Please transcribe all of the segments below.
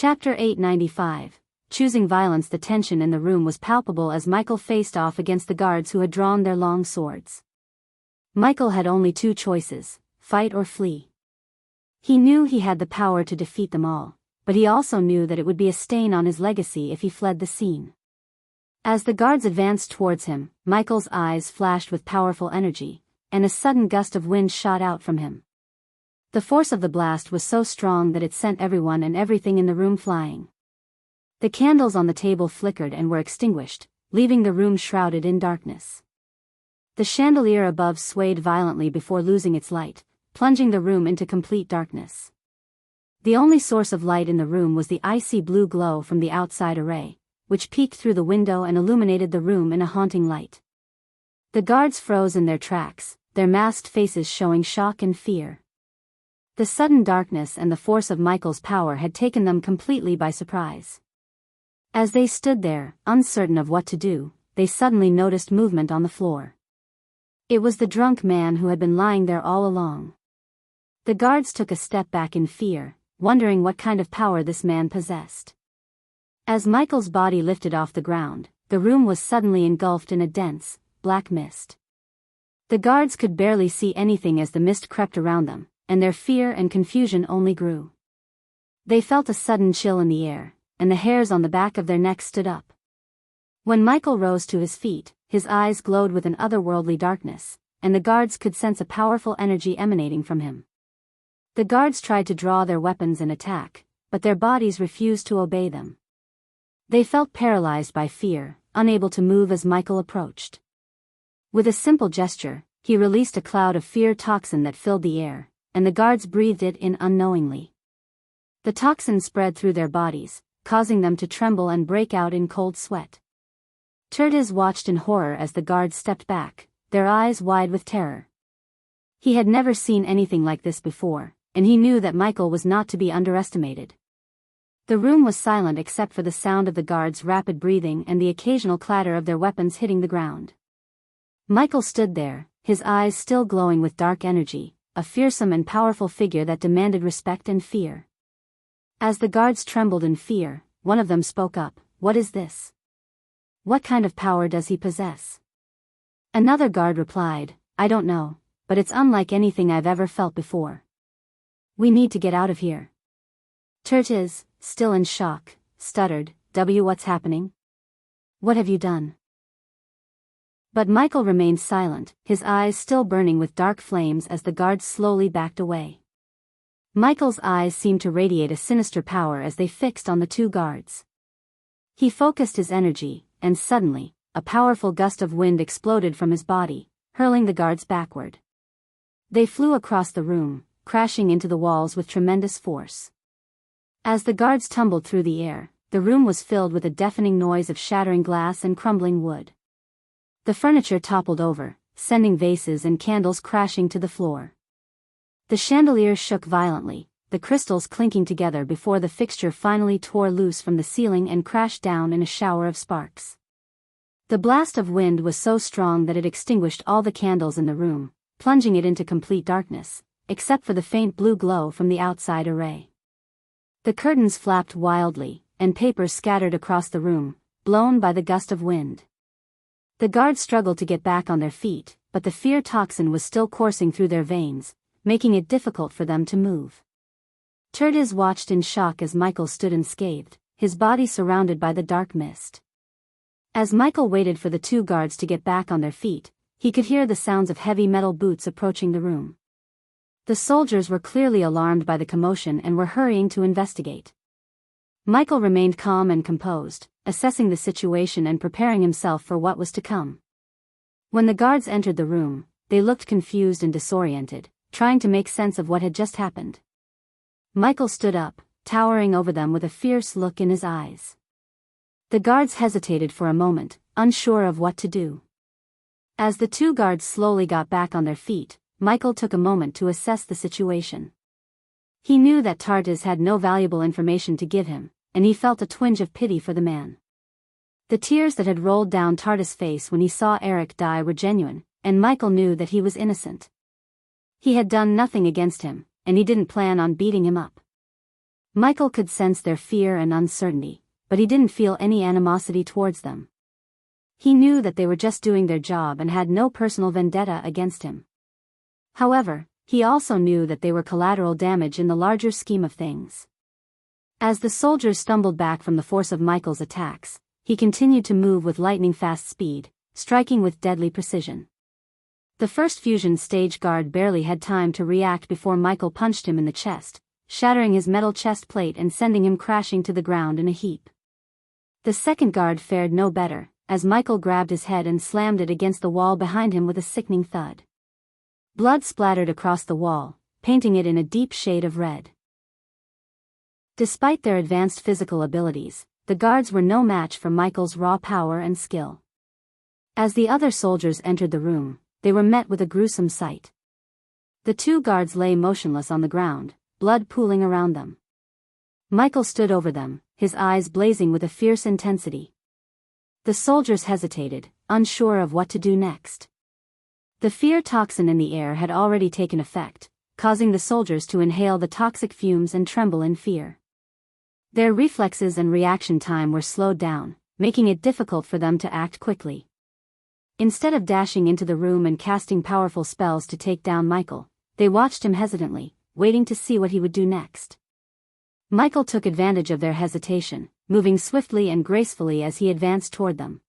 Chapter 895. Choosing violence. The tension in the room was palpable as Michael faced off against the guards who had drawn their long swords. Michael had only two choices: fight or flee. He knew he had the power to defeat them all, but he also knew that it would be a stain on his legacy if he fled the scene. As the guards advanced towards him, Michael's eyes flashed with powerful energy, and a sudden gust of wind shot out from him. The force of the blast was so strong that it sent everyone and everything in the room flying. The candles on the table flickered and were extinguished, leaving the room shrouded in darkness. The chandelier above swayed violently before losing its light, plunging the room into complete darkness. The only source of light in the room was the icy blue glow from the outside array, which peeked through the window and illuminated the room in a haunting light. The guards froze in their tracks, their masked faces showing shock and fear. The sudden darkness and the force of Michael's power had taken them completely by surprise. As they stood there, uncertain of what to do, they suddenly noticed movement on the floor. It was the drunk man who had been lying there all along. The guards took a step back in fear, wondering what kind of power this man possessed. As Michael's body lifted off the ground, the room was suddenly engulfed in a dense, black mist. The guards could barely see anything as the mist crept around them, and their fear and confusion only grew. They felt a sudden chill in the air, and the hairs on the back of their necks stood up. When Michael rose to his feet, his eyes glowed with an otherworldly darkness, and the guards could sense a powerful energy emanating from him. The guards tried to draw their weapons and attack, but their bodies refused to obey them. They felt paralyzed by fear, unable to move as Michael approached. With a simple gesture, he released a cloud of fear toxin that filled the air, and the guards breathed it in unknowingly. The toxin spread through their bodies, causing them to tremble and break out in cold sweat. Tertiz watched in horror as the guards stepped back, their eyes wide with terror. He had never seen anything like this before, and he knew that Michael was not to be underestimated. The room was silent except for the sound of the guards' rapid breathing and the occasional clatter of their weapons hitting the ground. Michael stood there, his eyes still glowing with dark energy, a fearsome and powerful figure that demanded respect and fear. As the guards trembled in fear, one of them spoke up, "What is this? What kind of power does he possess?" Another guard replied, "I don't know, but it's unlike anything I've ever felt before. We need to get out of here." Tertiz, still in shock, stuttered, "What's happening? What have you done?" But Michael remained silent, his eyes still burning with dark flames as the guards slowly backed away. Michael's eyes seemed to radiate a sinister power as they fixed on the two guards. He focused his energy, and suddenly, a powerful gust of wind exploded from his body, hurling the guards backward. They flew across the room, crashing into the walls with tremendous force. As the guards tumbled through the air, the room was filled with a deafening noise of shattering glass and crumbling wood. The furniture toppled over, sending vases and candles crashing to the floor. The chandelier shook violently, the crystals clinking together before the fixture finally tore loose from the ceiling and crashed down in a shower of sparks. The blast of wind was so strong that it extinguished all the candles in the room, plunging it into complete darkness, except for the faint blue glow from the outside array. The curtains flapped wildly, and papers scattered across the room, blown by the gust of wind. The guards struggled to get back on their feet, but the fear toxin was still coursing through their veins, making it difficult for them to move. Tertiz watched in shock as Michael stood unscathed, his body surrounded by the dark mist. As Michael waited for the two guards to get back on their feet, he could hear the sounds of heavy metal boots approaching the room. The soldiers were clearly alarmed by the commotion and were hurrying to investigate. Michael remained calm and composed, assessing the situation and preparing himself for what was to come. When the guards entered the room, they looked confused and disoriented, trying to make sense of what had just happened. Michael stood up, towering over them with a fierce look in his eyes. The guards hesitated for a moment, unsure of what to do. As the two guards slowly got back on their feet, Michael took a moment to assess the situation. He knew that Tertiz had no valuable information to give him, and he felt a twinge of pity for the man. The tears that had rolled down Tertiz's face when he saw Eric die were genuine, and Michael knew that he was innocent. He had done nothing against him, and he didn't plan on beating him up. Michael could sense their fear and uncertainty, but he didn't feel any animosity towards them. He knew that they were just doing their job and had no personal vendetta against him. However, he also knew that they were collateral damage in the larger scheme of things. As the soldiers stumbled back from the force of Michael's attacks, he continued to move with lightning-fast speed, striking with deadly precision. The first fusion stage guard barely had time to react before Michael punched him in the chest, shattering his metal chest plate and sending him crashing to the ground in a heap. The second guard fared no better, as Michael grabbed his head and slammed it against the wall behind him with a sickening thud. Blood splattered across the wall, painting it in a deep shade of red. Despite their advanced physical abilities, the guards were no match for Michael's raw power and skill. As the other soldiers entered the room, they were met with a gruesome sight. The two guards lay motionless on the ground, blood pooling around them. Michael stood over them, his eyes blazing with a fierce intensity. The soldiers hesitated, unsure of what to do next. The fear toxin in the air had already taken effect, causing the soldiers to inhale the toxic fumes and tremble in fear. Their reflexes and reaction time were slowed down, making it difficult for them to act quickly. Instead of dashing into the room and casting powerful spells to take down Michael, they watched him hesitantly, waiting to see what he would do next. Michael took advantage of their hesitation, moving swiftly and gracefully as he advanced toward them.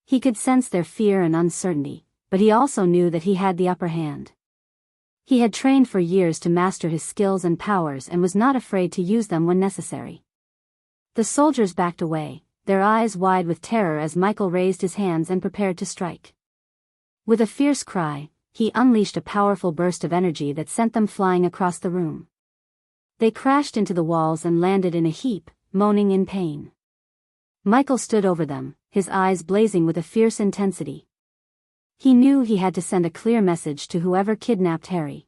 He could sense their fear and uncertainty, but he also knew that he had the upper hand. He had trained for years to master his skills and powers and was not afraid to use them when necessary. The soldiers backed away, their eyes wide with terror as Michael raised his hands and prepared to strike. With a fierce cry, he unleashed a powerful burst of energy that sent them flying across the room. They crashed into the walls and landed in a heap, moaning in pain. Michael stood over them, his eyes blazing with a fierce intensity. He knew he had to send a clear message to whoever kidnapped Harry.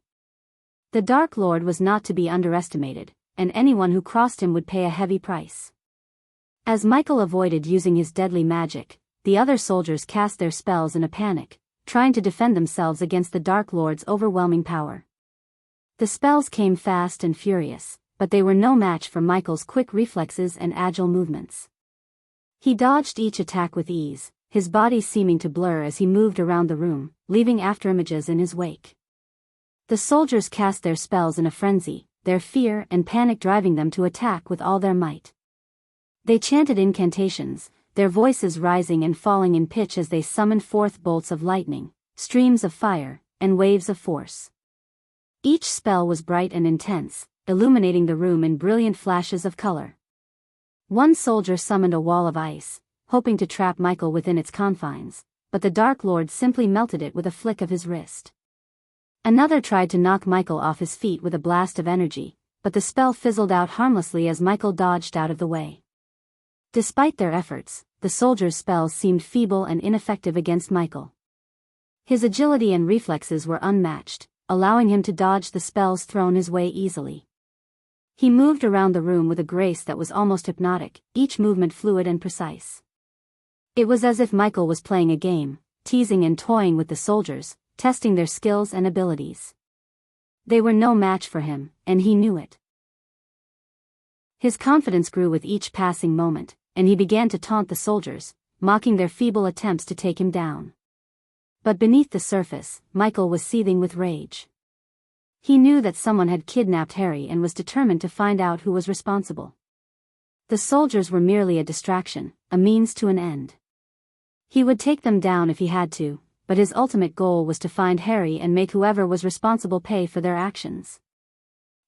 The Dark Lord was not to be underestimated, and anyone who crossed him would pay a heavy price. As Michael avoided using his deadly magic, the other soldiers cast their spells in a panic, trying to defend themselves against the Dark Lord's overwhelming power. The spells came fast and furious, but they were no match for Michael's quick reflexes and agile movements. He dodged each attack with ease, his body seeming to blur as he moved around the room, leaving afterimages in his wake. The soldiers cast their spells in a frenzy, their fear and panic driving them to attack with all their might. They chanted incantations, their voices rising and falling in pitch as they summoned forth bolts of lightning, streams of fire, and waves of force. Each spell was bright and intense, illuminating the room in brilliant flashes of color. One soldier summoned a wall of ice, hoping to trap Michael within its confines, but the Dark Lord simply melted it with a flick of his wrist. Another tried to knock Michael off his feet with a blast of energy, but the spell fizzled out harmlessly as Michael dodged out of the way. Despite their efforts, the soldiers' spells seemed feeble and ineffective against Michael. His agility and reflexes were unmatched, allowing him to dodge the spells thrown his way easily. He moved around the room with a grace that was almost hypnotic, each movement fluid and precise. It was as if Michael was playing a game, teasing and toying with the soldiers, testing their skills and abilities. They were no match for him, and he knew it. His confidence grew with each passing moment, and he began to taunt the soldiers, mocking their feeble attempts to take him down. But beneath the surface, Michael was seething with rage. He knew that someone had kidnapped Harry and was determined to find out who was responsible. The soldiers were merely a distraction, a means to an end. He would take them down if he had to, but his ultimate goal was to find Harry and make whoever was responsible pay for their actions.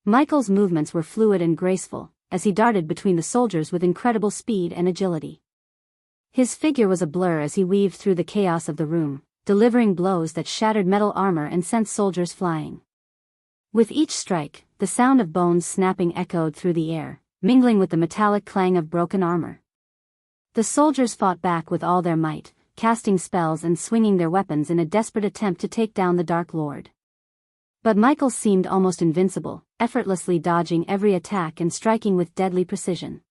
Michael's movements were fluid and graceful, as he darted between the soldiers with incredible speed and agility. His figure was a blur as he weaved through the chaos of the room, delivering blows that shattered metal armor and sent soldiers flying. With each strike, the sound of bones snapping echoed through the air, mingling with the metallic clang of broken armor. The soldiers fought back with all their might, casting spells and swinging their weapons in a desperate attempt to take down the Dark Lord. But Michael seemed almost invincible, effortlessly dodging every attack and striking with deadly precision.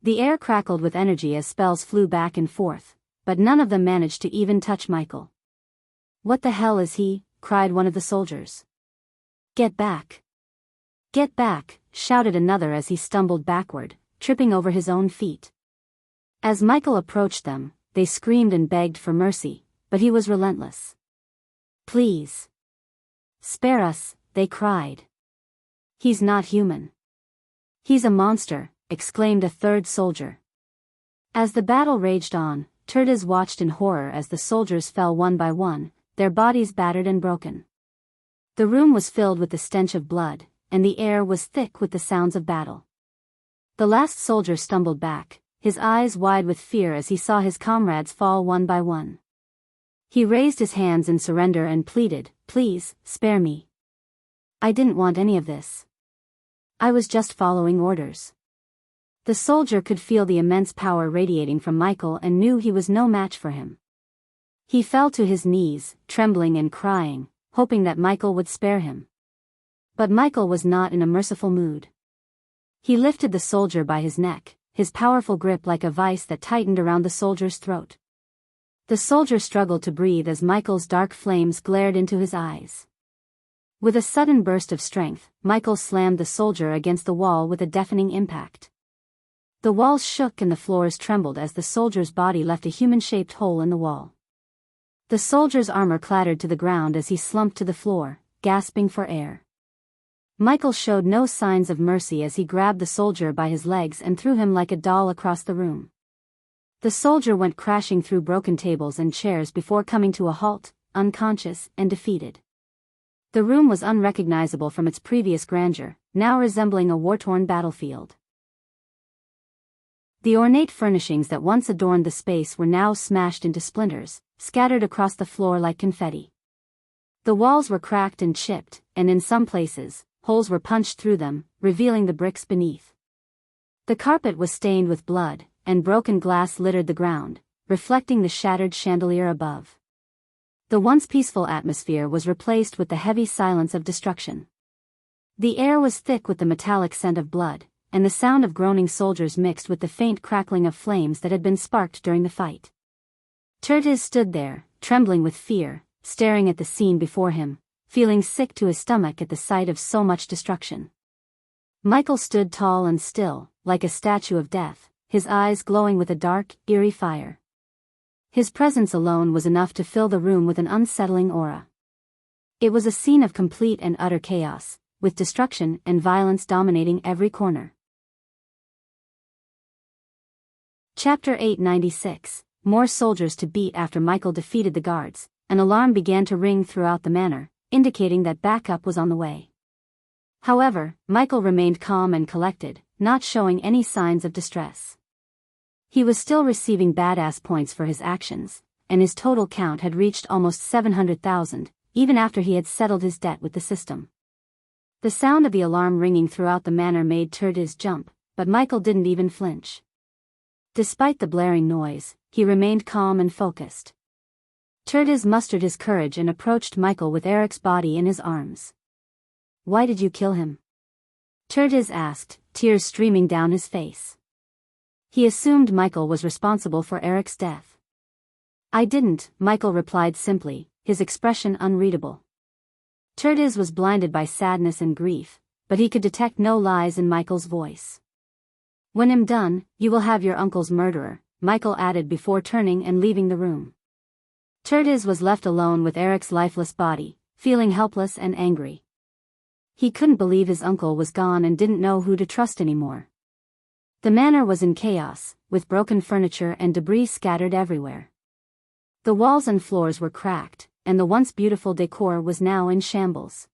The air crackled with energy as spells flew back and forth, but none of them managed to even touch Michael. "What the hell is he?" cried one of the soldiers. "Get back! Get back!" shouted another as he stumbled backward, tripping over his own feet. As Michael approached them, they screamed and begged for mercy, but he was relentless. "Please. Spare us," they cried. "He's not human. He's a monster," exclaimed a third soldier. As the battle raged on, Tertiz watched in horror as the soldiers fell one by one, their bodies battered and broken. The room was filled with the stench of blood, and the air was thick with the sounds of battle. The last soldier stumbled back, his eyes wide with fear as he saw his comrades fall one by one. He raised his hands in surrender and pleaded, "Please, spare me. I didn't want any of this. I was just following orders." The soldier could feel the immense power radiating from Michael and knew he was no match for him. He fell to his knees, trembling and crying, hoping that Michael would spare him. But Michael was not in a merciful mood. He lifted the soldier by his neck, his powerful grip like a vice that tightened around the soldier's throat. The soldier struggled to breathe as Michael's dark flames glared into his eyes. With a sudden burst of strength, Michael slammed the soldier against the wall with a deafening impact. The walls shook and the floors trembled as the soldier's body left a human-shaped hole in the wall. The soldier's armor clattered to the ground as he slumped to the floor, gasping for air. Michael showed no signs of mercy as he grabbed the soldier by his legs and threw him like a doll across the room. The soldier went crashing through broken tables and chairs before coming to a halt, unconscious and defeated. The room was unrecognizable from its previous grandeur, now resembling a war-torn battlefield. The ornate furnishings that once adorned the space were now smashed into splinters, scattered across the floor like confetti. The walls were cracked and chipped, and in some places, holes were punched through them, revealing the bricks beneath. The carpet was stained with blood, and broken glass littered the ground, reflecting the shattered chandelier above. The once peaceful atmosphere was replaced with the heavy silence of destruction. The air was thick with the metallic scent of blood, and the sound of groaning soldiers mixed with the faint crackling of flames that had been sparked during the fight. Tertiz stood there, trembling with fear, staring at the scene before him, feeling sick to his stomach at the sight of so much destruction. Michael stood tall and still, like a statue of death, his eyes glowing with a dark, eerie fire. His presence alone was enough to fill the room with an unsettling aura. It was a scene of complete and utter chaos, with destruction and violence dominating every corner. Chapter 896. More soldiers to beat. After Michael defeated the guards, an alarm began to ring throughout the manor, indicating that backup was on the way. However, Michael remained calm and collected, not showing any signs of distress. He was still receiving badass points for his actions, and his total count had reached almost 700,000, even after he had settled his debt with the system. The sound of the alarm ringing throughout the manor made Tertiz jump, but Michael didn't even flinch. Despite the blaring noise, he remained calm and focused. Tertiz mustered his courage and approached Michael with Eric's body in his arms. "Why did you kill him?" Tertiz asked, tears streaming down his face. He assumed Michael was responsible for Eric's death. "I didn't," Michael replied simply, his expression unreadable. Tertiz was blinded by sadness and grief, but he could detect no lies in Michael's voice. "When I'm done, you will have your uncle's murderer," Michael added before turning and leaving the room. Tertiz was left alone with Eric's lifeless body, feeling helpless and angry. He couldn't believe his uncle was gone and didn't know who to trust anymore. The manor was in chaos, with broken furniture and debris scattered everywhere. The walls and floors were cracked, and the once beautiful decor was now in shambles.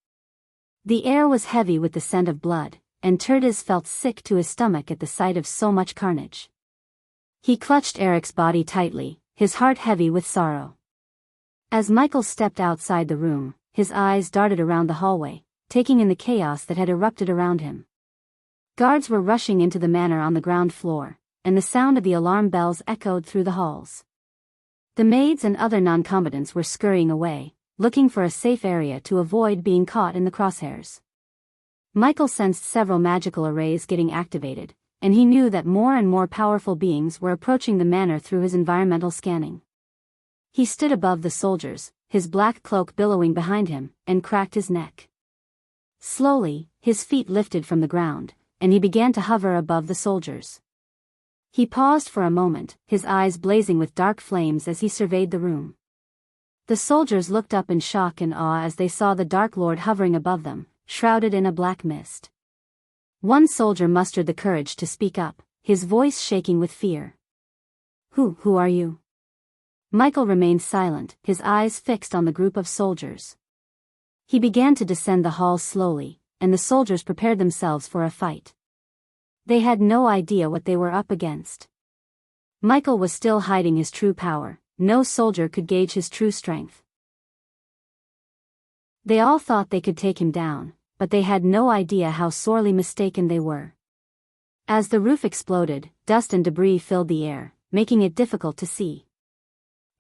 The air was heavy with the scent of blood, and Tertiz felt sick to his stomach at the sight of so much carnage. He clutched Eric's body tightly, his heart heavy with sorrow. As Michael stepped outside the room, his eyes darted around the hallway, taking in the chaos that had erupted around him. Guards were rushing into the manor on the ground floor, and the sound of the alarm bells echoed through the halls. The maids and other non-combatants were scurrying away, looking for a safe area to avoid being caught in the crosshairs. Michael sensed several magical arrays getting activated, and he knew that more and more powerful beings were approaching the manor through his environmental scanning. He stood above the soldiers, his black cloak billowing behind him, and cracked his neck. Slowly, his feet lifted from the ground, and he began to hover above the soldiers. He paused for a moment, his eyes blazing with dark flames as he surveyed the room. The soldiers looked up in shock and awe as they saw the Dark Lord hovering above them, shrouded in a black mist. One soldier mustered the courage to speak up, his voice shaking with fear. Who are you?" Michael remained silent, his eyes fixed on the group of soldiers. He began to descend the hall slowly, and the soldiers prepared themselves for a fight. They had no idea what they were up against. Michael was still hiding his true power, no soldier could gauge his true strength. They all thought they could take him down, but they had no idea how sorely mistaken they were. As the roof exploded, dust and debris filled the air, making it difficult to see.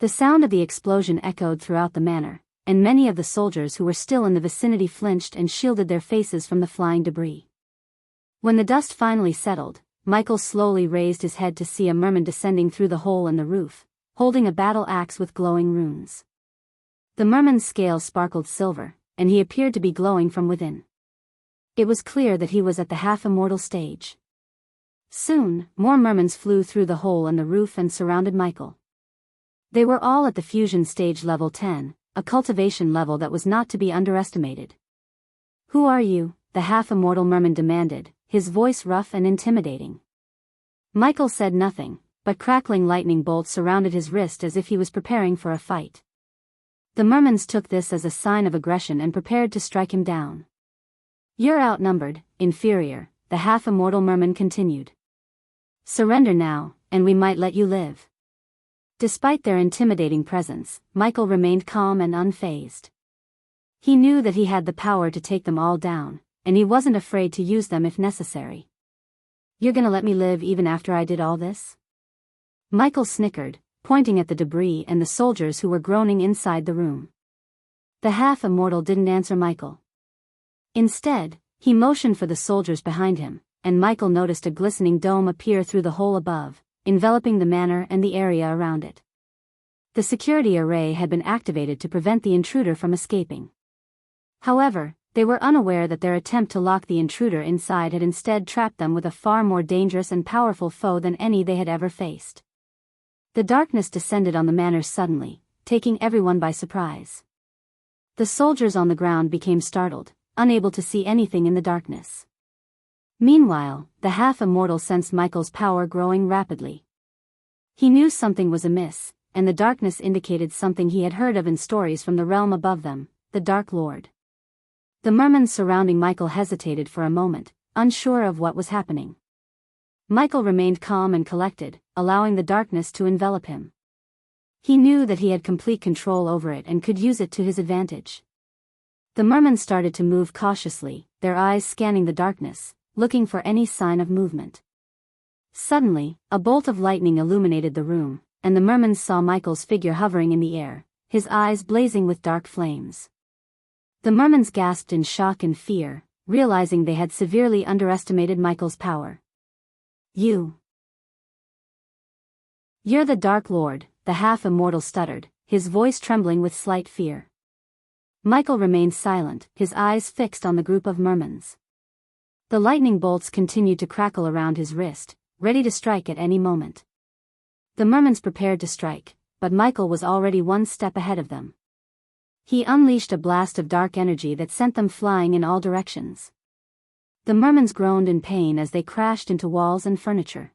The sound of the explosion echoed throughout the manor, and many of the soldiers who were still in the vicinity flinched and shielded their faces from the flying debris. When the dust finally settled, Michael slowly raised his head to see a merman descending through the hole in the roof, holding a battle axe with glowing runes. The merman's scales sparkled silver, and he appeared to be glowing from within. It was clear that he was at the half-immortal stage. Soon, more mermans flew through the hole in the roof and surrounded Michael. They were all at the fusion stage level 10, a cultivation level that was not to be underestimated. "Who are you?" the half-immortal merman demanded, his voice rough and intimidating. Michael said nothing, but crackling lightning bolts surrounded his wrist as if he was preparing for a fight. The mermans took this as a sign of aggression and prepared to strike him down. "You're outnumbered, inferior," the half-immortal merman continued. "Surrender now, and we might let you live." Despite their intimidating presence, Michael remained calm and unfazed. He knew that he had the power to take them all down, and he wasn't afraid to use them if necessary. "You're gonna let me live even after I did all this?" Michael snickered, pointing at the debris and the soldiers who were groaning inside the room. The half-immortal didn't answer Michael. Instead, he motioned for the soldiers behind him, and Michael noticed a glistening dome appear through the hole above, enveloping the manor and the area around it. The security array had been activated to prevent the intruder from escaping. However, they were unaware that their attempt to lock the intruder inside had instead trapped them with a far more dangerous and powerful foe than any they had ever faced. The darkness descended on the manor suddenly, taking everyone by surprise. The soldiers on the ground became startled, unable to see anything in the darkness. Meanwhile, the half-immortal sensed Michael's power growing rapidly. He knew something was amiss, and the darkness indicated something he had heard of in stories from the realm above them, the Dark Lord. The mermen surrounding Michael hesitated for a moment, unsure of what was happening. Michael remained calm and collected, allowing the darkness to envelop him. He knew that he had complete control over it and could use it to his advantage. The mermen started to move cautiously, their eyes scanning the darkness, looking for any sign of movement. Suddenly, a bolt of lightning illuminated the room, and the mermen saw Michael's figure hovering in the air, his eyes blazing with dark flames. The mermens gasped in shock and fear, realizing they had severely underestimated Michael's power. You're the Dark Lord," the half-immortal stuttered, his voice trembling with slight fear. Michael remained silent, his eyes fixed on the group of mermens. The lightning bolts continued to crackle around his wrist, ready to strike at any moment. The mermens prepared to strike, but Michael was already one step ahead of them. He unleashed a blast of dark energy that sent them flying in all directions. The mermens groaned in pain as they crashed into walls and furniture.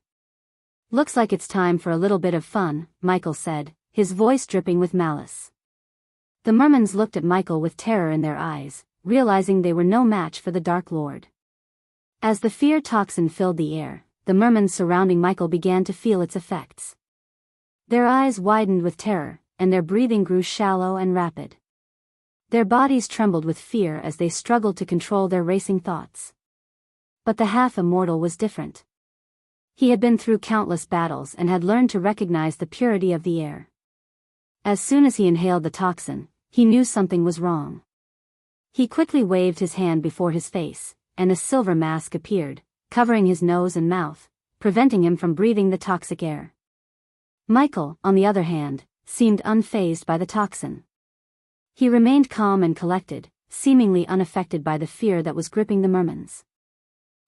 "Looks like it's time for a little bit of fun," Michael said, his voice dripping with malice. The mermens looked at Michael with terror in their eyes, realizing they were no match for the Dark Lord. As the fear toxin filled the air, the mermen surrounding Michael began to feel its effects. Their eyes widened with terror, and their breathing grew shallow and rapid. Their bodies trembled with fear as they struggled to control their racing thoughts. But the half-immortal was different. He had been through countless battles and had learned to recognize the purity of the air. As soon as he inhaled the toxin, he knew something was wrong. He quickly waved his hand before his face, and a silver mask appeared, covering his nose and mouth, preventing him from breathing the toxic air. Michael, on the other hand, seemed unfazed by the toxin. He remained calm and collected, seemingly unaffected by the fear that was gripping the mermans.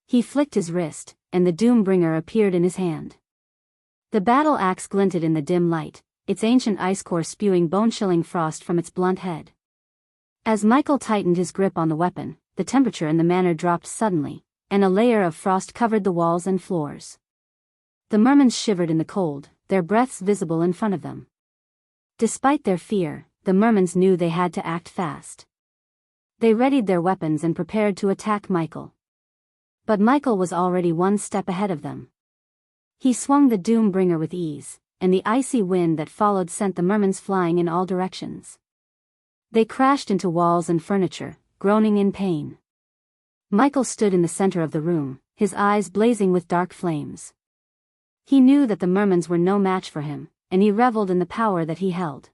He flicked his wrist, and the Doombringer appeared in his hand. The battle axe glinted in the dim light, its ancient ice core spewing bone-chilling frost from its blunt head. As Michael tightened his grip on the weapon, the temperature in the manor dropped suddenly, and a layer of frost covered the walls and floors. The mermans shivered in the cold, their breaths visible in front of them. Despite their fear, the mermans knew they had to act fast. They readied their weapons and prepared to attack Michael. But Michael was already one step ahead of them. He swung the Doombringer with ease, and the icy wind that followed sent the mermans flying in all directions. They crashed into walls and furniture, groaning in pain. Michael stood in the center of the room, his eyes blazing with dark flames. He knew that the mermans were no match for him, and he reveled in the power that he held.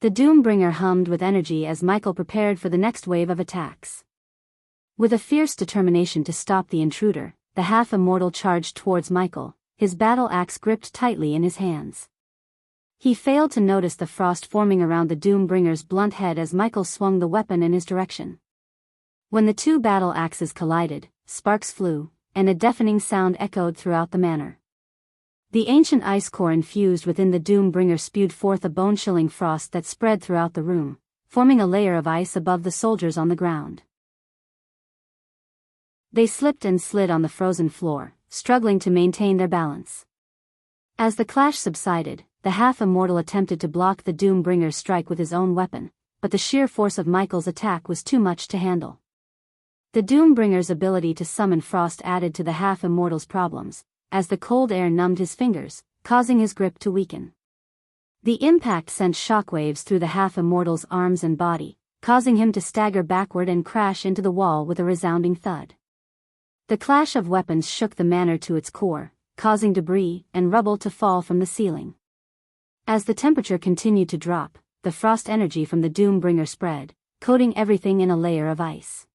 The Doombringer hummed with energy as Michael prepared for the next wave of attacks. With a fierce determination to stop the intruder, the half-immortal charged towards Michael, his battle axe gripped tightly in his hands. He failed to notice the frost forming around the Doombringer's blunt head as Michael swung the weapon in his direction. When the two battle axes collided, sparks flew, and a deafening sound echoed throughout the manor. The ancient ice core infused within the Doombringer spewed forth a bone-chilling frost that spread throughout the room, forming a layer of ice above the soldiers on the ground. They slipped and slid on the frozen floor, struggling to maintain their balance. As the clash subsided, the half-immortal attempted to block the Doombringer's strike with his own weapon, but the sheer force of Michael's attack was too much to handle. The Doombringer's ability to summon frost added to the half-immortal's problems, as the cold air numbed his fingers, causing his grip to weaken. The impact sent shockwaves through the half-immortal's arms and body, causing him to stagger backward and crash into the wall with a resounding thud. The clash of weapons shook the manor to its core, causing debris and rubble to fall from the ceiling. As the temperature continued to drop, the frost energy from the Doombringer spread, coating everything in a layer of ice.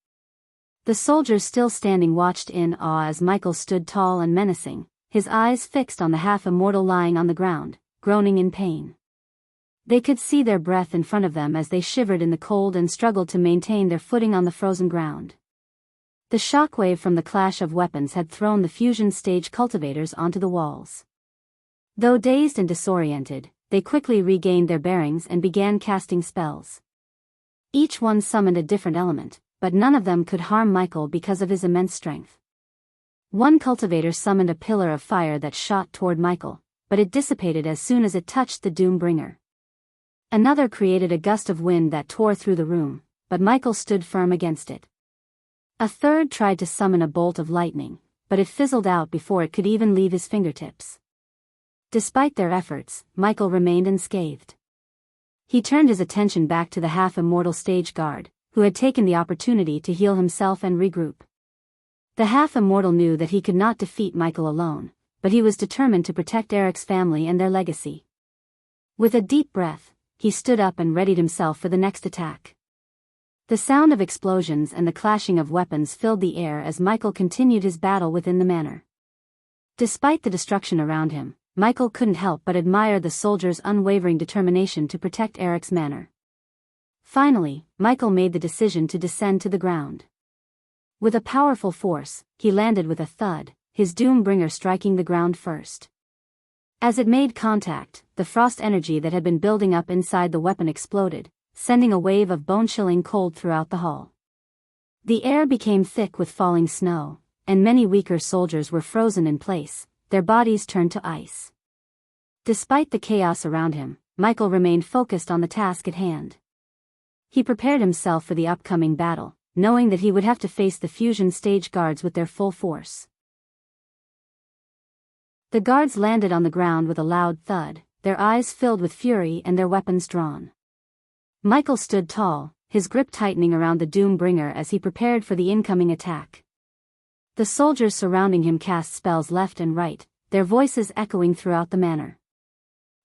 The soldiers still standing watched in awe as Michael stood tall and menacing, his eyes fixed on the half-immortal lying on the ground, groaning in pain. They could see their breath in front of them as they shivered in the cold and struggled to maintain their footing on the frozen ground. The shockwave from the clash of weapons had thrown the fusion stage cultivators onto the walls. Though dazed and disoriented, they quickly regained their bearings and began casting spells. Each one summoned a different element, but none of them could harm Michael because of his immense strength. One cultivator summoned a pillar of fire that shot toward Michael, but it dissipated as soon as it touched the Doombringer. Another created a gust of wind that tore through the room, but Michael stood firm against it. A third tried to summon a bolt of lightning, but it fizzled out before it could even leave his fingertips. Despite their efforts, Michael remained unscathed. He turned his attention back to the half-immortal stage guard, who had taken the opportunity to heal himself and regroup. The half-immortal knew that he could not defeat Michael alone, but he was determined to protect Eric's family and their legacy. With a deep breath, he stood up and readied himself for the next attack. The sound of explosions and the clashing of weapons filled the air as Michael continued his battle within the manor. Despite the destruction around him, Michael couldn't help but admire the soldiers' unwavering determination to protect Eric's manor. Finally, Michael made the decision to descend to the ground. With a powerful force, he landed with a thud, his Doombringer striking the ground first. As it made contact, the frost energy that had been building up inside the weapon exploded, sending a wave of bone-chilling cold throughout the hall. The air became thick with falling snow, and many weaker soldiers were frozen in place, their bodies turned to ice. Despite the chaos around him, Michael remained focused on the task at hand. He prepared himself for the upcoming battle, knowing that he would have to face the fusion stage guards with their full force. The guards landed on the ground with a loud thud, their eyes filled with fury and their weapons drawn. Michael stood tall, his grip tightening around the Doombringer as he prepared for the incoming attack. The soldiers surrounding him cast spells left and right, their voices echoing throughout the manor.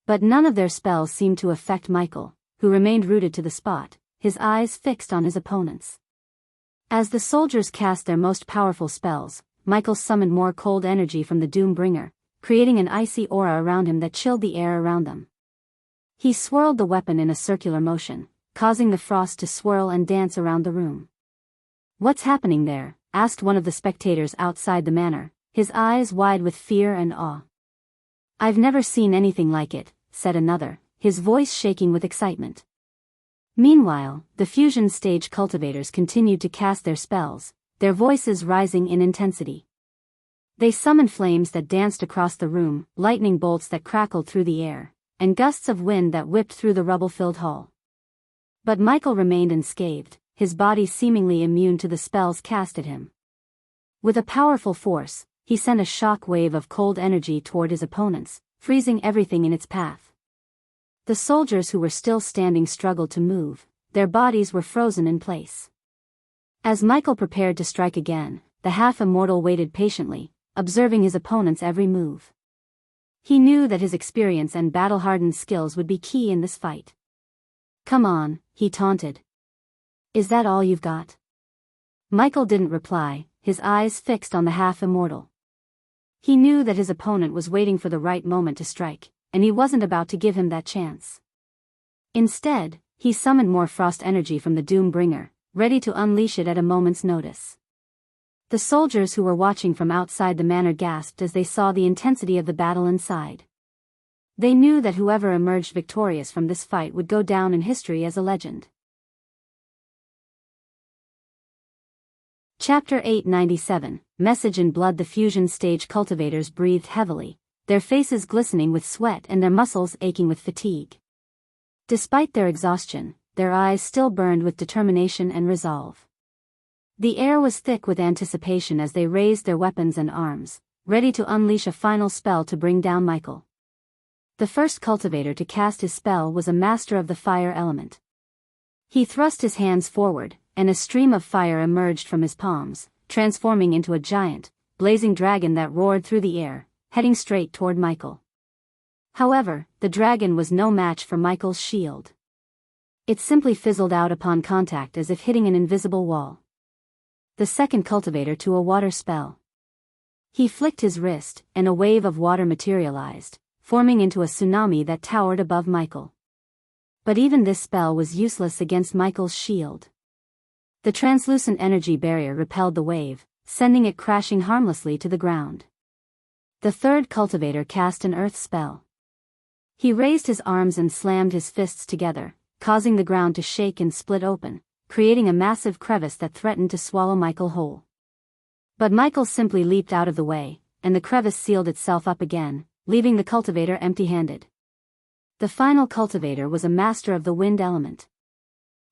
But none of their spells seemed to affect Michael, who remained rooted to the spot, his eyes fixed on his opponents. As the soldiers cast their most powerful spells, Michael summoned more cold energy from the Doombringer, creating an icy aura around him that chilled the air around them. He swirled the weapon in a circular motion, causing the frost to swirl and dance around the room. "What's happening there?" asked one of the spectators outside the manor, his eyes wide with fear and awe. "I've never seen anything like it," said another, his voice shaking with excitement. Meanwhile, the fusion stage cultivators continued to cast their spells, their voices rising in intensity. They summoned flames that danced across the room, lightning bolts that crackled through the air, and gusts of wind that whipped through the rubble-filled hall. But Michael remained unscathed, his body seemingly immune to the spells cast at him. With a powerful force, he sent a shock wave of cold energy toward his opponents, freezing everything in its path. The soldiers who were still standing struggled to move, their bodies were frozen in place. As Michael prepared to strike again, the half-immortal waited patiently, observing his opponent's every move. He knew that his experience and battle-hardened skills would be key in this fight. "Come on," he taunted. "Is that all you've got?" Michael didn't reply, his eyes fixed on the half-immortal. He knew that his opponent was waiting for the right moment to strike, and he wasn't about to give him that chance. Instead, he summoned more frost energy from the Doombringer, ready to unleash it at a moment's notice. The soldiers who were watching from outside the manor gasped as they saw the intensity of the battle inside. They knew that whoever emerged victorious from this fight would go down in history as a legend. Chapter 897, Message in Blood. The fusion stage cultivators breathed heavily, their faces glistening with sweat and their muscles aching with fatigue. Despite their exhaustion, their eyes still burned with determination and resolve. The air was thick with anticipation as they raised their weapons and arms, ready to unleash a final spell to bring down Michael. The first cultivator to cast his spell was a master of the fire element. He thrust his hands forward, and a stream of fire emerged from his palms, transforming into a giant, blazing dragon that roared through the air, heading straight toward Michael. However, the dragon was no match for Michael's shield. It simply fizzled out upon contact as if hitting an invisible wall. The second cultivator to a water spell. He flicked his wrist, and a wave of water materialized, forming into a tsunami that towered above Michael. But even this spell was useless against Michael's shield. The translucent energy barrier repelled the wave, sending it crashing harmlessly to the ground. The third cultivator cast an earth spell. He raised his arms and slammed his fists together, causing the ground to shake and split open, creating a massive crevice that threatened to swallow Michael whole. But Michael simply leaped out of the way, and the crevice sealed itself up again, leaving the cultivator empty-handed. The final cultivator was a master of the wind element.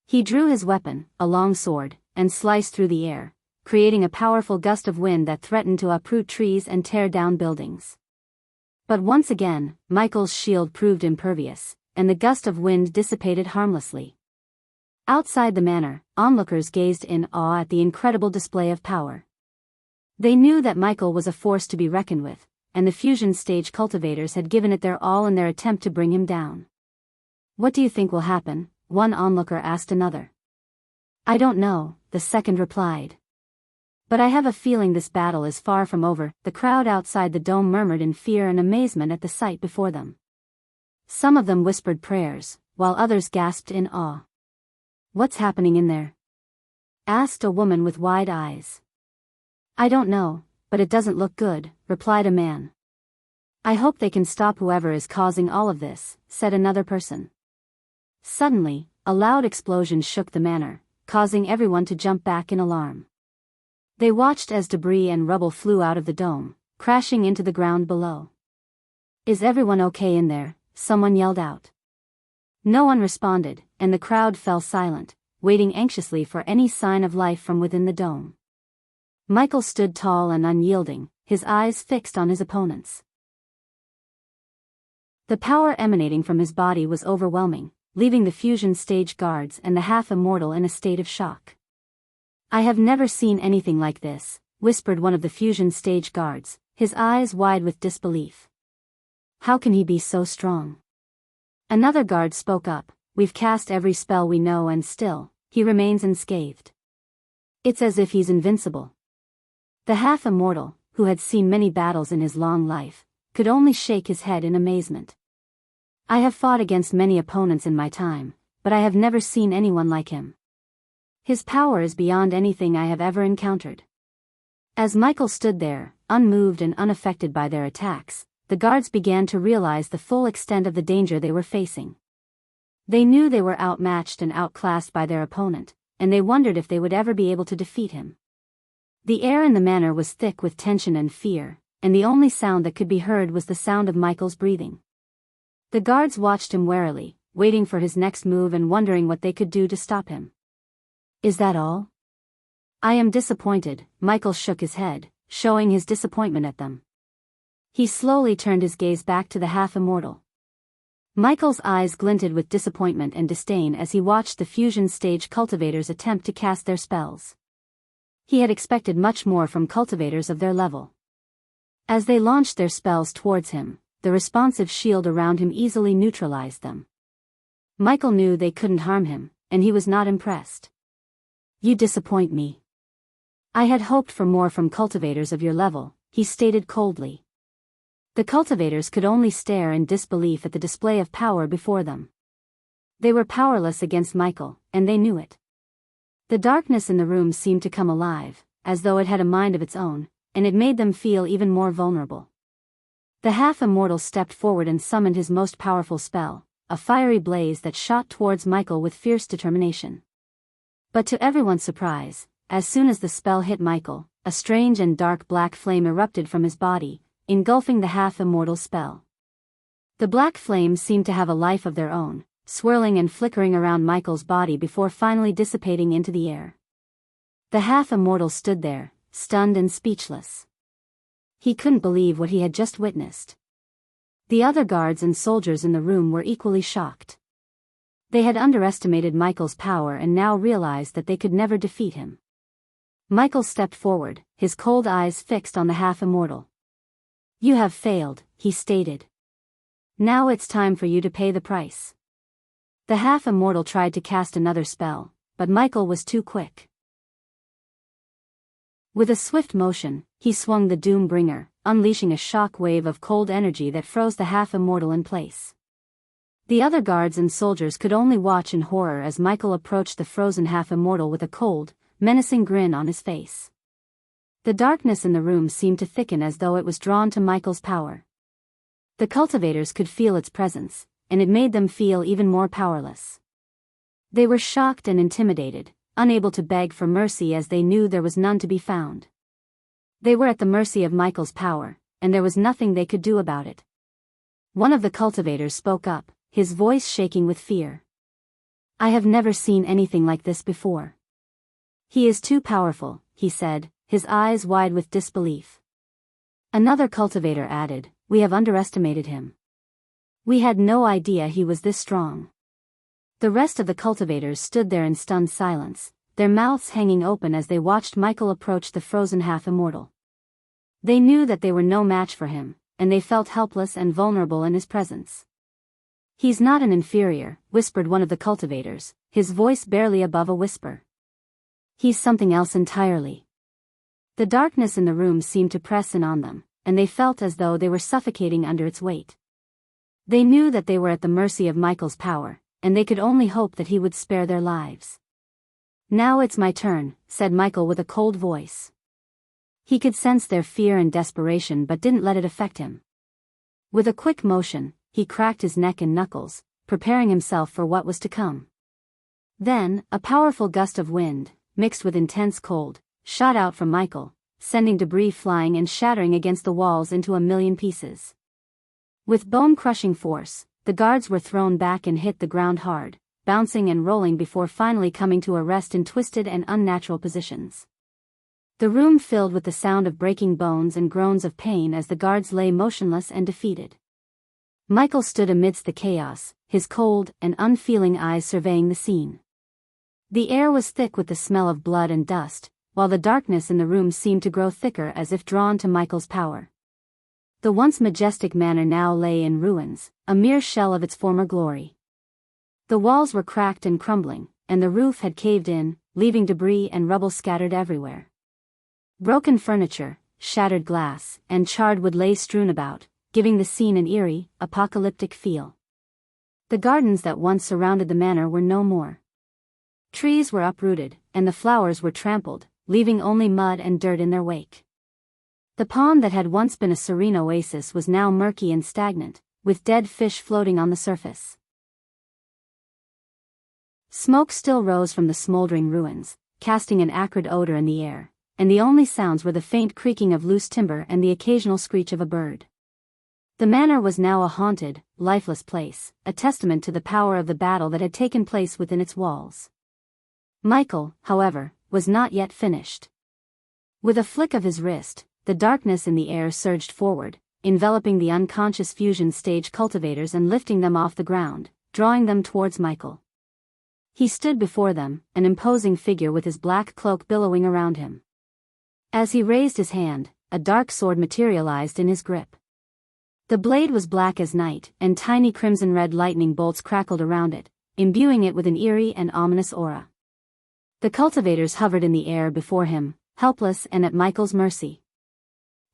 He drew his weapon, a long sword, and sliced through the air, creating a powerful gust of wind that threatened to uproot trees and tear down buildings. But once again, Michael's shield proved impervious, and the gust of wind dissipated harmlessly. Outside the manor, onlookers gazed in awe at the incredible display of power. They knew that Michael was a force to be reckoned with, and the fusion stage cultivators had given it their all in their attempt to bring him down. "What do you think will happen?" one onlooker asked another. "I don't know," the second replied. "But I have a feeling this battle is far from over." The crowd outside the dome murmured in fear and amazement at the sight before them. Some of them whispered prayers, while others gasped in awe. "What's happening in there?" asked a woman with wide eyes. "I don't know, but it doesn't look good," replied a man. "I hope they can stop whoever is causing all of this," said another person. Suddenly, a loud explosion shook the manor, causing everyone to jump back in alarm. They watched as debris and rubble flew out of the dome, crashing into the ground below. "Is everyone okay in there?" someone yelled out. No one responded, and the crowd fell silent, waiting anxiously for any sign of life from within the dome. Michael stood tall and unyielding, his eyes fixed on his opponents. The power emanating from his body was overwhelming, leaving the fusion stage guards and the half-immortal in a state of shock. "I have never seen anything like this," whispered one of the fusion stage guards, his eyes wide with disbelief. "How can he be so strong?" Another guard spoke up, "We've cast every spell we know and still, he remains unscathed. It's as if he's invincible." The half-immortal, who had seen many battles in his long life, could only shake his head in amazement. "I have fought against many opponents in my time, but I have never seen anyone like him. His power is beyond anything I have ever encountered." As Michael stood there, unmoved and unaffected by their attacks, the guards began to realize the full extent of the danger they were facing. They knew they were outmatched and outclassed by their opponent, and they wondered if they would ever be able to defeat him. The air in the manor was thick with tension and fear, and the only sound that could be heard was the sound of Michael's breathing. The guards watched him warily, waiting for his next move and wondering what they could do to stop him. "Is that all?" "I am disappointed," Michael shook his head, showing his disappointment at them. He slowly turned his gaze back to the half-immortal. Michael's eyes glinted with disappointment and disdain as he watched the fusion stage cultivators attempt to cast their spells. He had expected much more from cultivators of their level. As they launched their spells towards him, the responsive shield around him easily neutralized them. Michael knew they couldn't harm him, and he was not impressed. "You disappoint me. I had hoped for more from cultivators of your level," he stated coldly. The cultivators could only stare in disbelief at the display of power before them. They were powerless against Michael, and they knew it. The darkness in the room seemed to come alive, as though it had a mind of its own, and it made them feel even more vulnerable. The half-immortal stepped forward and summoned his most powerful spell, a fiery blaze that shot towards Michael with fierce determination. But to everyone's surprise, as soon as the spell hit Michael, a strange and dark black flame erupted from his body, engulfing the half-immortal spell. The black flames seemed to have a life of their own, swirling and flickering around Michael's body before finally dissipating into the air. The half-immortal stood there, stunned and speechless. He couldn't believe what he had just witnessed. The other guards and soldiers in the room were equally shocked. They had underestimated Michael's power and now realized that they could never defeat him. Michael stepped forward, his cold eyes fixed on the half-immortal. "You have failed," he stated. "Now it's time for you to pay the price." The half-immortal tried to cast another spell, but Michael was too quick. With a swift motion, he swung the Doom-bringer, unleashing a shock wave of cold energy that froze the half-immortal in place. The other guards and soldiers could only watch in horror as Michael approached the frozen half-immortal with a cold, menacing grin on his face. The darkness in the room seemed to thicken as though it was drawn to Michael's power. The cultivators could feel its presence, and it made them feel even more powerless. They were shocked and intimidated, unable to beg for mercy as they knew there was none to be found. They were at the mercy of Michael's power, and there was nothing they could do about it. One of the cultivators spoke up, his voice shaking with fear. "I have never seen anything like this before. He is too powerful," he said, his eyes wide with disbelief. Another cultivator added, "We have underestimated him. We had no idea he was this strong." The rest of the cultivators stood there in stunned silence, their mouths hanging open as they watched Michael approach the frozen half-immortal. They knew that they were no match for him, and they felt helpless and vulnerable in his presence. "He's not an inferior," whispered one of the cultivators, his voice barely above a whisper. "He's something else entirely." The darkness in the room seemed to press in on them, and they felt as though they were suffocating under its weight. They knew that they were at the mercy of Michael's power, and they could only hope that he would spare their lives. "Now it's my turn," said Michael with a cold voice. He could sense their fear and desperation but didn't let it affect him. With a quick motion, he cracked his neck and knuckles, preparing himself for what was to come. Then, a powerful gust of wind, mixed with intense cold, shot out from Michael, sending debris flying and shattering against the walls into a million pieces. With bone-crushing force, the guards were thrown back and hit the ground hard, bouncing and rolling before finally coming to a rest in twisted and unnatural positions. The room filled with the sound of breaking bones and groans of pain as the guards lay motionless and defeated. Michael stood amidst the chaos, his cold and unfeeling eyes surveying the scene. The air was thick with the smell of blood and dust, while the darkness in the room seemed to grow thicker as if drawn to Michael's power. The once majestic manor now lay in ruins, a mere shell of its former glory. The walls were cracked and crumbling, and the roof had caved in, leaving debris and rubble scattered everywhere. Broken furniture, shattered glass, and charred wood lay strewn about, giving the scene an eerie, apocalyptic feel. The gardens that once surrounded the manor were no more. Trees were uprooted, and the flowers were trampled, leaving only mud and dirt in their wake. The pond that had once been a serene oasis was now murky and stagnant, with dead fish floating on the surface. Smoke still rose from the smoldering ruins, casting an acrid odor in the air, and the only sounds were the faint creaking of loose timber and the occasional screech of a bird. The manor was now a haunted, lifeless place, a testament to the power of the battle that had taken place within its walls. Michael, however, was not yet finished. With a flick of his wrist, the darkness in the air surged forward, enveloping the unconscious fusion stage cultivators and lifting them off the ground, drawing them towards Michael. He stood before them, an imposing figure with his black cloak billowing around him. As he raised his hand, a dark sword materialized in his grip. The blade was black as night, and tiny crimson-red lightning bolts crackled around it, imbuing it with an eerie and ominous aura. The cultivators hovered in the air before him, helpless and at Michael's mercy.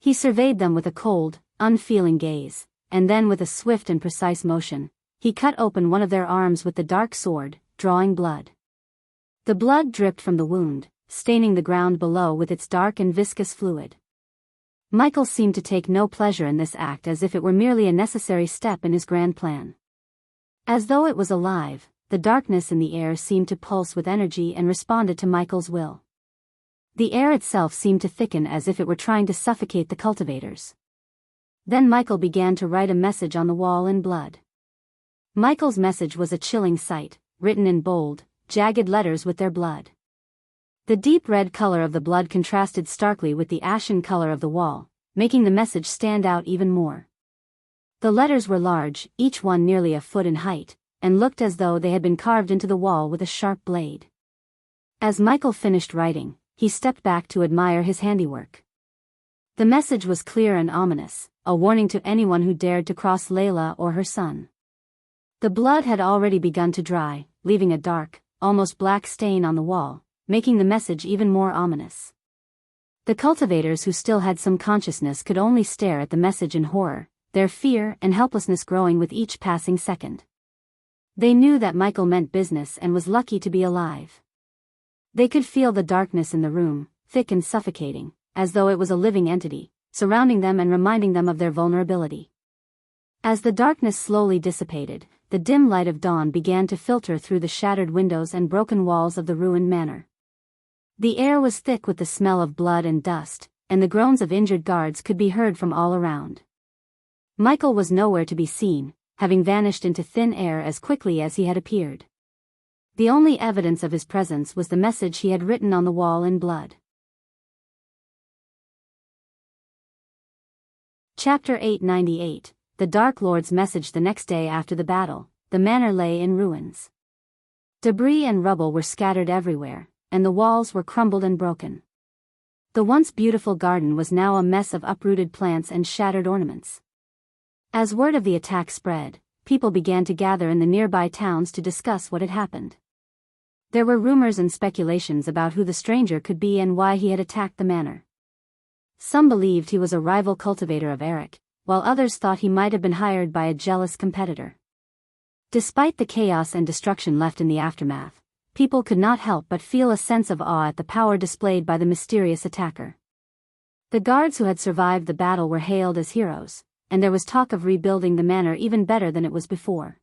He surveyed them with a cold, unfeeling gaze, and then with a swift and precise motion, he cut open one of their arms with the dark sword, drawing blood. The blood dripped from the wound, staining the ground below with its dark and viscous fluid. Michael seemed to take no pleasure in this act, as if it were merely a necessary step in his grand plan. As though it was alive, the darkness in the air seemed to pulse with energy and responded to Michael's will. The air itself seemed to thicken as if it were trying to suffocate the cultivators. Then Michael began to write a message on the wall in blood. Michael's message was a chilling sight, written in bold, jagged letters with their blood. The deep red color of the blood contrasted starkly with the ashen color of the wall, making the message stand out even more. The letters were large, each one nearly a foot in height, and looked as though they had been carved into the wall with a sharp blade. As Michael finished writing, he stepped back to admire his handiwork. The message was clear and ominous, a warning to anyone who dared to cross Layla or her son. The blood had already begun to dry, leaving a dark, almost black stain on the wall, making the message even more ominous. The cultivators who still had some consciousness could only stare at the message in horror, their fear and helplessness growing with each passing second. They knew that Michael meant business and was lucky to be alive. They could feel the darkness in the room, thick and suffocating, as though it was a living entity, surrounding them and reminding them of their vulnerability. As the darkness slowly dissipated, the dim light of dawn began to filter through the shattered windows and broken walls of the ruined manor. The air was thick with the smell of blood and dust, and the groans of injured guards could be heard from all around. Michael was nowhere to be seen, having vanished into thin air as quickly as he had appeared. The only evidence of his presence was the message he had written on the wall in blood. Chapter 898. The Dark Lord's message. The next day after the battle, the manor lay in ruins. Debris and rubble were scattered everywhere, and the walls were crumbled and broken. The once beautiful garden was now a mess of uprooted plants and shattered ornaments. As word of the attack spread, people began to gather in the nearby towns to discuss what had happened. There were rumors and speculations about who the stranger could be and why he had attacked the manor. Some believed he was a rival cultivator of Eric, while others thought he might have been hired by a jealous competitor. Despite the chaos and destruction left in the aftermath, people could not help but feel a sense of awe at the power displayed by the mysterious attacker. The guards who had survived the battle were hailed as heroes, and there was talk of rebuilding the manor even better than it was before.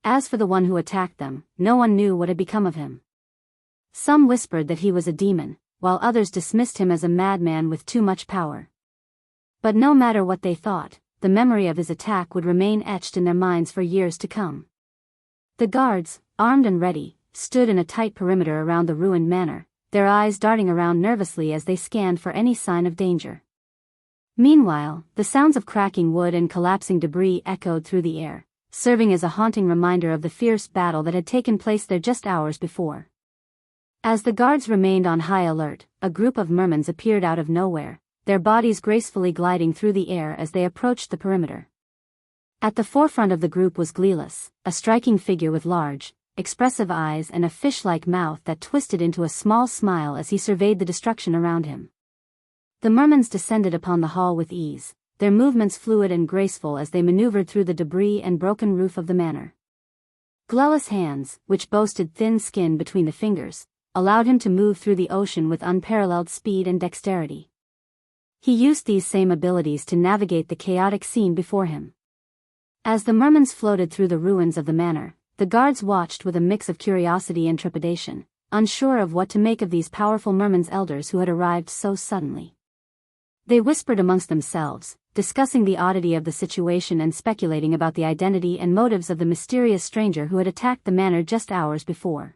As for the one who attacked them, no one knew what had become of him. Some whispered that he was a demon, while others dismissed him as a madman with too much power. But no matter what they thought, the memory of his attack would remain etched in their minds for years to come. The guards, armed and ready, stood in a tight perimeter around the ruined manor, their eyes darting around nervously as they scanned for any sign of danger. Meanwhile, the sounds of cracking wood and collapsing debris echoed through the air, serving as a haunting reminder of the fierce battle that had taken place there just hours before. As the guards remained on high alert, a group of mermans appeared out of nowhere, their bodies gracefully gliding through the air as they approached the perimeter. At the forefront of the group was Gleeless, a striking figure with large, expressive eyes and a fish-like mouth that twisted into a small smile as he surveyed the destruction around him. The mermans descended upon the hall with ease, their movements fluid and graceful as they maneuvered through the debris and broken roof of the manor. Gluel's hands, which boasted thin skin between the fingers, allowed him to move through the ocean with unparalleled speed and dexterity. He used these same abilities to navigate the chaotic scene before him. As the mermans floated through the ruins of the manor, the guards watched with a mix of curiosity and trepidation, unsure of what to make of these powerful mermen's elders who had arrived so suddenly. They whispered amongst themselves, discussing the oddity of the situation and speculating about the identity and motives of the mysterious stranger who had attacked the manor just hours before.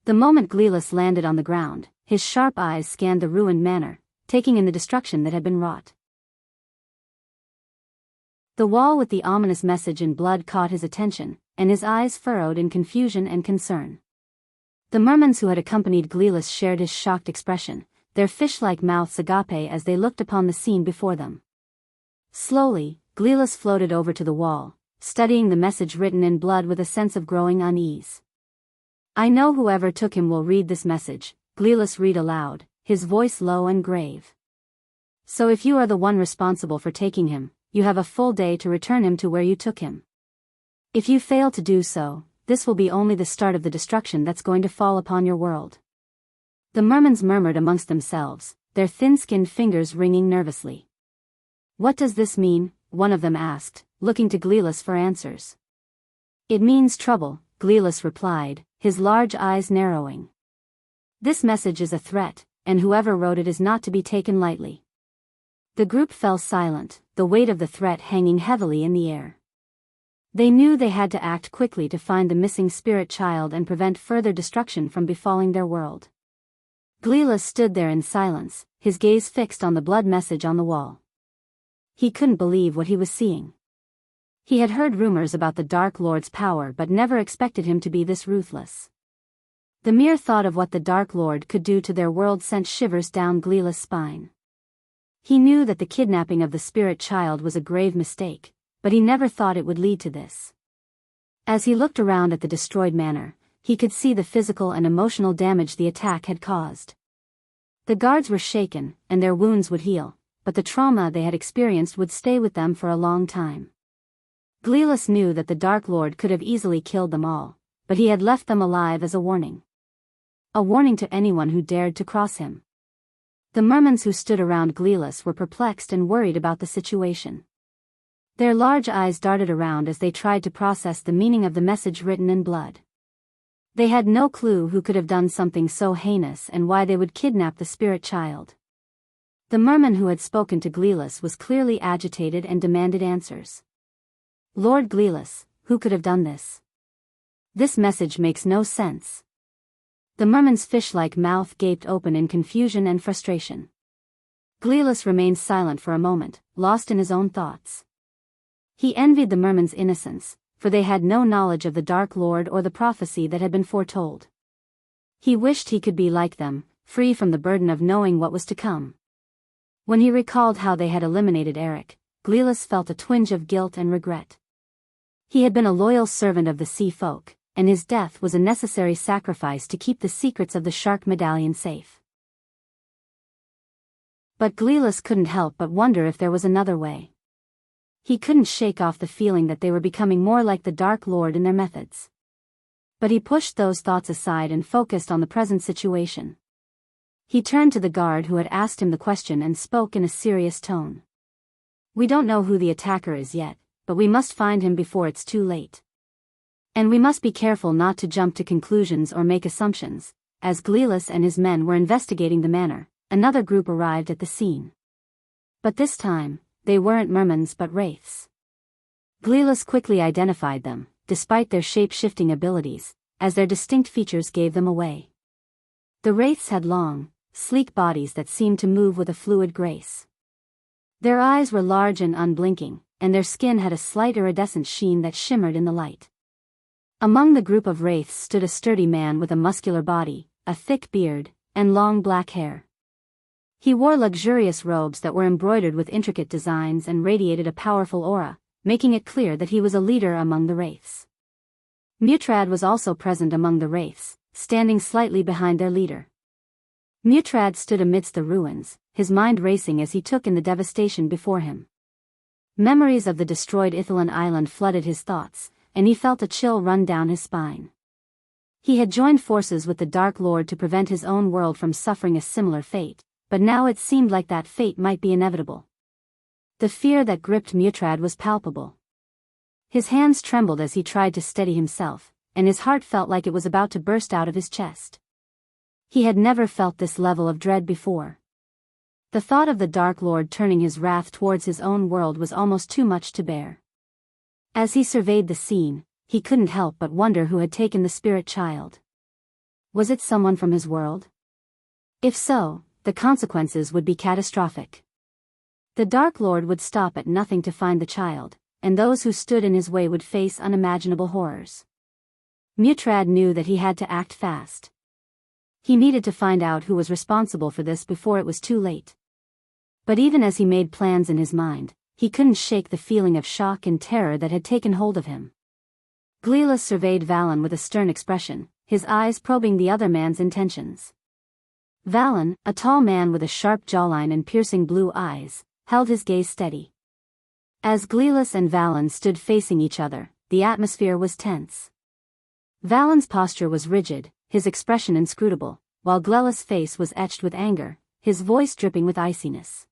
The moment Gluel landed on the ground, his sharp eyes scanned the ruined manor, taking in the destruction that had been wrought. The wall with the ominous message in blood caught his attention, and his eyes furrowed in confusion and concern. The mermans who had accompanied Gluel shared his shocked expression, their fish-like mouths agape as they looked upon the scene before them. Slowly, Gluel floated over to the wall, studying the message written in blood with a sense of growing unease. "I know whoever took him will read this message," Gluel read aloud, his voice low and grave. "So if you are the one responsible for taking him, you have a full day to return him to where you took him. If you fail to do so, this will be only the start of the destruction that's going to fall upon your world." The mermans murmured amongst themselves, their thin-skinned fingers ringing nervously. "What does this mean?" one of them asked, looking to Gluel for answers. "It means trouble," Gluel replied, his large eyes narrowing. "This message is a threat, and whoever wrote it is not to be taken lightly." The group fell silent, the weight of the threat hanging heavily in the air. They knew they had to act quickly to find the missing spirit child and prevent further destruction from befalling their world. Gluel stood there in silence, his gaze fixed on the blood message on the wall. He couldn't believe what he was seeing. He had heard rumors about the Dark Lord's power but never expected him to be this ruthless. The mere thought of what the Dark Lord could do to their world sent shivers down Gluel's spine. He knew that the kidnapping of the spirit child was a grave mistake, but he never thought it would lead to this. As he looked around at the destroyed manor, he could see the physical and emotional damage the attack had caused. The guards were shaken, and their wounds would heal, but the trauma they had experienced would stay with them for a long time. Gluel knew that the Dark Lord could have easily killed them all, but he had left them alive as a warning. A warning to anyone who dared to cross him. The mermans who stood around Gluel were perplexed and worried about the situation. Their large eyes darted around as they tried to process the meaning of the message written in blood. They had no clue who could have done something so heinous and why they would kidnap the spirit child. The merman who had spoken to Gluel was clearly agitated and demanded answers. "Lord Gluel, who could have done this? This message makes no sense." The merman's fish-like mouth gaped open in confusion and frustration. Gluel remained silent for a moment, lost in his own thoughts. He envied the merman's innocence, for they had no knowledge of the Dark Lord or the prophecy that had been foretold. He wished he could be like them, free from the burden of knowing what was to come. When he recalled how they had eliminated Eric, Gluel felt a twinge of guilt and regret. He had been a loyal servant of the sea folk, and his death was a necessary sacrifice to keep the secrets of the shark medallion safe. But Gluel couldn't help but wonder if there was another way. He couldn't shake off the feeling that they were becoming more like the Dark Lord in their methods. But he pushed those thoughts aside and focused on the present situation. He turned to the guard who had asked him the question and spoke in a serious tone. "We don't know who the attacker is yet, but we must find him before it's too late. And we must be careful not to jump to conclusions or make assumptions." As Gluel and his men were investigating the manor, another group arrived at the scene. But this time, they weren't mermans but wraiths. Gluel quickly identified them, despite their shape-shifting abilities, as their distinct features gave them away. The wraiths had long, sleek bodies that seemed to move with a fluid grace. Their eyes were large and unblinking, and their skin had a slight iridescent sheen that shimmered in the light. Among the group of wraiths stood a sturdy man with a muscular body, a thick beard, and long black hair. He wore luxurious robes that were embroidered with intricate designs and radiated a powerful aura, making it clear that he was a leader among the wraiths. Mutrad was also present among the wraiths, standing slightly behind their leader. Mutrad stood amidst the ruins, his mind racing as he took in the devastation before him. Memories of the destroyed Ithilien island flooded his thoughts, and he felt a chill run down his spine. He had joined forces with the Dark Lord to prevent his own world from suffering a similar fate, but now it seemed like that fate might be inevitable. The fear that gripped Mutrad was palpable. His hands trembled as he tried to steady himself, and his heart felt like it was about to burst out of his chest. He had never felt this level of dread before. The thought of the Dark Lord turning his wrath towards his own world was almost too much to bear. As he surveyed the scene, he couldn't help but wonder who had taken the spirit child. Was it someone from his world? If so, the consequences would be catastrophic. The Dark Lord would stop at nothing to find the child, and those who stood in his way would face unimaginable horrors. Mutrad knew that he had to act fast. He needed to find out who was responsible for this before it was too late. But even as he made plans in his mind, he couldn't shake the feeling of shock and terror that had taken hold of him. Gleelis surveyed Valen with a stern expression, his eyes probing the other man's intentions. Valen, a tall man with a sharp jawline and piercing blue eyes, held his gaze steady. As Gleelis and Valen stood facing each other, the atmosphere was tense. Valen's posture was rigid, his expression inscrutable, while Gleelis' face was etched with anger, his voice dripping with iciness.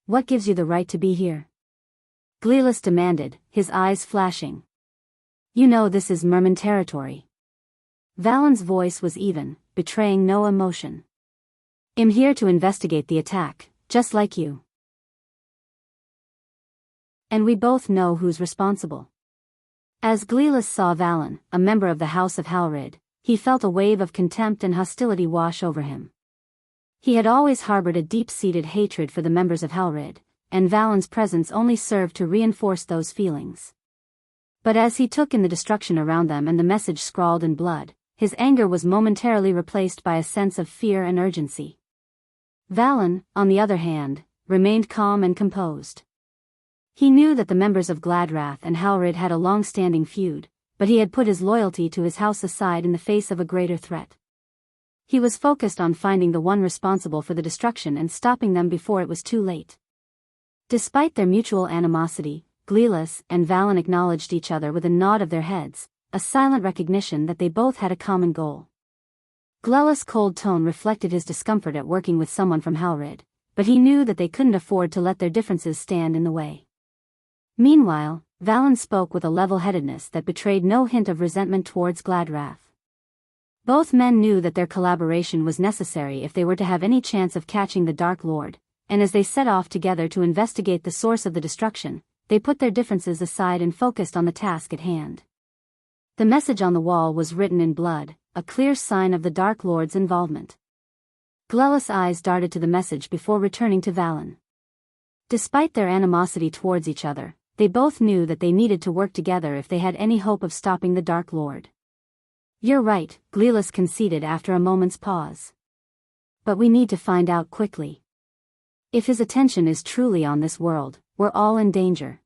"What gives you the right to be here?" Gleelis demanded, his eyes flashing. "You know this is Merman territory." Valen's voice was even, betraying no emotion. "I'm here to investigate the attack, just like you. And we both know who's responsible." As Gleelis saw Valen, a member of the House of Halrid, he felt a wave of contempt and hostility wash over him. He had always harbored a deep-seated hatred for the members of Halrid, and Valen's presence only served to reinforce those feelings. But as he took in the destruction around them and the message scrawled in blood, his anger was momentarily replaced by a sense of fear and urgency. Valen, on the other hand, remained calm and composed. He knew that the members of Gladrath and Halrid had a long-standing feud, but he had put his loyalty to his house aside in the face of a greater threat. He was focused on finding the one responsible for the destruction and stopping them before it was too late. Despite their mutual animosity, Gleelis and Valen acknowledged each other with a nod of their heads, a silent recognition that they both had a common goal. Gleelis' cold tone reflected his discomfort at working with someone from Halrid, but he knew that they couldn't afford to let their differences stand in the way. Meanwhile, Valen spoke with a level-headedness that betrayed no hint of resentment towards Gladrath. Both men knew that their collaboration was necessary if they were to have any chance of catching the Dark Lord, and as they set off together to investigate the source of the destruction, they put their differences aside and focused on the task at hand. The message on the wall was written in blood, a clear sign of the Dark Lord's involvement. Gleelis' eyes darted to the message before returning to Valen. Despite their animosity towards each other, they both knew that they needed to work together if they had any hope of stopping the Dark Lord. "You're right," Gleelis conceded after a moment's pause. "But we need to find out quickly. If his attention is truly on this world, we're all in danger."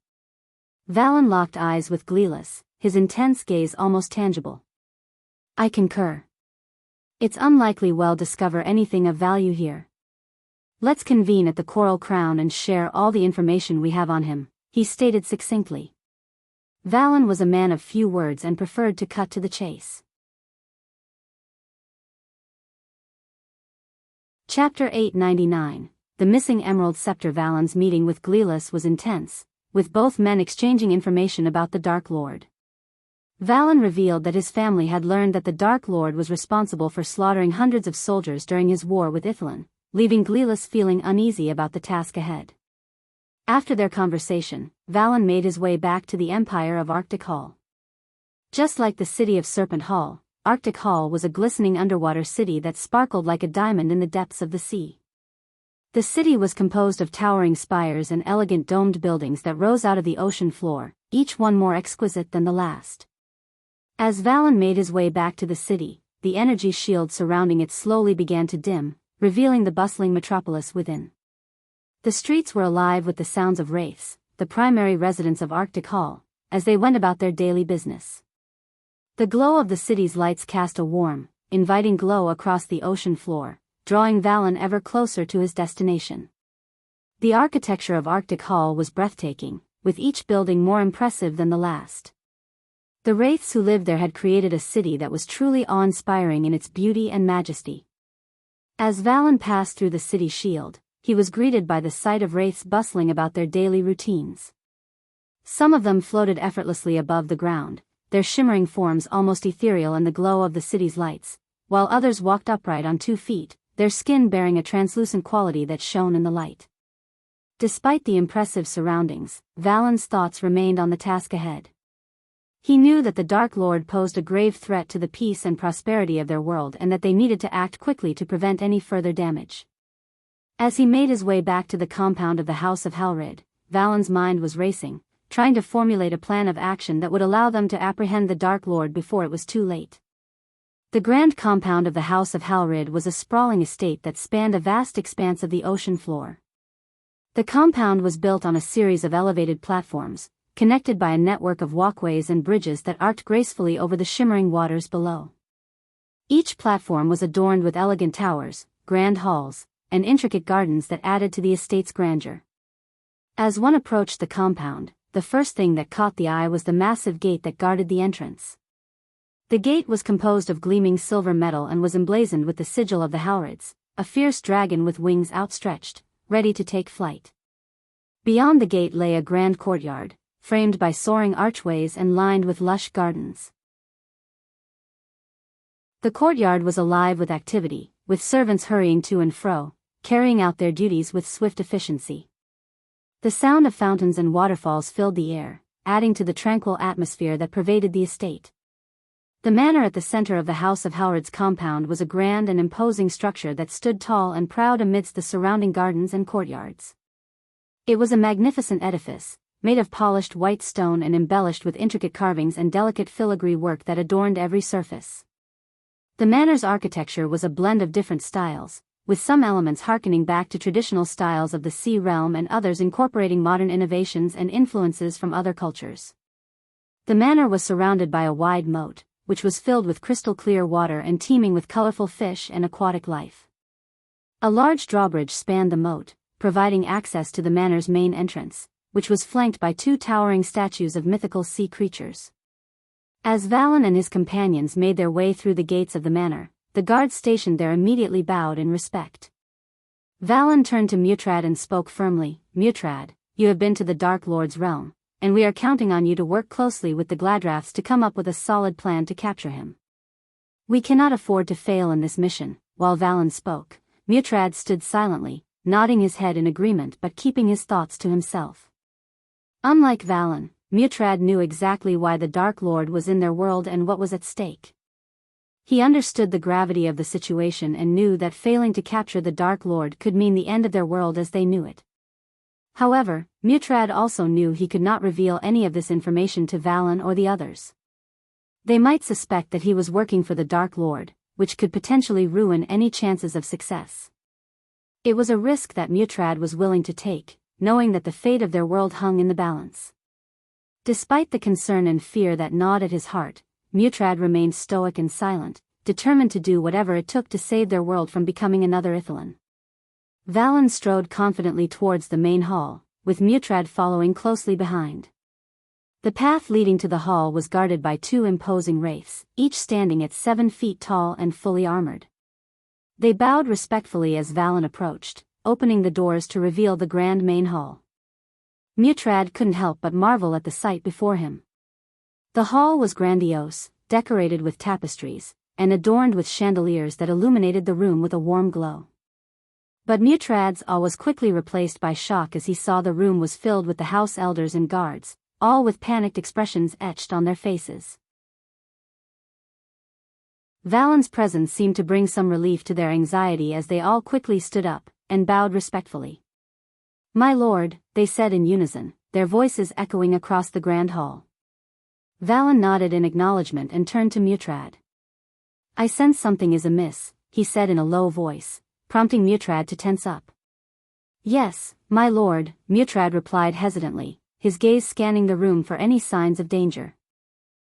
Valen locked eyes with Gleelis, his intense gaze almost tangible. "I concur. It's unlikely we'll discover anything of value here. Let's convene at the Coral Crown and share all the information we have on him," he stated succinctly. Valen was a man of few words and preferred to cut to the chase. Chapter 899. The Missing Emerald Scepter. Valen's meeting with Gleelis was intense, with both men exchanging information about the Dark Lord. Valen revealed that his family had learned that the Dark Lord was responsible for slaughtering hundreds of soldiers during his war with Ithlin, leaving Gleelis feeling uneasy about the task ahead. After their conversation, Valen made his way back to the Empire of Arctic Hall. Just like the city of Serpent Hall, Arctic Hall was a glistening underwater city that sparkled like a diamond in the depths of the sea. The city was composed of towering spires and elegant domed buildings that rose out of the ocean floor, each one more exquisite than the last. As Valen made his way back to the city, the energy shield surrounding it slowly began to dim, revealing the bustling metropolis within. The streets were alive with the sounds of wraiths, the primary residents of Arctic Hall, as they went about their daily business. The glow of the city's lights cast a warm, inviting glow across the ocean floor, drawing Valen ever closer to his destination. The architecture of Arctic Hall was breathtaking, with each building more impressive than the last. The wraiths who lived there had created a city that was truly awe-inspiring in its beauty and majesty. As Valen passed through the city shield, he was greeted by the sight of wraiths bustling about their daily routines. Some of them floated effortlessly above the ground, their shimmering forms almost ethereal in the glow of the city's lights, while others walked upright on 2 feet, their skin bearing a translucent quality that shone in the light. Despite the impressive surroundings, Valen's thoughts remained on the task ahead. He knew that the Dark Lord posed a grave threat to the peace and prosperity of their world and that they needed to act quickly to prevent any further damage. As he made his way back to the compound of the House of Halrid, Valen's mind was racing, trying to formulate a plan of action that would allow them to apprehend the Dark Lord before it was too late. The grand compound of the House of Halrid was a sprawling estate that spanned a vast expanse of the ocean floor. The compound was built on a series of elevated platforms, connected by a network of walkways and bridges that arced gracefully over the shimmering waters below. Each platform was adorned with elegant towers, grand halls, and intricate gardens that added to the estate's grandeur. As one approached the compound, the first thing that caught the eye was the massive gate that guarded the entrance. The gate was composed of gleaming silver metal and was emblazoned with the sigil of the Halrids, a fierce dragon with wings outstretched, ready to take flight. Beyond the gate lay a grand courtyard, framed by soaring archways and lined with lush gardens. The courtyard was alive with activity, with servants hurrying to and fro, carrying out their duties with swift efficiency. The sound of fountains and waterfalls filled the air, adding to the tranquil atmosphere that pervaded the estate. The manor at the center of the House of Halrid's compound was a grand and imposing structure that stood tall and proud amidst the surrounding gardens and courtyards. It was a magnificent edifice, made of polished white stone and embellished with intricate carvings and delicate filigree work that adorned every surface. The manor's architecture was a blend of different styles, with some elements harkening back to traditional styles of the Sea Realm and others incorporating modern innovations and influences from other cultures. The manor was surrounded by a wide moat, which was filled with crystal-clear water and teeming with colorful fish and aquatic life. A large drawbridge spanned the moat, providing access to the manor's main entrance, which was flanked by 2 towering statues of mythical sea creatures. As Valen and his companions made their way through the gates of the manor, the guards stationed there immediately bowed in respect. Valen turned to Mutrad and spoke firmly, "Mutrad, you have been to the Dark Lord's realm, and we are counting on you to work closely with the Gladraths to come up with a solid plan to capture him. We cannot afford to fail in this mission." While Valen spoke, Mutrad stood silently, nodding his head in agreement but keeping his thoughts to himself. Unlike Valen, Mutrad knew exactly why the Dark Lord was in their world and what was at stake. He understood the gravity of the situation and knew that failing to capture the Dark Lord could mean the end of their world as they knew it. However, Mutrad also knew he could not reveal any of this information to Valen or the others. They might suspect that he was working for the Dark Lord, which could potentially ruin any chances of success. It was a risk that Mutrad was willing to take, knowing that the fate of their world hung in the balance. Despite the concern and fear that gnawed at his heart, Mutrad remained stoic and silent, determined to do whatever it took to save their world from becoming another Ithilien. Valen strode confidently towards the main hall, with Mutrad following closely behind. The path leading to the hall was guarded by 2 imposing wraiths, each standing at 7 feet tall and fully armored. They bowed respectfully as Valen approached, opening the doors to reveal the grand main hall. Mutrad couldn't help but marvel at the sight before him. The hall was grandiose, decorated with tapestries, and adorned with chandeliers that illuminated the room with a warm glow. But Mutrad's awe was quickly replaced by shock as he saw the room was filled with the house elders and guards, all with panicked expressions etched on their faces. Valen's presence seemed to bring some relief to their anxiety as they all quickly stood up, and bowed respectfully. "My lord," they said in unison, their voices echoing across the grand hall. Valen nodded in acknowledgement and turned to Mutrad. "I sense something is amiss," he said in a low voice, prompting Mutrad to tense up. "Yes, my lord," Mutrad replied hesitantly, his gaze scanning the room for any signs of danger.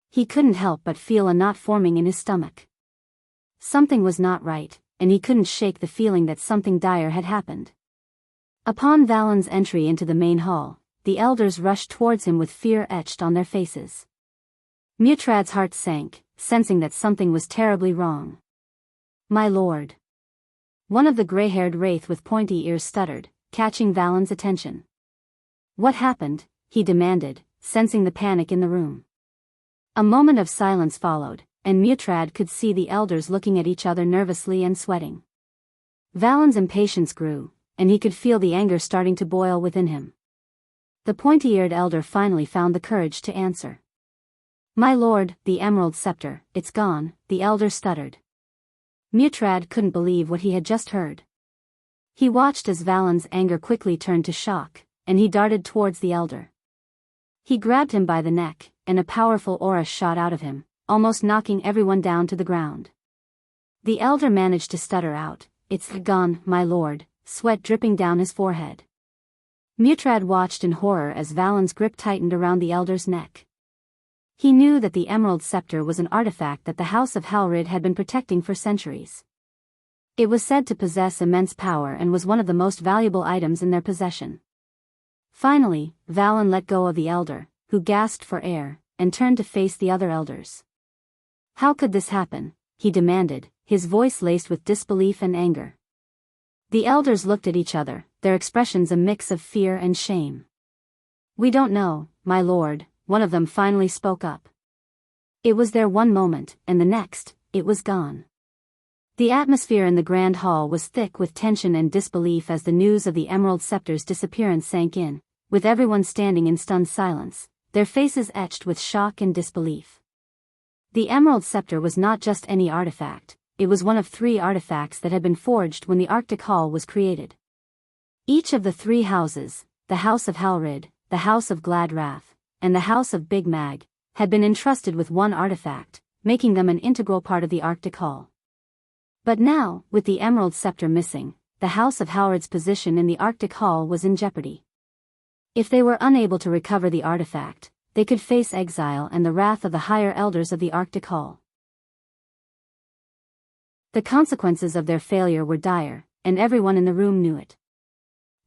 He couldn't help but feel a knot forming in his stomach. Something was not right, and he couldn't shake the feeling that something dire had happened. Upon Valen's entry into the main hall, the elders rushed towards him with fear etched on their faces. Mutrad's heart sank, sensing that something was terribly wrong. "My lord." One of the gray-haired wraith with pointy ears stuttered, catching Valen's attention. "What happened?" he demanded, sensing the panic in the room. A moment of silence followed, and Mutrad could see the elders looking at each other nervously and sweating. Valen's impatience grew, and he could feel the anger starting to boil within him. The pointy-eared elder finally found the courage to answer. "My lord, the emerald scepter, it's gone," the elder stuttered. Mutrad couldn't believe what he had just heard. He watched as Valen's anger quickly turned to shock, and he darted towards the elder. He grabbed him by the neck, and a powerful aura shot out of him, almost knocking everyone down to the ground. The elder managed to stutter out, "It's gone, my lord," sweat dripping down his forehead. Mutrad watched in horror as Valen's grip tightened around the elder's neck. He knew that the emerald scepter was an artifact that the House of Halrid had been protecting for centuries. It was said to possess immense power and was one of the most valuable items in their possession. Finally, Valen let go of the elder, who gasped for air, and turned to face the other elders. "How could this happen?" he demanded, his voice laced with disbelief and anger. The elders looked at each other, their expressions a mix of fear and shame. "We don't know, my lord," one of them finally spoke up. It was there one moment, and the next, it was gone. The atmosphere in the grand hall was thick with tension and disbelief as the news of the Emerald Scepter's disappearance sank in, with everyone standing in stunned silence, their faces etched with shock and disbelief. The Emerald Scepter was not just any artifact, it was one of 3 artifacts that had been forged when the Arctic Hall was created. Each of the 3 houses, the House of Halrid, the House of Gladrath, and the House of Big Mag, had been entrusted with one artifact, making them an integral part of the Arctic Hall. But now, with the Emerald Scepter missing, the House of Halrid's position in the Arctic Hall was in jeopardy. If they were unable to recover the artifact, they could face exile and the wrath of the higher elders of the Arctic Hall. The consequences of their failure were dire, and everyone in the room knew it.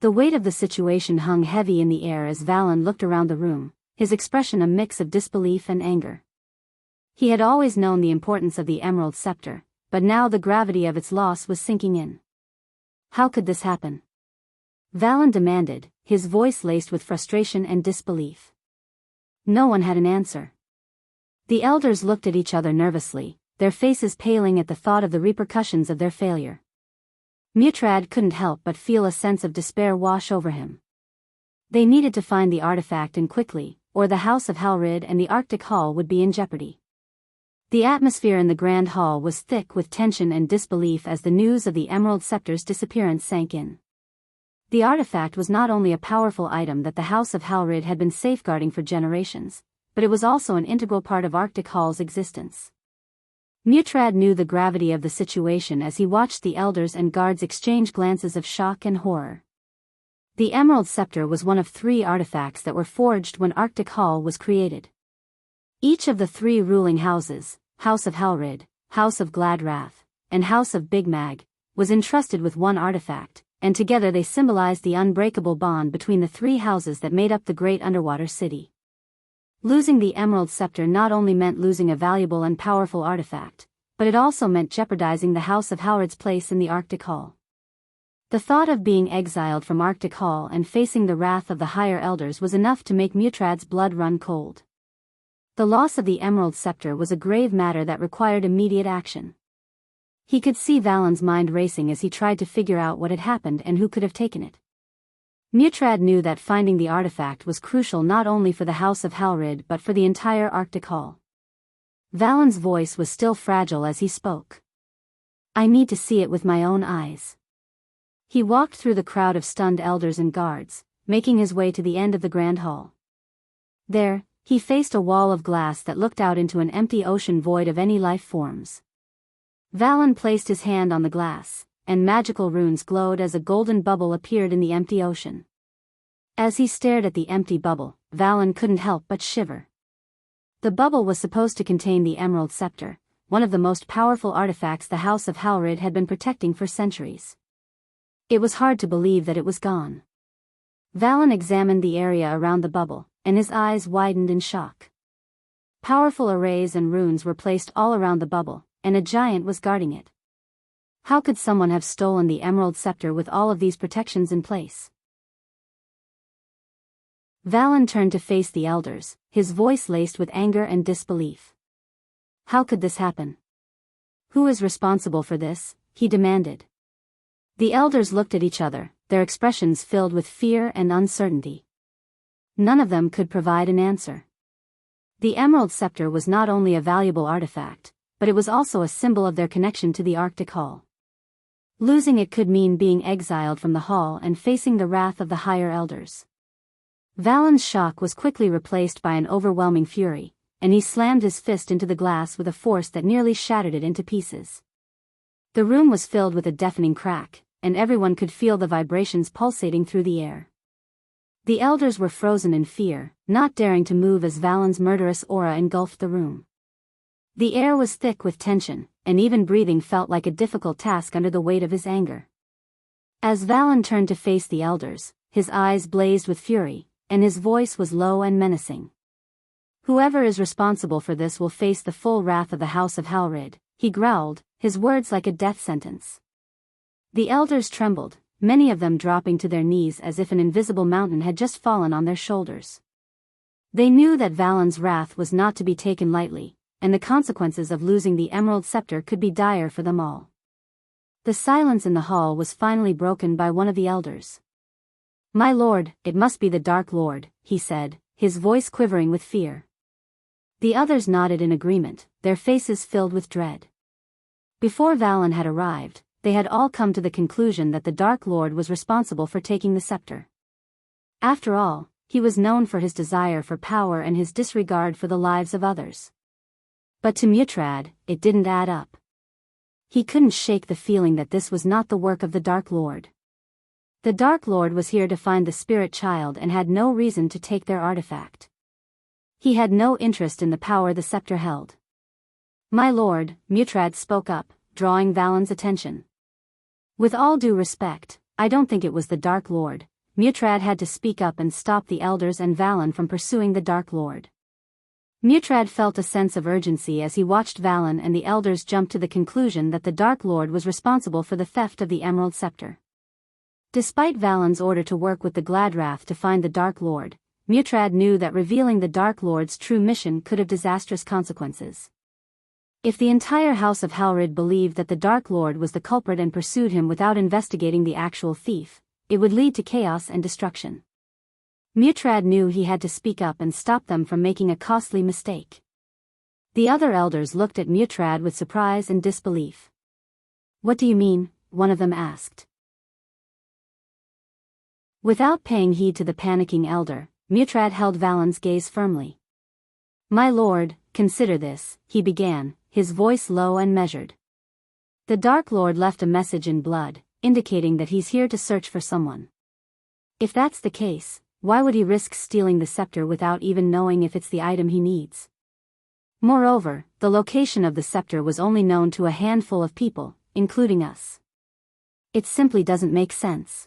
The weight of the situation hung heavy in the air as Valen looked around the room, his expression a mix of disbelief and anger. He had always known the importance of the Emerald Scepter, but now the gravity of its loss was sinking in. "How could this happen?" Valen demanded, his voice laced with frustration and disbelief. No one had an answer. The elders looked at each other nervously, their faces paling at the thought of the repercussions of their failure. Mutrad couldn't help but feel a sense of despair wash over him. They needed to find the artifact and quickly, or the House of Halrid and the Arctic Hall would be in jeopardy. The atmosphere in the Grand Hall was thick with tension and disbelief as the news of the Emerald Scepter's disappearance sank in. The artifact was not only a powerful item that the House of Halrid had been safeguarding for generations, but it was also an integral part of Arctic Hall's existence. Mutrad knew the gravity of the situation as he watched the elders and guards exchange glances of shock and horror. The Emerald Scepter was one of 3 artifacts that were forged when Arctic Hall was created. Each of the 3 ruling houses, House of Halrid, House of Gladrath, and House of Big Mag, was entrusted with one artifact, and together they symbolized the unbreakable bond between the 3 houses that made up the great underwater city. Losing the Emerald Scepter not only meant losing a valuable and powerful artifact, but it also meant jeopardizing the House of Halrid's place in the Arctic Hall. The thought of being exiled from Arctic Hall and facing the wrath of the higher elders was enough to make Mutrad's blood run cold. The loss of the Emerald Scepter was a grave matter that required immediate action. He could see Valen's mind racing as he tried to figure out what had happened and who could have taken it. Mutrad knew that finding the artifact was crucial not only for the House of Halrid but for the entire Arctic Hall. Valen's voice was still fragile as he spoke. "I need to see it with my own eyes." He walked through the crowd of stunned elders and guards, making his way to the end of the Grand Hall. There, he faced a wall of glass that looked out into an empty ocean void of any life forms. Valen placed his hand on the glass, and magical runes glowed as a golden bubble appeared in the empty ocean. As he stared at the empty bubble, Valen couldn't help but shiver. The bubble was supposed to contain the Emerald Scepter, one of the most powerful artifacts the House of Halrid had been protecting for centuries. It was hard to believe that it was gone. Valen examined the area around the bubble, and his eyes widened in shock. Powerful arrays and runes were placed all around the bubble, and a giant was guarding it. How could someone have stolen the Emerald Scepter with all of these protections in place? Valen turned to face the elders, his voice laced with anger and disbelief. How could this happen? Who is responsible for this? He demanded. The elders looked at each other, their expressions filled with fear and uncertainty. None of them could provide an answer. The Emerald Scepter was not only a valuable artifact, but it was also a symbol of their connection to the Arctic Hall. Losing it could mean being exiled from the hall and facing the wrath of the higher elders. Valen's shock was quickly replaced by an overwhelming fury, and he slammed his fist into the glass with a force that nearly shattered it into pieces. The room was filled with a deafening crack, and everyone could feel the vibrations pulsating through the air. The elders were frozen in fear, not daring to move as Valen's murderous aura engulfed the room. The air was thick with tension, and even breathing felt like a difficult task under the weight of his anger. As Valen turned to face the elders, his eyes blazed with fury, and his voice was low and menacing. Whoever is responsible for this will face the full wrath of the House of Halrid, he growled, his words like a death sentence. The elders trembled, many of them dropping to their knees as if an invisible mountain had just fallen on their shoulders. They knew that Valen's wrath was not to be taken lightly, and the consequences of losing the Emerald Scepter could be dire for them all. The silence in the hall was finally broken by one of the elders. "My lord, it must be the Dark Lord," he said, his voice quivering with fear. The others nodded in agreement, their faces filled with dread. Before Valen had arrived, they had all come to the conclusion that the Dark Lord was responsible for taking the scepter. After all, he was known for his desire for power and his disregard for the lives of others. But to Mutrad, it didn't add up. He couldn't shake the feeling that this was not the work of the Dark Lord. The Dark Lord was here to find the spirit child and had no reason to take their artifact. He had no interest in the power the scepter held. "My lord," Mutrad spoke up, drawing Valen's attention. "With all due respect, I don't think it was the Dark Lord." Mutrad had to speak up and stop the elders and Valen from pursuing the Dark Lord. Mutrad felt a sense of urgency as he watched Valen and the elders jump to the conclusion that the Dark Lord was responsible for the theft of the Emerald Scepter. Despite Valen's order to work with the Gladrath to find the Dark Lord, Mutrad knew that revealing the Dark Lord's true mission could have disastrous consequences. If the entire House of Halrid believed that the Dark Lord was the culprit and pursued him without investigating the actual thief, it would lead to chaos and destruction. Mutrad knew he had to speak up and stop them from making a costly mistake. The other elders looked at Mutrad with surprise and disbelief. "What do you mean?" one of them asked. Without paying heed to the panicking elder, Mutrad held Valen's gaze firmly. "My lord, consider this," he began, his voice low and measured. "The Dark Lord left a message in blood, indicating that he's here to search for someone. If that's the case, why would he risk stealing the scepter without even knowing if it's the item he needs? Moreover, the location of the scepter was only known to a handful of people, including us. It simply doesn't make sense."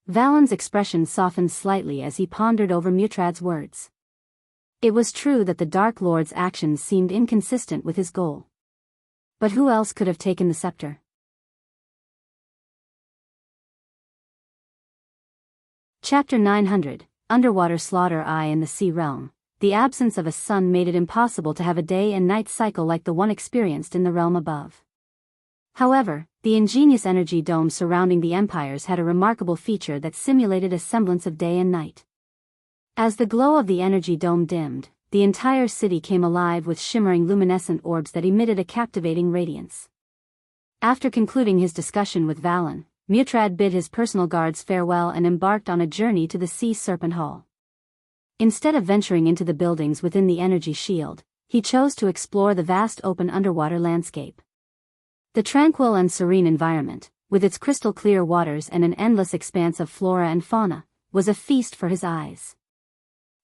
Valen's expression softened slightly as he pondered over Mutrad's words. It was true that the Dark Lord's actions seemed inconsistent with his goal. But who else could have taken the scepter? Chapter 900, Underwater Slaughter. In the Sea Realm, the absence of a sun made it impossible to have a day and night cycle like the one experienced in the realm above. However, the ingenious energy dome surrounding the empires had a remarkable feature that simulated a semblance of day and night. As the glow of the energy dome dimmed, the entire city came alive with shimmering luminescent orbs that emitted a captivating radiance. After concluding his discussion with Valen, Mutrad bid his personal guards farewell and embarked on a journey to the Sea Serpent Hall. Instead of venturing into the buildings within the energy shield, he chose to explore the vast open underwater landscape. The tranquil and serene environment, with its crystal-clear waters and an endless expanse of flora and fauna, was a feast for his eyes.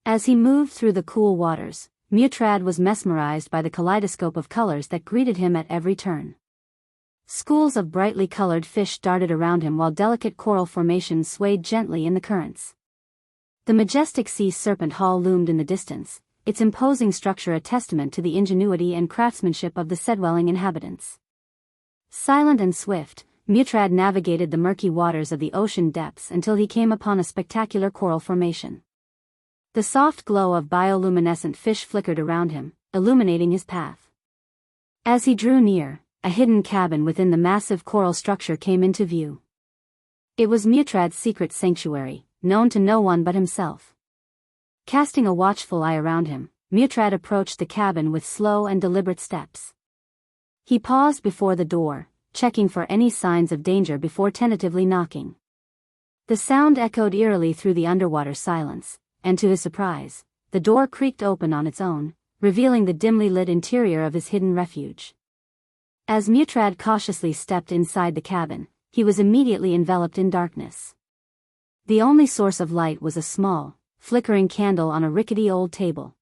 As he moved through the cool waters, Mutrad was mesmerized by the kaleidoscope of colors that greeted him at every turn. Schools of brightly colored fish darted around him while delicate coral formations swayed gently in the currents. The majestic Sea Serpent Hall loomed in the distance, its imposing structure a testament to the ingenuity and craftsmanship of the Sedwelling inhabitants. Silent and swift, Mutrad navigated the murky waters of the ocean depths until he came upon a spectacular coral formation. The soft glow of bioluminescent fish flickered around him, illuminating his path. As he drew near, a hidden cabin within the massive coral structure came into view. It was Mutrad's secret sanctuary, known to no one but himself. Casting a watchful eye around him, Mutrad approached the cabin with slow and deliberate steps. He paused before the door, checking for any signs of danger before tentatively knocking. The sound echoed eerily through the underwater silence, and to his surprise, the door creaked open on its own, revealing the dimly lit interior of his hidden refuge. As Mutrad cautiously stepped inside the cabin, he was immediately enveloped in darkness. The only source of light was a small, flickering candle on a rickety old table.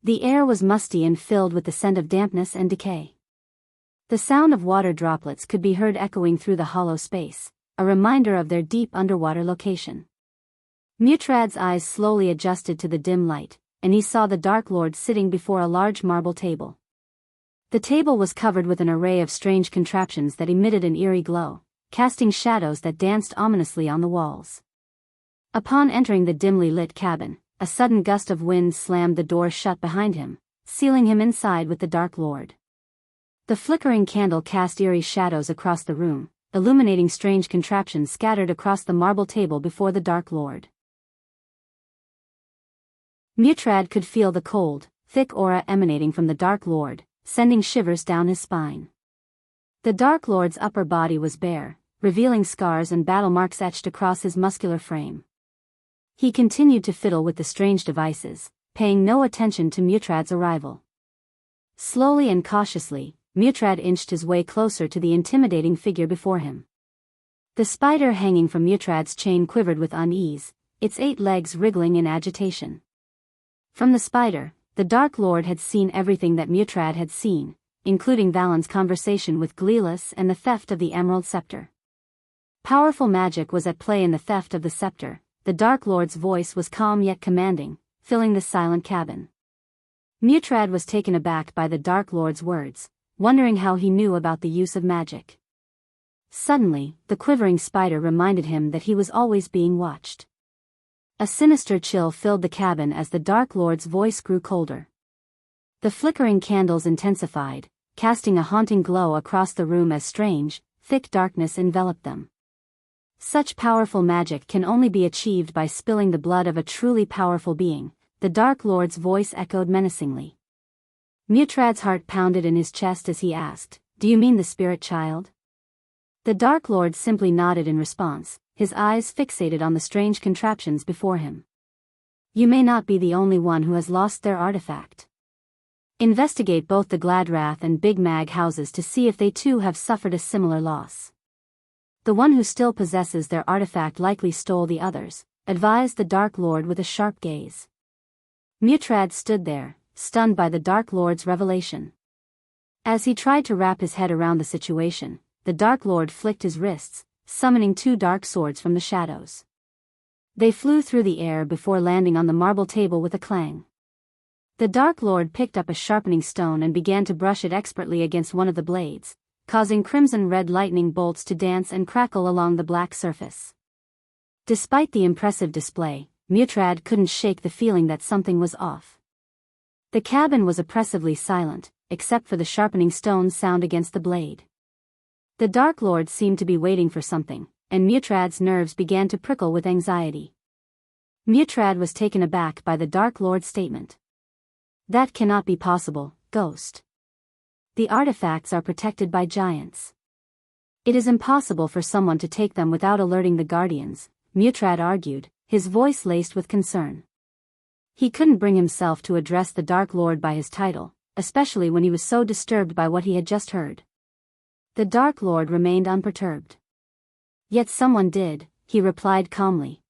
The air was musty and filled with the scent of dampness and decay. The sound of water droplets could be heard echoing through the hollow space, a reminder of their deep underwater location. Mutrad's eyes slowly adjusted to the dim light, and he saw the Dark Lord sitting before a large marble table. The table was covered with an array of strange contraptions that emitted an eerie glow, casting shadows that danced ominously on the walls. Upon entering the dimly lit cabin, a sudden gust of wind slammed the door shut behind him, sealing him inside with the Dark Lord. The flickering candle cast eerie shadows across the room, illuminating strange contraptions scattered across the marble table before the Dark Lord. Mutrad could feel the cold, thick aura emanating from the Dark Lord, sending shivers down his spine. The Dark Lord's upper body was bare, revealing scars and battle marks etched across his muscular frame. He continued to fiddle with the strange devices, paying no attention to Mutrad's arrival. Slowly and cautiously, Mutrad inched his way closer to the intimidating figure before him. The spider hanging from Mutrad's chain quivered with unease, its 8 legs wriggling in agitation. From the spider, the Dark Lord had seen everything that Mutrad had seen, including Valen's conversation with Gleelis and the theft of the Emerald Scepter. Powerful magic was at play in the theft of the scepter. The Dark Lord's voice was calm yet commanding, filling the silent cabin. Mutrad was taken aback by the Dark Lord's words, wondering how he knew about the use of magic. Suddenly, the quivering spider reminded him that he was always being watched. A sinister chill filled the cabin as the Dark Lord's voice grew colder. The flickering candles intensified, casting a haunting glow across the room as strange, thick darkness enveloped them. Such powerful magic can only be achieved by spilling the blood of a truly powerful being, the Dark Lord's voice echoed menacingly. Mutrad's heart pounded in his chest as he asked, "Do you mean the spirit child?" The Dark Lord simply nodded in response, his eyes fixated on the strange contraptions before him. "You may not be the only one who has lost their artifact. Investigate both the Gladrath and Big Mag houses to see if they too have suffered a similar loss. The one who still possesses their artifact likely stole the others," advised the Dark Lord with a sharp gaze. Mutrad stood there, stunned by the Dark Lord's revelation. As he tried to wrap his head around the situation, the Dark Lord flicked his wrists, summoning 2 dark swords from the shadows. They flew through the air before landing on the marble table with a clang. The Dark Lord picked up a sharpening stone and began to brush it expertly against one of the blades, causing crimson-red lightning bolts to dance and crackle along the black surface. Despite the impressive display, Mutrad couldn't shake the feeling that something was off. The cabin was oppressively silent, except for the sharpening stone's sound against the blade. The Dark Lord seemed to be waiting for something, and Mutrad's nerves began to prickle with anxiety. Mutrad was taken aback by the Dark Lord's statement. "That cannot be possible, Ghost. The artifacts are protected by giants. It is impossible for someone to take them without alerting the Guardians," Mutrad argued, his voice laced with concern. He couldn't bring himself to address the Dark Lord by his title, especially when he was so disturbed by what he had just heard. The Dark Lord remained unperturbed. "Yet someone did," he replied calmly.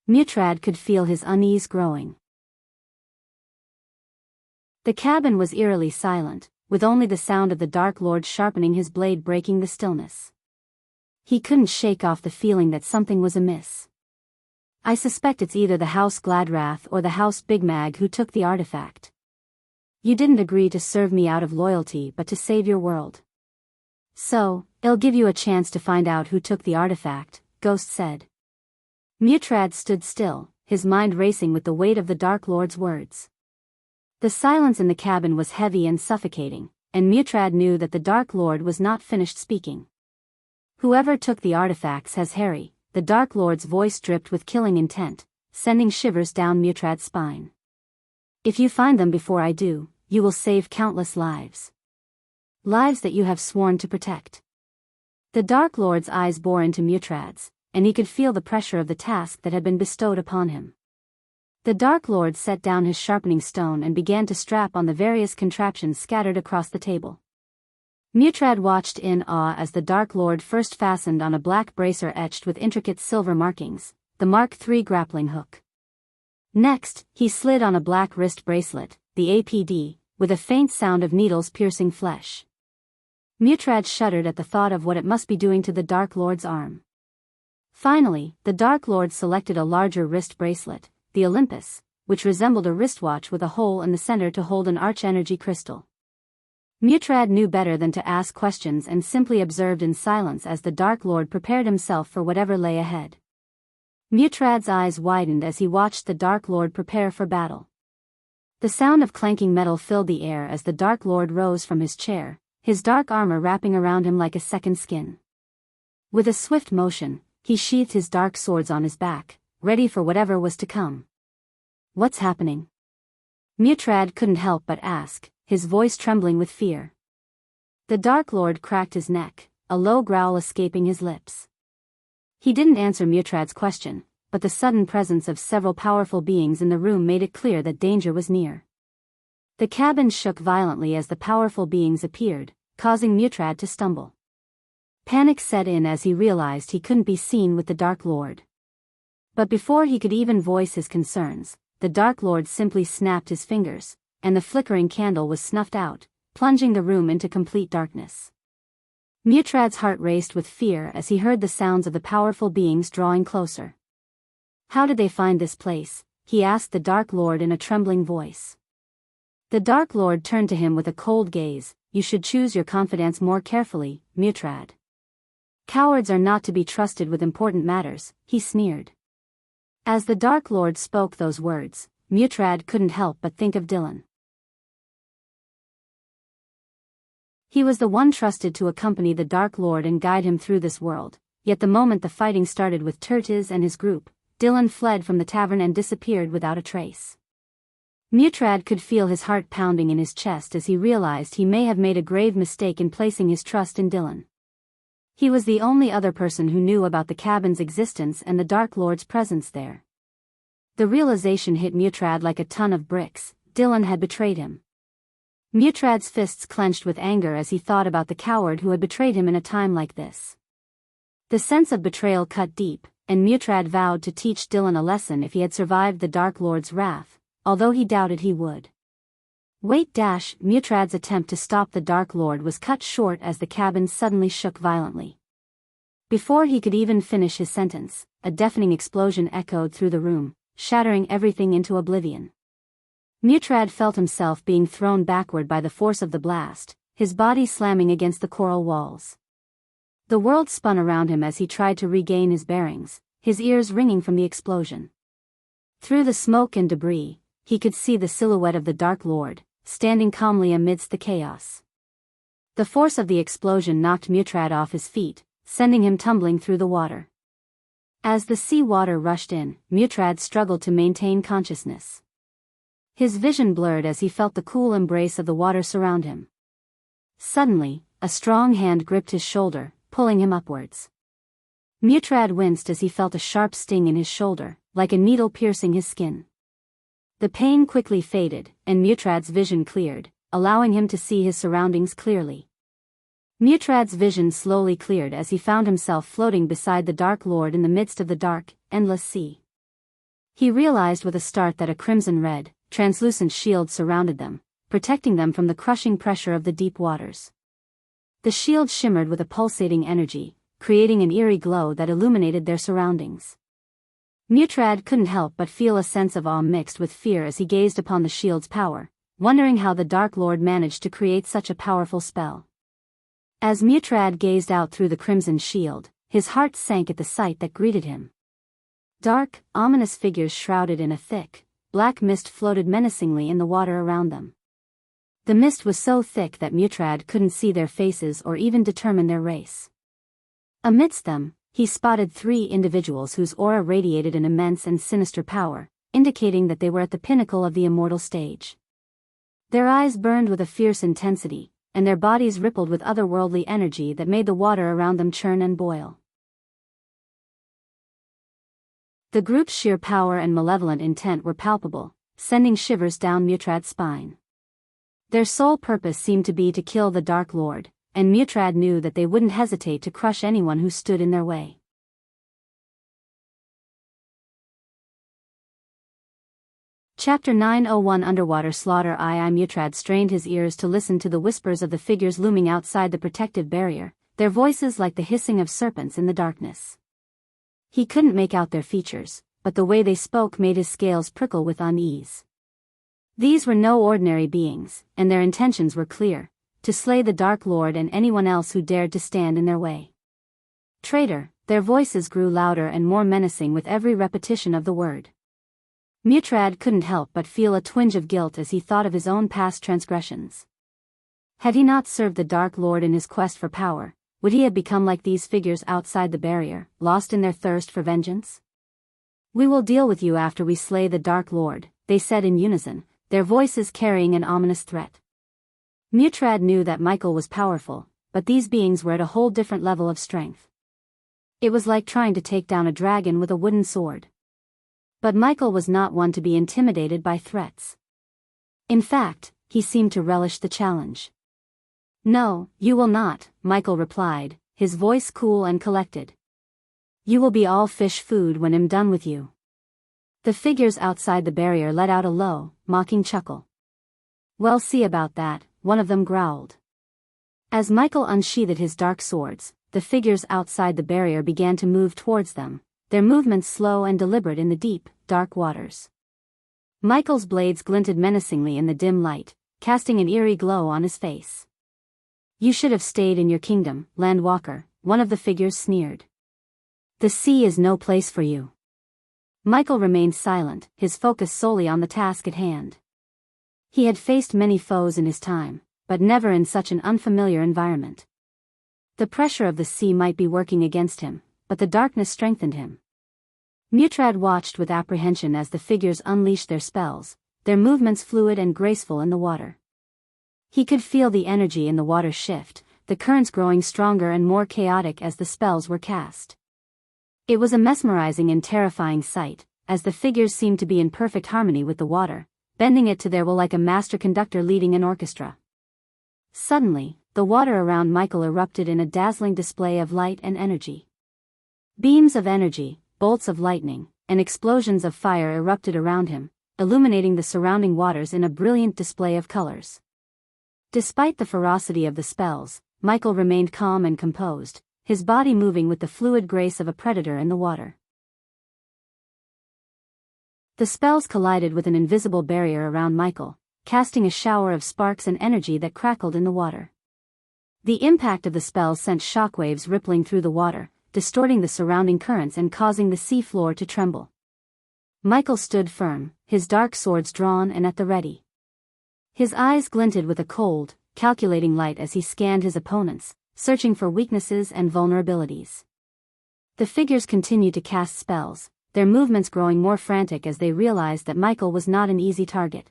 Mutrad could feel his unease growing. The cabin was eerily silent, with only the sound of the Dark Lord sharpening his blade breaking the stillness. He couldn't shake off the feeling that something was amiss. I suspect it's either the House Gladrath or the House Big Mag who took the artifact. You didn't agree to serve me out of loyalty but to save your world. So, I'll give you a chance to find out who took the artifact, Ghost said. Mutrad stood still, his mind racing with the weight of the Dark Lord's words. The silence in the cabin was heavy and suffocating, and Mutrad knew that the Dark Lord was not finished speaking. Whoever took the artifacts has Harry, the Dark Lord's voice dripped with killing intent, sending shivers down Mutrad's spine. If you find them before I do, you will save countless lives. Lives that you have sworn to protect. The Dark Lord's eyes bore into Mutrad's, and he could feel the pressure of the task that had been bestowed upon him. The Dark Lord set down his sharpening stone and began to strap on the various contraptions scattered across the table. Mutrad watched in awe as the Dark Lord first fastened on a black bracer etched with intricate silver markings, the Mark III grappling hook. Next, he slid on a black wrist bracelet, the APD, with a faint sound of needles piercing flesh. Mutrad shuddered at the thought of what it must be doing to the Dark Lord's arm. Finally, the Dark Lord selected a larger wrist bracelet, the Olympus, which resembled a wristwatch with a hole in the center to hold an arch-energy crystal. Mutrad knew better than to ask questions and simply observed in silence as the Dark Lord prepared himself for whatever lay ahead. Mutrad's eyes widened as he watched the Dark Lord prepare for battle. The sound of clanking metal filled the air as the Dark Lord rose from his chair, his dark armor wrapping around him like a second skin. With a swift motion, he sheathed his dark swords on his back, ready for whatever was to come. What's happening? Mutrad couldn't help but ask, his voice trembling with fear. The Dark Lord cracked his neck, a low growl escaping his lips. He didn't answer Mutrad's question, but the sudden presence of several powerful beings in the room made it clear that danger was near. The cabin shook violently as the powerful beings appeared, causing Mutrad to stumble. Panic set in as he realized he couldn't be seen with the Dark Lord. But before he could even voice his concerns, the Dark Lord simply snapped his fingers, and the flickering candle was snuffed out, plunging the room into complete darkness. Mutrad's heart raced with fear as he heard the sounds of the powerful beings drawing closer. How did they find this place? He asked the Dark Lord in a trembling voice. The Dark Lord turned to him with a cold gaze. You should choose your confidants more carefully, Mutrad. Cowards are not to be trusted with important matters, he sneered. As the Dark Lord spoke those words, Mutrad couldn't help but think of Dylan. He was the one trusted to accompany the Dark Lord and guide him through this world, yet the moment the fighting started with Tertiz and his group, Dylan fled from the tavern and disappeared without a trace. Mutrad could feel his heart pounding in his chest as he realized he may have made a grave mistake in placing his trust in Dylan. He was the only other person who knew about the cabin's existence and the Dark Lord's presence there. The realization hit Mutrad like a ton of bricks. Dylan had betrayed him. Mutrad's fists clenched with anger as he thought about the coward who had betrayed him in a time like this. The sense of betrayal cut deep, and Mutrad vowed to teach Dylan a lesson if he had survived the Dark Lord's wrath, although he doubted he would. Wait! Mutrad's attempt to stop the Dark Lord was cut short as the cabin suddenly shook violently. Before he could even finish his sentence, a deafening explosion echoed through the room, shattering everything into oblivion. Mutrad felt himself being thrown backward by the force of the blast, his body slamming against the coral walls. The world spun around him as he tried to regain his bearings, his ears ringing from the explosion. Through the smoke and debris, he could see the silhouette of the Dark Lord, standing calmly amidst the chaos. The force of the explosion knocked Mutrad off his feet, sending him tumbling through the water. As the sea water rushed in, Mutrad struggled to maintain consciousness. His vision blurred as he felt the cool embrace of the water surround him. Suddenly, a strong hand gripped his shoulder, pulling him upwards. Mutrad winced as he felt a sharp sting in his shoulder, like a needle piercing his skin. The pain quickly faded, and Mutrad's vision cleared, allowing him to see his surroundings clearly. Mutrad's vision slowly cleared as he found himself floating beside the Dark Lord in the midst of the dark, endless sea. He realized with a start that a crimson-red, translucent shield surrounded them, protecting them from the crushing pressure of the deep waters. The shield shimmered with a pulsating energy, creating an eerie glow that illuminated their surroundings. Mutrad couldn't help but feel a sense of awe mixed with fear as he gazed upon the shield's power, wondering how the Dark Lord managed to create such a powerful spell. As Mutrad gazed out through the crimson shield, his heart sank at the sight that greeted him. Dark, ominous figures shrouded in a thick, black mist floated menacingly in the water around them. The mist was so thick that Mutrad couldn't see their faces or even determine their race. Amidst them, he spotted 3 individuals whose aura radiated an immense and sinister power, indicating that they were at the pinnacle of the immortal stage. Their eyes burned with a fierce intensity, and their bodies rippled with otherworldly energy that made the water around them churn and boil. The group's sheer power and malevolent intent were palpable, sending shivers down Mutrad's spine. Their sole purpose seemed to be to kill the Dark Lord, and Mutrad knew that they wouldn't hesitate to crush anyone who stood in their way. Chapter 901 Underwater Slaughter. Mutrad strained his ears to listen to the whispers of the figures looming outside the protective barrier, their voices like the hissing of serpents in the darkness. He couldn't make out their features, but the way they spoke made his scales prickle with unease. These were no ordinary beings, and their intentions were clear: to slay the Dark Lord and anyone else who dared to stand in their way. Traitor, their voices grew louder and more menacing with every repetition of the word. Mutrad couldn't help but feel a twinge of guilt as he thought of his own past transgressions. Had he not served the Dark Lord in his quest for power, would he have become like these figures outside the barrier, lost in their thirst for vengeance? "We will deal with you after we slay the Dark Lord," they said in unison, their voices carrying an ominous threat. Mutrad knew that Michael was powerful, but these beings were at a whole different level of strength. It was like trying to take down a dragon with a wooden sword. But Michael was not one to be intimidated by threats. In fact, he seemed to relish the challenge. "No, you will not," Michael replied, his voice cool and collected. "You will be all fish food when I'm done with you." The figures outside the barrier let out a low, mocking chuckle. "Well, see about that," one of them growled. As Michael unsheathed his dark swords, the figures outside the barrier began to move towards them, their movements slow and deliberate in the deep, dark waters. Michael's blades glinted menacingly in the dim light, casting an eerie glow on his face. "You should have stayed in your kingdom, Landwalker," one of the figures sneered. "The sea is no place for you." Michael remained silent, his focus solely on the task at hand. He had faced many foes in his time, but never in such an unfamiliar environment. The pressure of the sea might be working against him, but the darkness strengthened him. Mutrad watched with apprehension as the figures unleashed their spells, their movements fluid and graceful in the water. He could feel the energy in the water shift, the currents growing stronger and more chaotic as the spells were cast. It was a mesmerizing and terrifying sight, as the figures seemed to be in perfect harmony with the water, bending it to their will like a master conductor leading an orchestra. Suddenly, the water around Michael erupted in a dazzling display of light and energy. Beams of energy, bolts of lightning, and explosions of fire erupted around him, illuminating the surrounding waters in a brilliant display of colors. Despite the ferocity of the spells, Michael remained calm and composed, his body moving with the fluid grace of a predator in the water. The spells collided with an invisible barrier around Michael, casting a shower of sparks and energy that crackled in the water. The impact of the spells sent shockwaves rippling through the water, distorting the surrounding currents and causing the sea floor to tremble. Michael stood firm, his dark swords drawn and at the ready. His eyes glinted with a cold, calculating light as he scanned his opponents, searching for weaknesses and vulnerabilities. The figures continued to cast spells, their movements growing more frantic as they realized that Michael was not an easy target.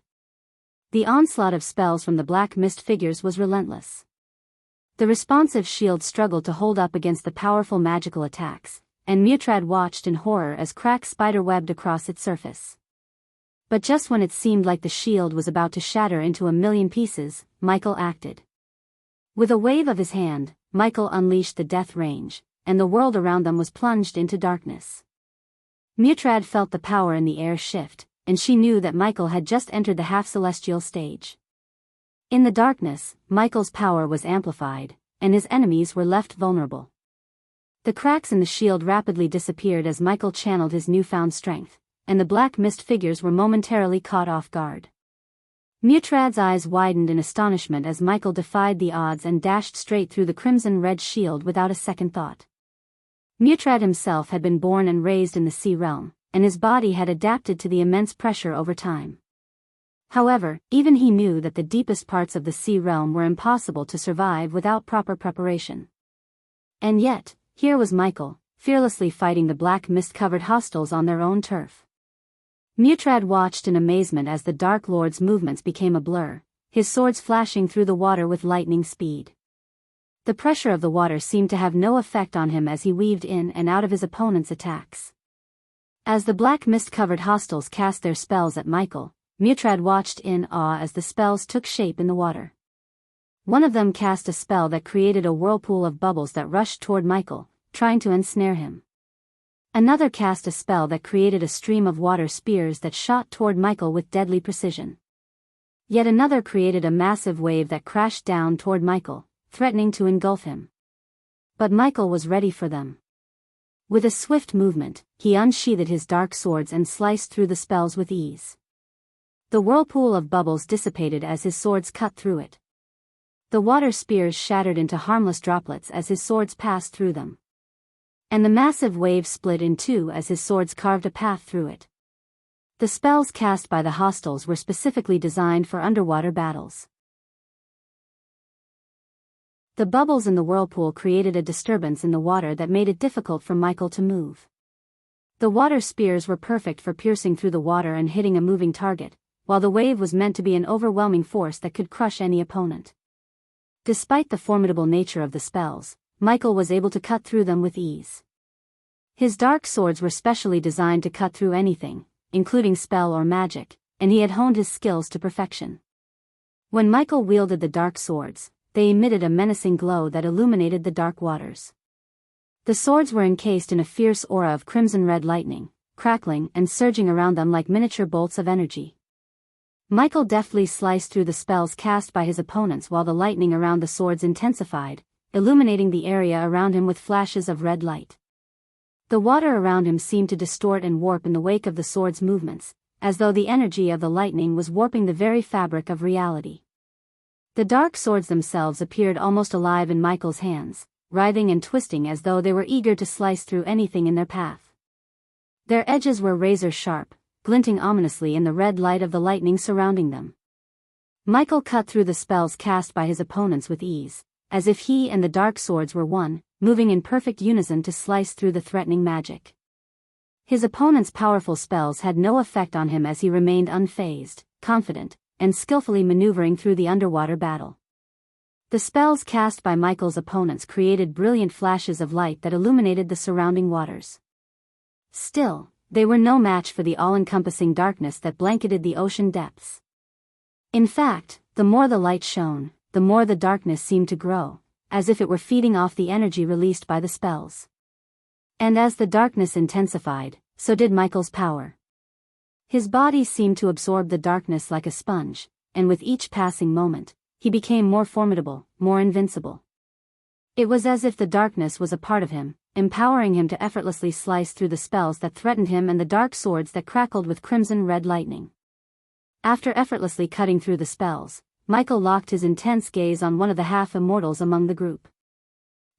The onslaught of spells from the black mist figures was relentless. The responsive shield struggled to hold up against the powerful magical attacks, and Mutrad watched in horror as cracks spiderwebbed across its surface. But just when it seemed like the shield was about to shatter into a million pieces, Michael acted. With a wave of his hand, Michael unleashed the death range, and the world around them was plunged into darkness. Mutrad felt the power in the air shift, and she knew that Michael had just entered the half-celestial stage. In the darkness, Michael's power was amplified, and his enemies were left vulnerable. The cracks in the shield rapidly disappeared as Michael channeled his newfound strength, and the black mist figures were momentarily caught off guard. Mutrad's eyes widened in astonishment as Michael defied the odds and dashed straight through the crimson-red shield without a second thought. Mutrad himself had been born and raised in the sea realm, and his body had adapted to the immense pressure over time. However, even he knew that the deepest parts of the sea realm were impossible to survive without proper preparation. And yet, here was Michael, fearlessly fighting the black mist-covered hostiles on their own turf. Mutrad watched in amazement as the Dark Lord's movements became a blur, his swords flashing through the water with lightning speed. The pressure of the water seemed to have no effect on him as he weaved in and out of his opponent's attacks. As the black mist-covered hostiles cast their spells at Michael, Mutrad watched in awe as the spells took shape in the water. One of them cast a spell that created a whirlpool of bubbles that rushed toward Michael, trying to ensnare him. Another cast a spell that created a stream of water spears that shot toward Michael with deadly precision. Yet another created a massive wave that crashed down toward Michael, threatening to engulf him. But Michael was ready for them. With a swift movement, he unsheathed his dark swords and sliced through the spells with ease. The whirlpool of bubbles dissipated as his swords cut through it. The water spears shattered into harmless droplets as his swords passed through them. And the massive wave split in two as his swords carved a path through it. The spells cast by the hostiles were specifically designed for underwater battles. The bubbles in the whirlpool created a disturbance in the water that made it difficult for Michael to move. The water spears were perfect for piercing through the water and hitting a moving target, while the wave was meant to be an overwhelming force that could crush any opponent. Despite the formidable nature of the spells, Michael was able to cut through them with ease. His dark swords were specially designed to cut through anything, including spell or magic, and he had honed his skills to perfection. When Michael wielded the dark swords, they emitted a menacing glow that illuminated the dark waters. The swords were encased in a fierce aura of crimson-red lightning, crackling and surging around them like miniature bolts of energy. Michael deftly sliced through the spells cast by his opponents while the lightning around the swords intensified, illuminating the area around him with flashes of red light. The water around him seemed to distort and warp in the wake of the sword's movements, as though the energy of the lightning was warping the very fabric of reality. The dark swords themselves appeared almost alive in Michael's hands, writhing and twisting as though they were eager to slice through anything in their path. Their edges were razor-sharp, glinting ominously in the red light of the lightning surrounding them. Michael cut through the spells cast by his opponents with ease, as if he and the dark swords were one, moving in perfect unison to slice through the threatening magic. His opponent's powerful spells had no effect on him as he remained unfazed, confident, and skillfully maneuvering through the underwater battle. The spells cast by Michael's opponents created brilliant flashes of light that illuminated the surrounding waters. Still, they were no match for the all-encompassing darkness that blanketed the ocean depths. In fact, the more the light shone, the more the darkness seemed to grow, as if it were feeding off the energy released by the spells. And as the darkness intensified, so did Michael's power. His body seemed to absorb the darkness like a sponge, and with each passing moment, he became more formidable, more invincible. It was as if the darkness was a part of him, empowering him to effortlessly slice through the spells that threatened him and the dark swords that crackled with crimson-red lightning. After effortlessly cutting through the spells, Michael locked his intense gaze on one of the half-immortals among the group.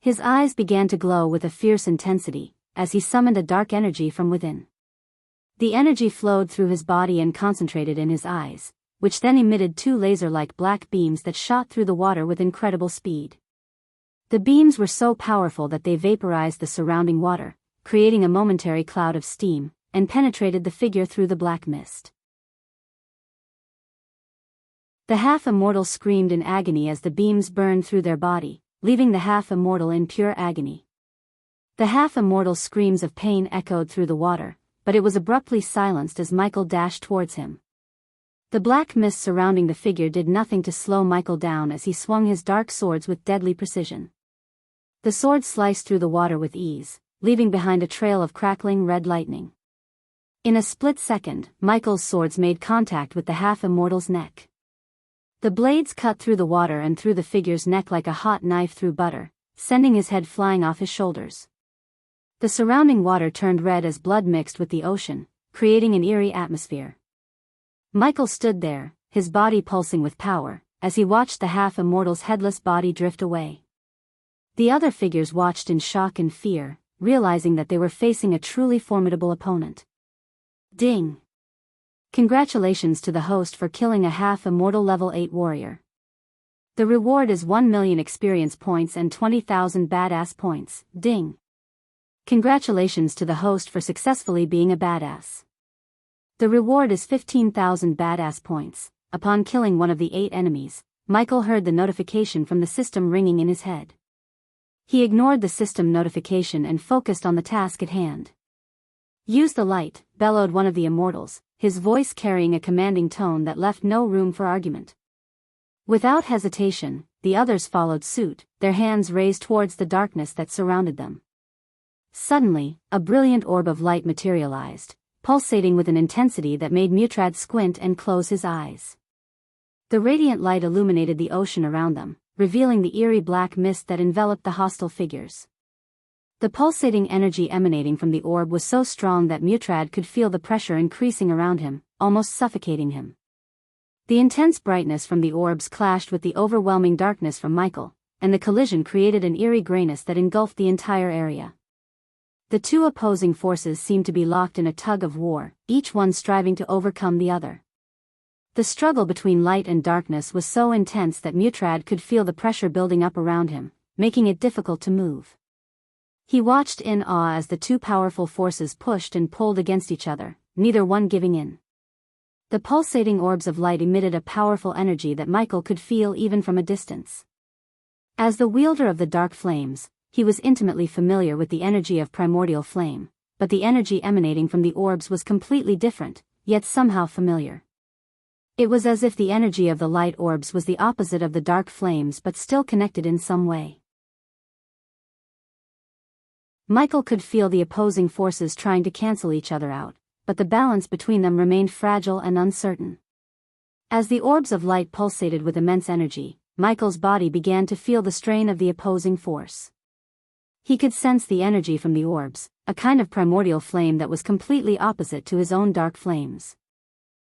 His eyes began to glow with a fierce intensity, as he summoned a dark energy from within. The energy flowed through his body and concentrated in his eyes, which then emitted two laser-like black beams that shot through the water with incredible speed. The beams were so powerful that they vaporized the surrounding water, creating a momentary cloud of steam, and penetrated the figure through the black mist. The half-immortal screamed in agony as the beams burned through their body, leaving the half-immortal in pure agony. The half-immortal's screams of pain echoed through the water, but it was abruptly silenced as Michael dashed towards him. The black mist surrounding the figure did nothing to slow Michael down as he swung his dark swords with deadly precision. The sword sliced through the water with ease, leaving behind a trail of crackling red lightning. In a split second, Michael's swords made contact with the half-immortal's neck. The blades cut through the water and through the figure's neck like a hot knife through butter, sending his head flying off his shoulders. The surrounding water turned red as blood mixed with the ocean, creating an eerie atmosphere. Michael stood there, his body pulsing with power, as he watched the half-immortal's headless body drift away. The other figures watched in shock and fear, realizing that they were facing a truly formidable opponent. Ding! Congratulations to the host for killing a half-immortal level 8 warrior. The reward is 1 million experience points and 20,000 badass points. Ding! Congratulations to the host for successfully being a badass. The reward is 15,000 badass points. Upon killing one of the 8 enemies, Michael heard the notification from the system ringing in his head. He ignored the system notification and focused on the task at hand. Use the light, bellowed one of the immortals, his voice carrying a commanding tone that left no room for argument. Without hesitation, the others followed suit, their hands raised towards the darkness that surrounded them. Suddenly, a brilliant orb of light materialized, pulsating with an intensity that made Mutrad squint and close his eyes. The radiant light illuminated the ocean around them, revealing the eerie black mist that enveloped the hostile figures. The pulsating energy emanating from the orb was so strong that Mutrad could feel the pressure increasing around him, almost suffocating him. The intense brightness from the orbs clashed with the overwhelming darkness from Michael, and the collision created an eerie grayness that engulfed the entire area. The two opposing forces seemed to be locked in a tug of war, each one striving to overcome the other. The struggle between light and darkness was so intense that Mutrad could feel the pressure building up around him, making it difficult to move. He watched in awe as the two powerful forces pushed and pulled against each other, neither one giving in. The pulsating orbs of light emitted a powerful energy that Michael could feel even from a distance. As the wielder of the dark flames, he was intimately familiar with the energy of primordial flame, but the energy emanating from the orbs was completely different, yet somehow familiar. It was as if the energy of the light orbs was the opposite of the dark flames but still connected in some way. Michael could feel the opposing forces trying to cancel each other out, but the balance between them remained fragile and uncertain. As the orbs of light pulsated with immense energy, Michael's body began to feel the strain of the opposing force. He could sense the energy from the orbs, a kind of primordial flame that was completely opposite to his own dark flames.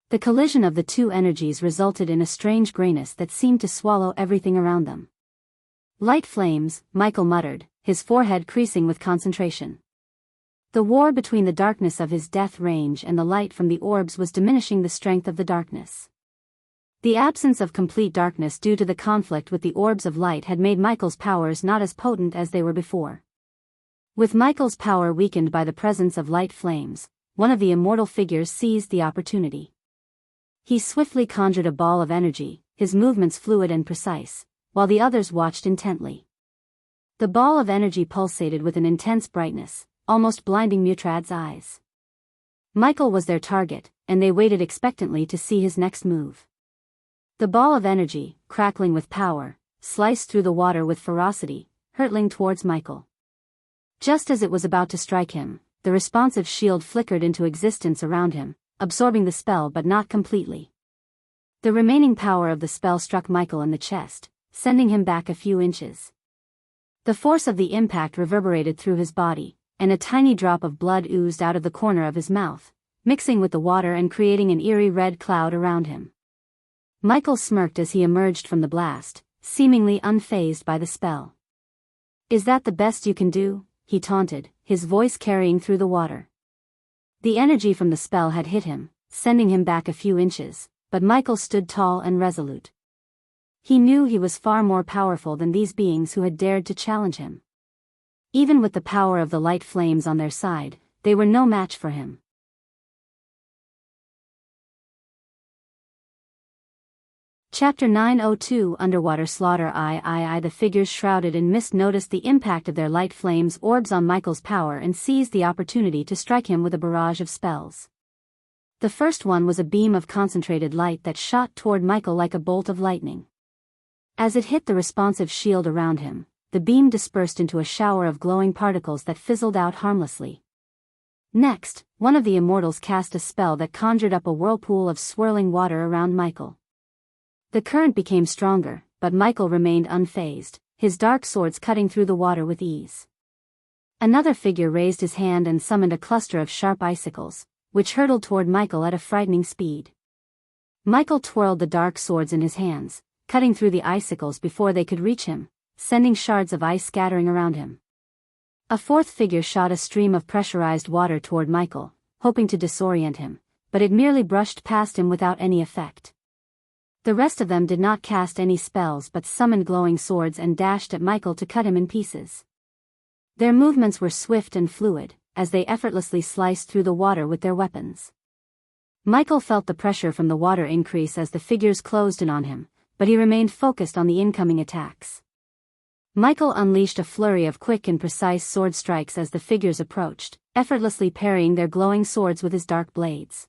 The collision of the two energies resulted in a strange grayness that seemed to swallow everything around them. Light flames, Michael muttered, his forehead creasing with concentration. The war between the darkness of his death range and the light from the orbs was diminishing the strength of the darkness. The absence of complete darkness due to the conflict with the orbs of light had made Michael's powers not as potent as they were before. With Michael's power weakened by the presence of light flames, one of the immortal figures seized the opportunity. He swiftly conjured a ball of energy, his movements fluid and precise, while the others watched intently. The ball of energy pulsated with an intense brightness, almost blinding Mutrad's eyes. Michael was their target, and they waited expectantly to see his next move. The ball of energy, crackling with power, sliced through the water with ferocity, hurtling towards Michael. Just as it was about to strike him, the responsive shield flickered into existence around him, absorbing the spell but not completely. The remaining power of the spell struck Michael in the chest, sending him back a few inches. The force of the impact reverberated through his body, and a tiny drop of blood oozed out of the corner of his mouth, mixing with the water and creating an eerie red cloud around him. Michael smirked as he emerged from the blast, seemingly unfazed by the spell. "Is that the best you can do?" he taunted, his voice carrying through the water. The energy from the spell had hit him, sending him back a few inches, but Michael stood tall and resolute. He knew he was far more powerful than these beings who had dared to challenge him. Even with the power of the light flames on their side, they were no match for him. Chapter 902 Underwater Slaughter. The figures shrouded in mist noticed the impact of their light flames orbs on Michael's power and seized the opportunity to strike him with a barrage of spells. The first one was a beam of concentrated light that shot toward Michael like a bolt of lightning. As it hit the responsive shield around him, the beam dispersed into a shower of glowing particles that fizzled out harmlessly. Next, one of the immortals cast a spell that conjured up a whirlpool of swirling water around Michael. The current became stronger, but Michael remained unfazed, his dark swords cutting through the water with ease. Another figure raised his hand and summoned a cluster of sharp icicles, which hurtled toward Michael at a frightening speed. Michael twirled the dark swords in his hands, cutting through the icicles before they could reach him, sending shards of ice scattering around him. A fourth figure shot a stream of pressurized water toward Michael, hoping to disorient him, but it merely brushed past him without any effect. The rest of them did not cast any spells but summoned glowing swords and dashed at Michael to cut him in pieces. Their movements were swift and fluid, as they effortlessly sliced through the water with their weapons. Michael felt the pressure from the water increase as the figures closed in on him, but he remained focused on the incoming attacks. Michael unleashed a flurry of quick and precise sword strikes as the figures approached, effortlessly parrying their glowing swords with his dark blades.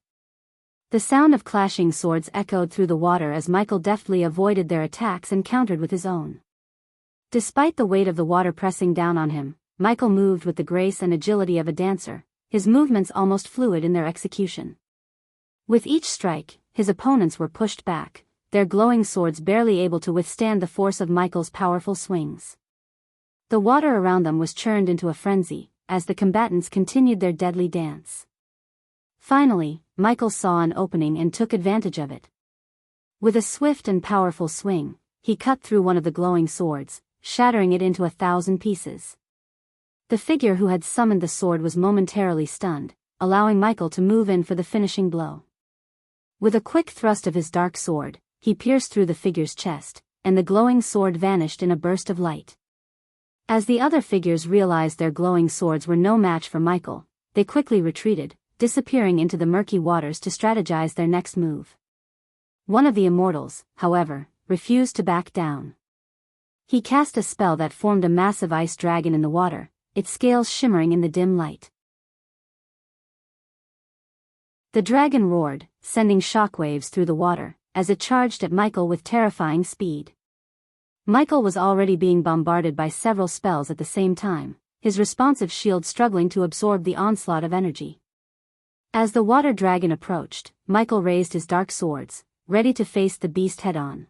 The sound of clashing swords echoed through the water as Michael deftly avoided their attacks and countered with his own. Despite the weight of the water pressing down on him, Michael moved with the grace and agility of a dancer, his movements almost fluid in their execution. With each strike, his opponents were pushed back, their glowing swords barely able to withstand the force of Michael's powerful swings. The water around them was churned into a frenzy, as the combatants continued their deadly dance. Finally, Michael saw an opening and took advantage of it. With a swift and powerful swing, he cut through one of the glowing swords, shattering it into 1,000 pieces. The figure who had summoned the sword was momentarily stunned, allowing Michael to move in for the finishing blow. With a quick thrust of his dark sword, he pierced through the figure's chest, and the glowing sword vanished in a burst of light. As the other figures realized their glowing swords were no match for Michael, they quickly retreated, disappearing into the murky waters to strategize their next move. One of the immortals, however, refused to back down. He cast a spell that formed a massive ice dragon in the water, its scales shimmering in the dim light. The dragon roared, sending shockwaves through the water, as it charged at Michael with terrifying speed. Michael was already being bombarded by several spells at the same time, his responsive shield struggling to absorb the onslaught of energy. As the water dragon approached, Michael raised his dark swords, ready to face the beast head-on.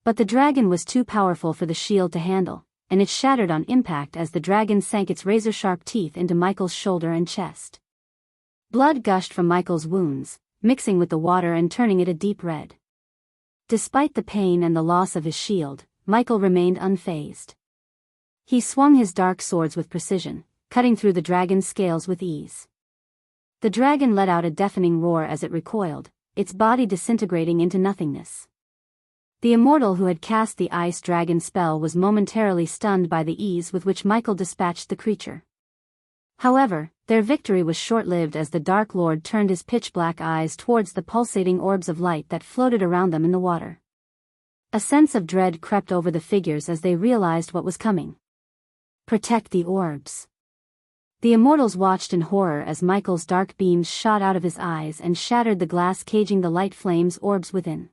But the dragon was too powerful for the shield to handle, and it shattered on impact as the dragon sank its razor-sharp teeth into Michael's shoulder and chest. Blood gushed from Michael's wounds, mixing with the water and turning it a deep red. Despite the pain and the loss of his shield, Michael remained unfazed. He swung his dark swords with precision, cutting through the dragon's scales with ease. The dragon let out a deafening roar as it recoiled, its body disintegrating into nothingness. The immortal who had cast the ice dragon spell was momentarily stunned by the ease with which Michael dispatched the creature. However, their victory was short-lived as the Dark Lord turned his pitch-black eyes towards the pulsating orbs of light that floated around them in the water. A sense of dread crept over the figures as they realized what was coming. Protect the orbs. The immortals watched in horror as Michael's dark beams shot out of his eyes and shattered the glass caging the light flames orbs within.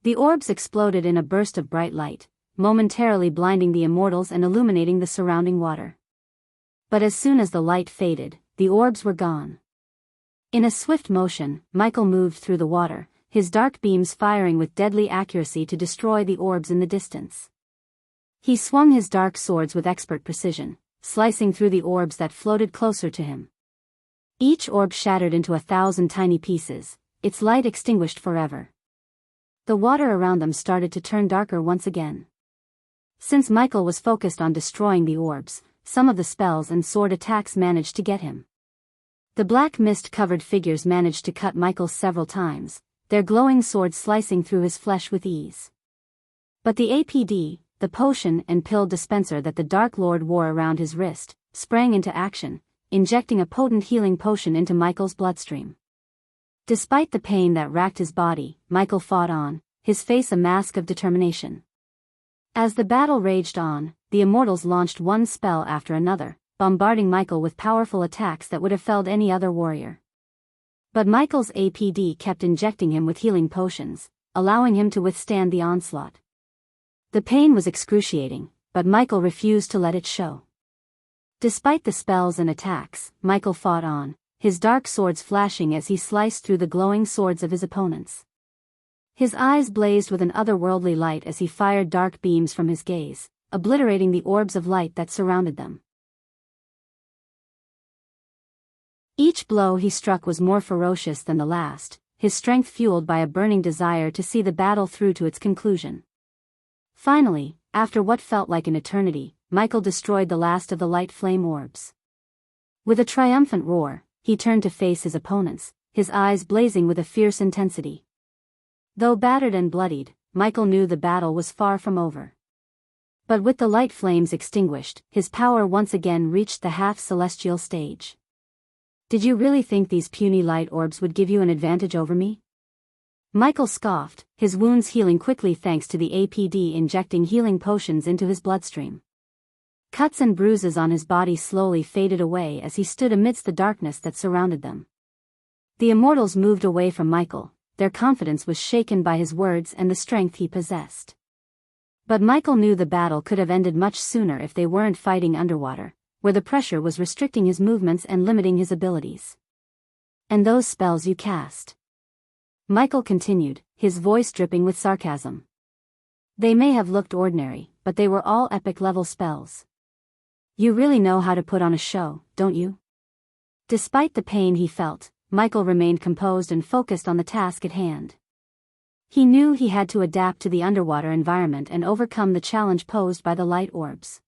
The orbs exploded in a burst of bright light, momentarily blinding the immortals and illuminating the surrounding water. But as soon as the light faded, the orbs were gone. In a swift motion, Michael moved through the water, his dark beams firing with deadly accuracy to destroy the orbs in the distance. He swung his dark swords with expert precision, slicing through the orbs that floated closer to him. Each orb shattered into 1,000 tiny pieces, its light extinguished forever. The water around them started to turn darker once again. Since Michael was focused on destroying the orbs, some of the spells and sword attacks managed to get him. The black mist-covered figures managed to cut Michael several times, their glowing swords slicing through his flesh with ease. But the APD, the potion and pill dispenser that the Dark Lord wore around his wrist, sprang into action, injecting a potent healing potion into Michael's bloodstream. Despite the pain that racked his body, Michael fought on, his face a mask of determination. As the battle raged on, the immortals launched one spell after another, bombarding Michael with powerful attacks that would have felled any other warrior. But Michael's APD kept injecting him with healing potions, allowing him to withstand the onslaught. The pain was excruciating, but Michael refused to let it show. Despite the spells and attacks, Michael fought on, his dark swords flashing as he sliced through the glowing swords of his opponents. His eyes blazed with an otherworldly light as he fired dark beams from his gaze, obliterating the orbs of light that surrounded them. Each blow he struck was more ferocious than the last, his strength fueled by a burning desire to see the battle through to its conclusion. Finally, after what felt like an eternity, Michael destroyed the last of the light flame orbs. With a triumphant roar, he turned to face his opponents, his eyes blazing with a fierce intensity. Though battered and bloodied, Michael knew the battle was far from over. But with the light flames extinguished, his power once again reached the half-celestial stage. "Did you really think these puny light orbs would give you an advantage over me?" Michael scoffed, his wounds healing quickly thanks to the APD injecting healing potions into his bloodstream. Cuts and bruises on his body slowly faded away as he stood amidst the darkness that surrounded them. The immortals moved away from Michael, their confidence was shaken by his words and the strength he possessed. But Michael knew the battle could have ended much sooner if they weren't fighting underwater, where the pressure was restricting his movements and limiting his abilities. "And those spells you cast?" Michael continued, his voice dripping with sarcasm. "They may have looked ordinary, but they were all epic-level spells. You really know how to put on a show, don't you?" Despite the pain he felt, Michael remained composed and focused on the task at hand. He knew he had to adapt to the underwater environment and overcome the challenge posed by the light orbs.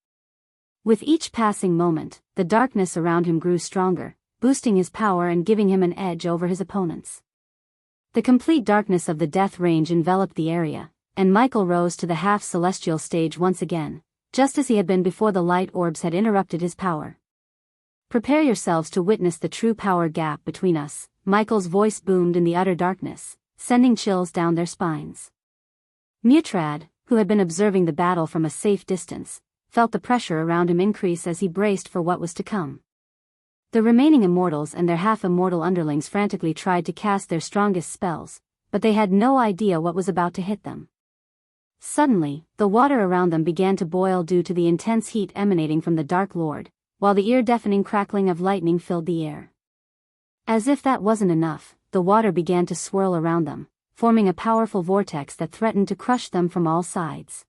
With each passing moment, the darkness around him grew stronger, boosting his power and giving him an edge over his opponents. The complete darkness of the death range enveloped the area, and Michael rose to the half-celestial stage once again, just as he had been before the light orbs had interrupted his power. "Prepare yourselves to witness the true power gap between us," Michael's voice boomed in the utter darkness, sending chills down their spines. Mutrad, who had been observing the battle from a safe distance, felt the pressure around him increase as he braced for what was to come. The remaining immortals and their half-immortal underlings frantically tried to cast their strongest spells, but they had no idea what was about to hit them. Suddenly, the water around them began to boil due to the intense heat emanating from the Dark Lord, while the ear-deafening crackling of lightning filled the air. As if that wasn't enough, the water began to swirl around them, forming a powerful vortex that threatened to crush them from all sides.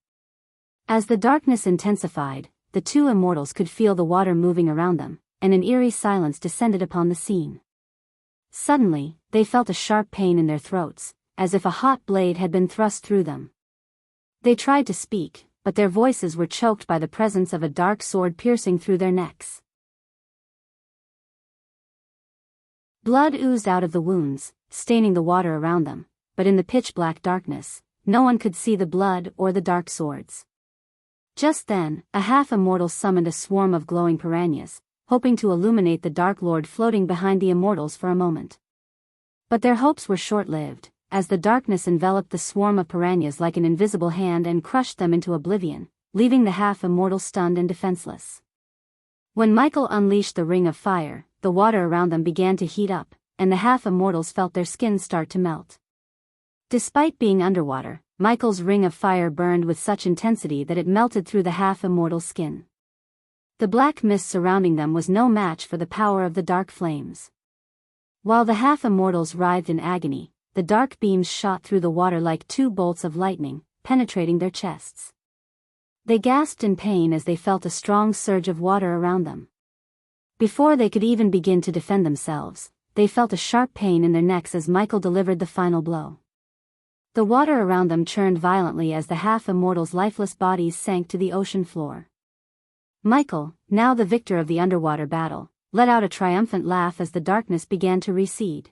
As the darkness intensified, the two immortals could feel the water moving around them, and an eerie silence descended upon the scene. Suddenly, they felt a sharp pain in their throats, as if a hot blade had been thrust through them. They tried to speak, but their voices were choked by the presence of a dark sword piercing through their necks. Blood oozed out of the wounds, staining the water around them, but in the pitch-black darkness, no one could see the blood or the dark swords. Just then, a half-immortal summoned a swarm of glowing piranhas, hoping to illuminate the Dark Lord floating behind the immortals for a moment. But their hopes were short-lived, as the darkness enveloped the swarm of piranhas like an invisible hand and crushed them into oblivion, leaving the half-immortal stunned and defenseless. When Michael unleashed the ring of fire, the water around them began to heat up, and the half-immortals felt their skins start to melt. Despite being underwater, Michael's ring of fire burned with such intensity that it melted through the half-immortal skin. The black mist surrounding them was no match for the power of the dark flames. While the half-immortals writhed in agony, the dark beams shot through the water like two bolts of lightning, penetrating their chests. They gasped in pain as they felt a strong surge of water around them. Before they could even begin to defend themselves, they felt a sharp pain in their necks as Michael delivered the final blow. The water around them churned violently as the half-immortals' lifeless bodies sank to the ocean floor. Michael, now the victor of the underwater battle, let out a triumphant laugh as the darkness began to recede.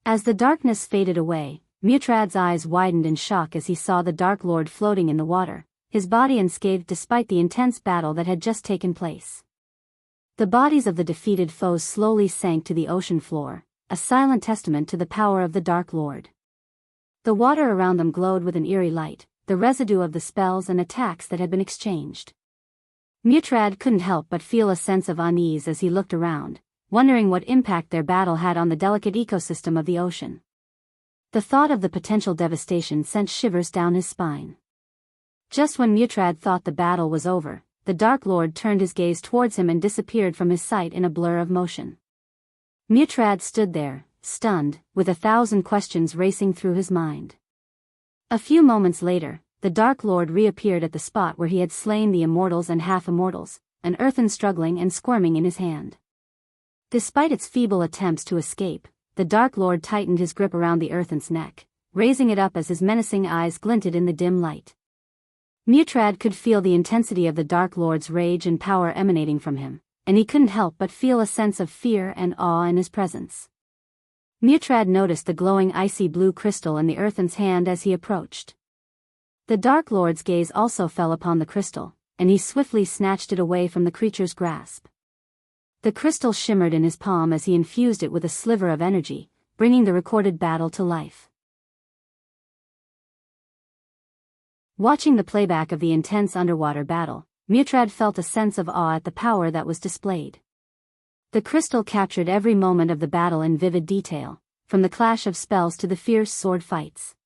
As the darkness faded away, Mutrad's eyes widened in shock as he saw the Dark Lord floating in the water, his body unscathed despite the intense battle that had just taken place. The bodies of the defeated foes slowly sank to the ocean floor, a silent testament to the power of the Dark Lord. The water around them glowed with an eerie light, the residue of the spells and attacks that had been exchanged. Mutrad couldn't help but feel a sense of unease as he looked around, wondering what impact their battle had on the delicate ecosystem of the ocean. The thought of the potential devastation sent shivers down his spine. Just when Mutrad thought the battle was over, the Dark Lord turned his gaze towards him and disappeared from his sight in a blur of motion. Mutrad stood there, stunned, with 1,000 questions racing through his mind. A few moments later, the Dark Lord reappeared at the spot where he had slain the immortals and half-immortals, an earthen struggling and squirming in his hand. Despite its feeble attempts to escape, the Dark Lord tightened his grip around the earthen's neck, raising it up as his menacing eyes glinted in the dim light. Mutrad could feel the intensity of the Dark Lord's rage and power emanating from him, and he couldn't help but feel a sense of fear and awe in his presence. Mutrad noticed the glowing icy blue crystal in the earthen's hand as he approached. The Dark Lord's gaze also fell upon the crystal, and he swiftly snatched it away from the creature's grasp. The crystal shimmered in his palm as he infused it with a sliver of energy, bringing the recorded battle to life. Watching the playback of the intense underwater battle, Mutrad felt a sense of awe at the power that was displayed. The crystal captured every moment of the battle in vivid detail, from the clash of spells to the fierce sword fights.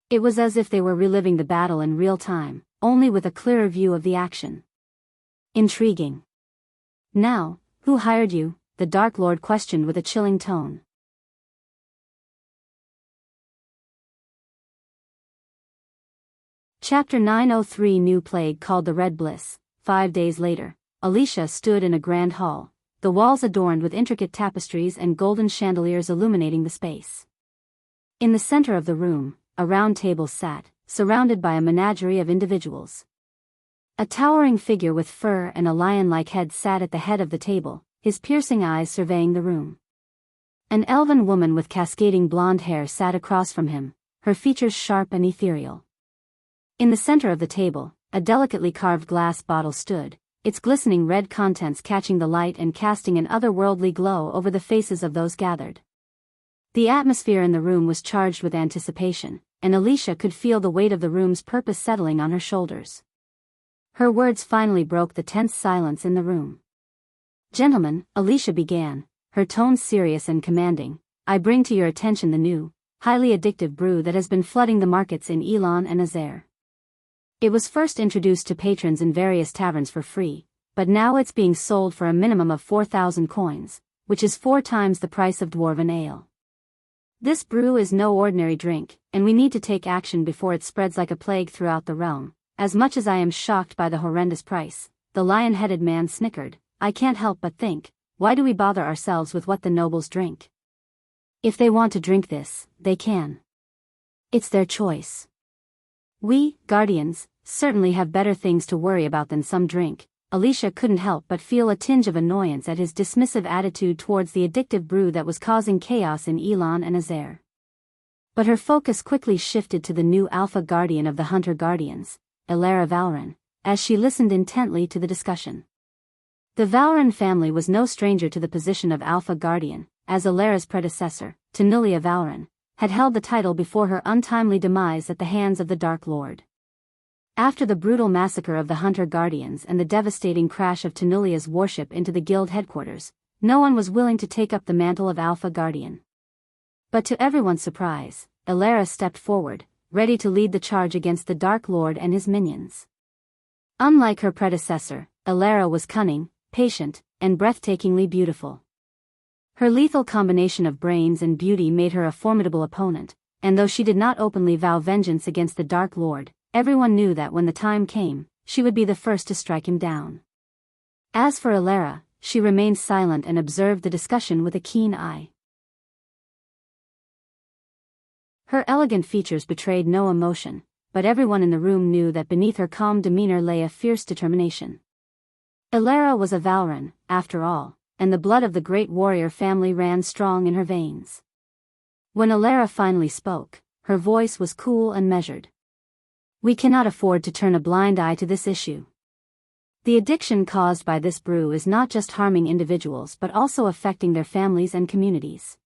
It was as if they were reliving the battle in real time, only with a clearer view of the action. Intriguing. Now, who hired you? The Dark Lord questioned with a chilling tone. Chapter 903 New Plague called the Red Bliss. 5 days later, Alicia stood in a grand hall, the walls adorned with intricate tapestries and golden chandeliers illuminating the space. In the center of the room, a round table sat, surrounded by a menagerie of individuals. A towering figure with fur and a lion-like head sat at the head of the table, his piercing eyes surveying the room. An elven woman with cascading blonde hair sat across from him, her features sharp and ethereal. In the center of the table, a delicately carved glass bottle stood, its glistening red contents catching the light and casting an otherworldly glow over the faces of those gathered. The atmosphere in the room was charged with anticipation, and Alicia could feel the weight of the room's purpose settling on her shoulders. Her words finally broke the tense silence in the room. "Gentlemen," Alicia began, her tone serious and commanding, "I bring to your attention the new, highly addictive brew that has been flooding the markets in Elon and Azair. It was first introduced to patrons in various taverns for free, but now it's being sold for a minimum of 4,000 coins, which is 4 times the price of dwarven ale. This brew is no ordinary drink, and we need to take action before it spreads like a plague throughout the realm. As much as I am shocked by the horrendous price," the lion-headed man snickered, "I can't help but think, why do we bother ourselves with what the nobles drink? If they want to drink this, they can. It's their choice. We, guardians, certainly have better things to worry about than some drink." Alicia couldn't help but feel a tinge of annoyance at his dismissive attitude towards the addictive brew that was causing chaos in Elon and Azair. But her focus quickly shifted to the new Alpha Guardian of the Hunter Guardians, Elara Valren, as she listened intently to the discussion. The Valren family was no stranger to the position of Alpha Guardian, as Elara's predecessor, Tanulia Valren, had held the title before her untimely demise at the hands of the Dark Lord. After the brutal massacre of the Hunter Guardians and the devastating crash of Tanulia's warship into the guild headquarters, no one was willing to take up the mantle of Alpha Guardian. But to everyone's surprise, Elara stepped forward, ready to lead the charge against the Dark Lord and his minions. Unlike her predecessor, Elara was cunning, patient, and breathtakingly beautiful. Her lethal combination of brains and beauty made her a formidable opponent, and though she did not openly vow vengeance against the Dark Lord, everyone knew that when the time came, she would be the first to strike him down. As for Elara, she remained silent and observed the discussion with a keen eye. Her elegant features betrayed no emotion, but everyone in the room knew that beneath her calm demeanor lay a fierce determination. Elara was a Valren, after all, and the blood of the great warrior family ran strong in her veins. When Elara finally spoke, her voice was cool and measured. "We cannot afford to turn a blind eye to this issue. The addiction caused by this brew is not just harming individuals but also affecting their families and communities.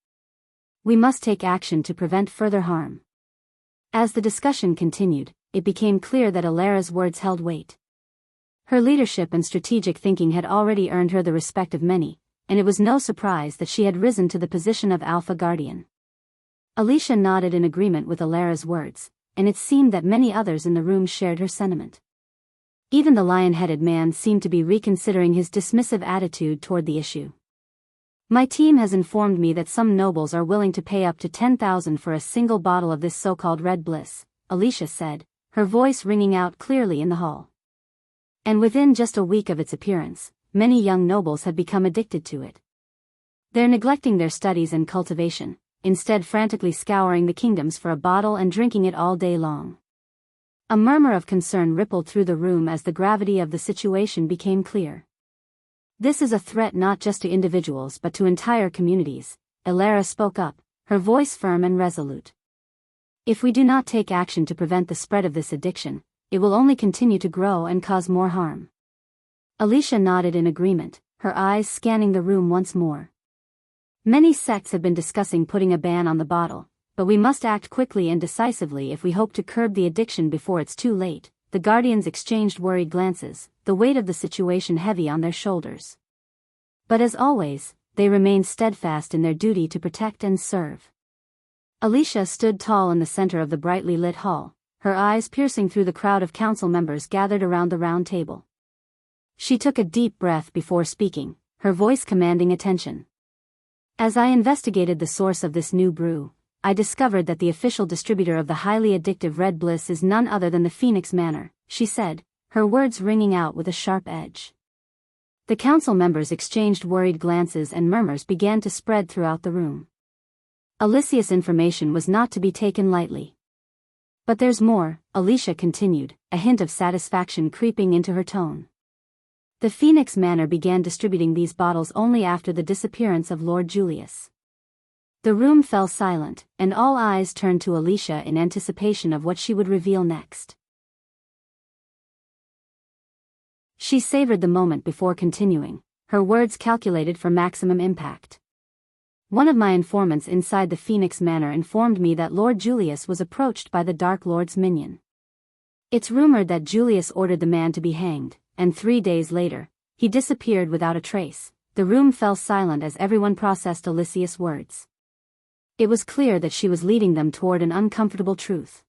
We must take action to prevent further harm." As the discussion continued, it became clear that Elara's words held weight. Her leadership and strategic thinking had already earned her the respect of many, and it was no surprise that she had risen to the position of Alpha Guardian. Alicia nodded in agreement with Elara's words, and it seemed that many others in the room shared her sentiment. Even the lion-headed man seemed to be reconsidering his dismissive attitude toward the issue. "My team has informed me that some nobles are willing to pay up to 10,000 for a single bottle of this so-called Red Bliss," Alicia said, her voice ringing out clearly in the hall. And within just a week of its appearance, many young nobles had become addicted to it. They're neglecting their studies and cultivation, instead frantically scouring the kingdoms for a bottle and drinking it all day long. A murmur of concern rippled through the room as the gravity of the situation became clear. This is a threat not just to individuals but to entire communities, Elara spoke up, her voice firm and resolute. If we do not take action to prevent the spread of this addiction, it will only continue to grow and cause more harm. Alicia nodded in agreement, her eyes scanning the room once more. Many sects have been discussing putting a ban on the bottle, but we must act quickly and decisively if we hope to curb the addiction before it's too late. The guardians exchanged worried glances, the weight of the situation heavy on their shoulders. But as always, they remained steadfast in their duty to protect and serve. Alicia stood tall in the center of the brightly lit hall, her eyes piercing through the crowd of council members gathered around the round table. She took a deep breath before speaking, her voice commanding attention. As I investigated the source of this new brew, I discovered that the official distributor of the highly addictive Red Bliss is none other than the Phoenix Manor, she said, her words ringing out with a sharp edge. The council members exchanged worried glances and murmurs began to spread throughout the room. Alicia's information was not to be taken lightly. But there's more, Alicia continued, a hint of satisfaction creeping into her tone. The Phoenix Manor began distributing these bottles only after the disappearance of Lord Julius. The room fell silent, and all eyes turned to Alicia in anticipation of what she would reveal next. She savored the moment before continuing, her words calculated for maximum impact. One of my informants inside the Phoenix Manor informed me that Lord Julius was approached by the Dark Lord's minion. It's rumored that Julius ordered the man to be hanged, and 3 days later, he disappeared without a trace. The room fell silent as everyone processed Alicia's words. It was clear that she was leading them toward an uncomfortable truth.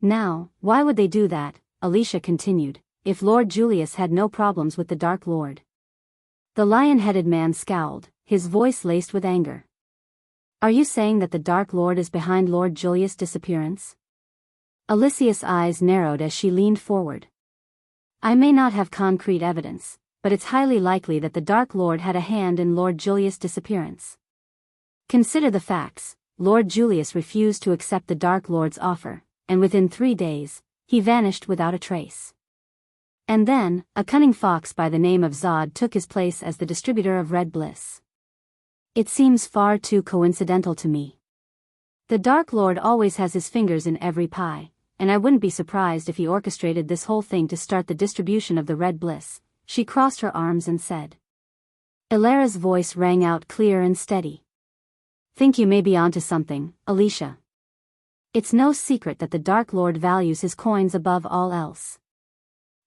Now, why would they do that, Alicia continued, if Lord Julius had no problems with the Dark Lord? The lion-headed man scowled, his voice laced with anger. Are you saying that the Dark Lord is behind Lord Julius' disappearance? Alicia's eyes narrowed as she leaned forward. I may not have concrete evidence, but it's highly likely that the Dark Lord had a hand in Lord Julius' disappearance. Consider the facts. Lord Julius refused to accept the Dark Lord's offer, and within 3 days, he vanished without a trace. And then, a cunning fox by the name of Zod took his place as the distributor of Red Bliss. It seems far too coincidental to me. The Dark Lord always has his fingers in every pie, and I wouldn't be surprised if he orchestrated this whole thing to start the distribution of the Red Bliss. She crossed her arms and said. Elara's voice rang out clear and steady. Think you may be onto something, Alicia. It's no secret that the Dark Lord values his coins above all else.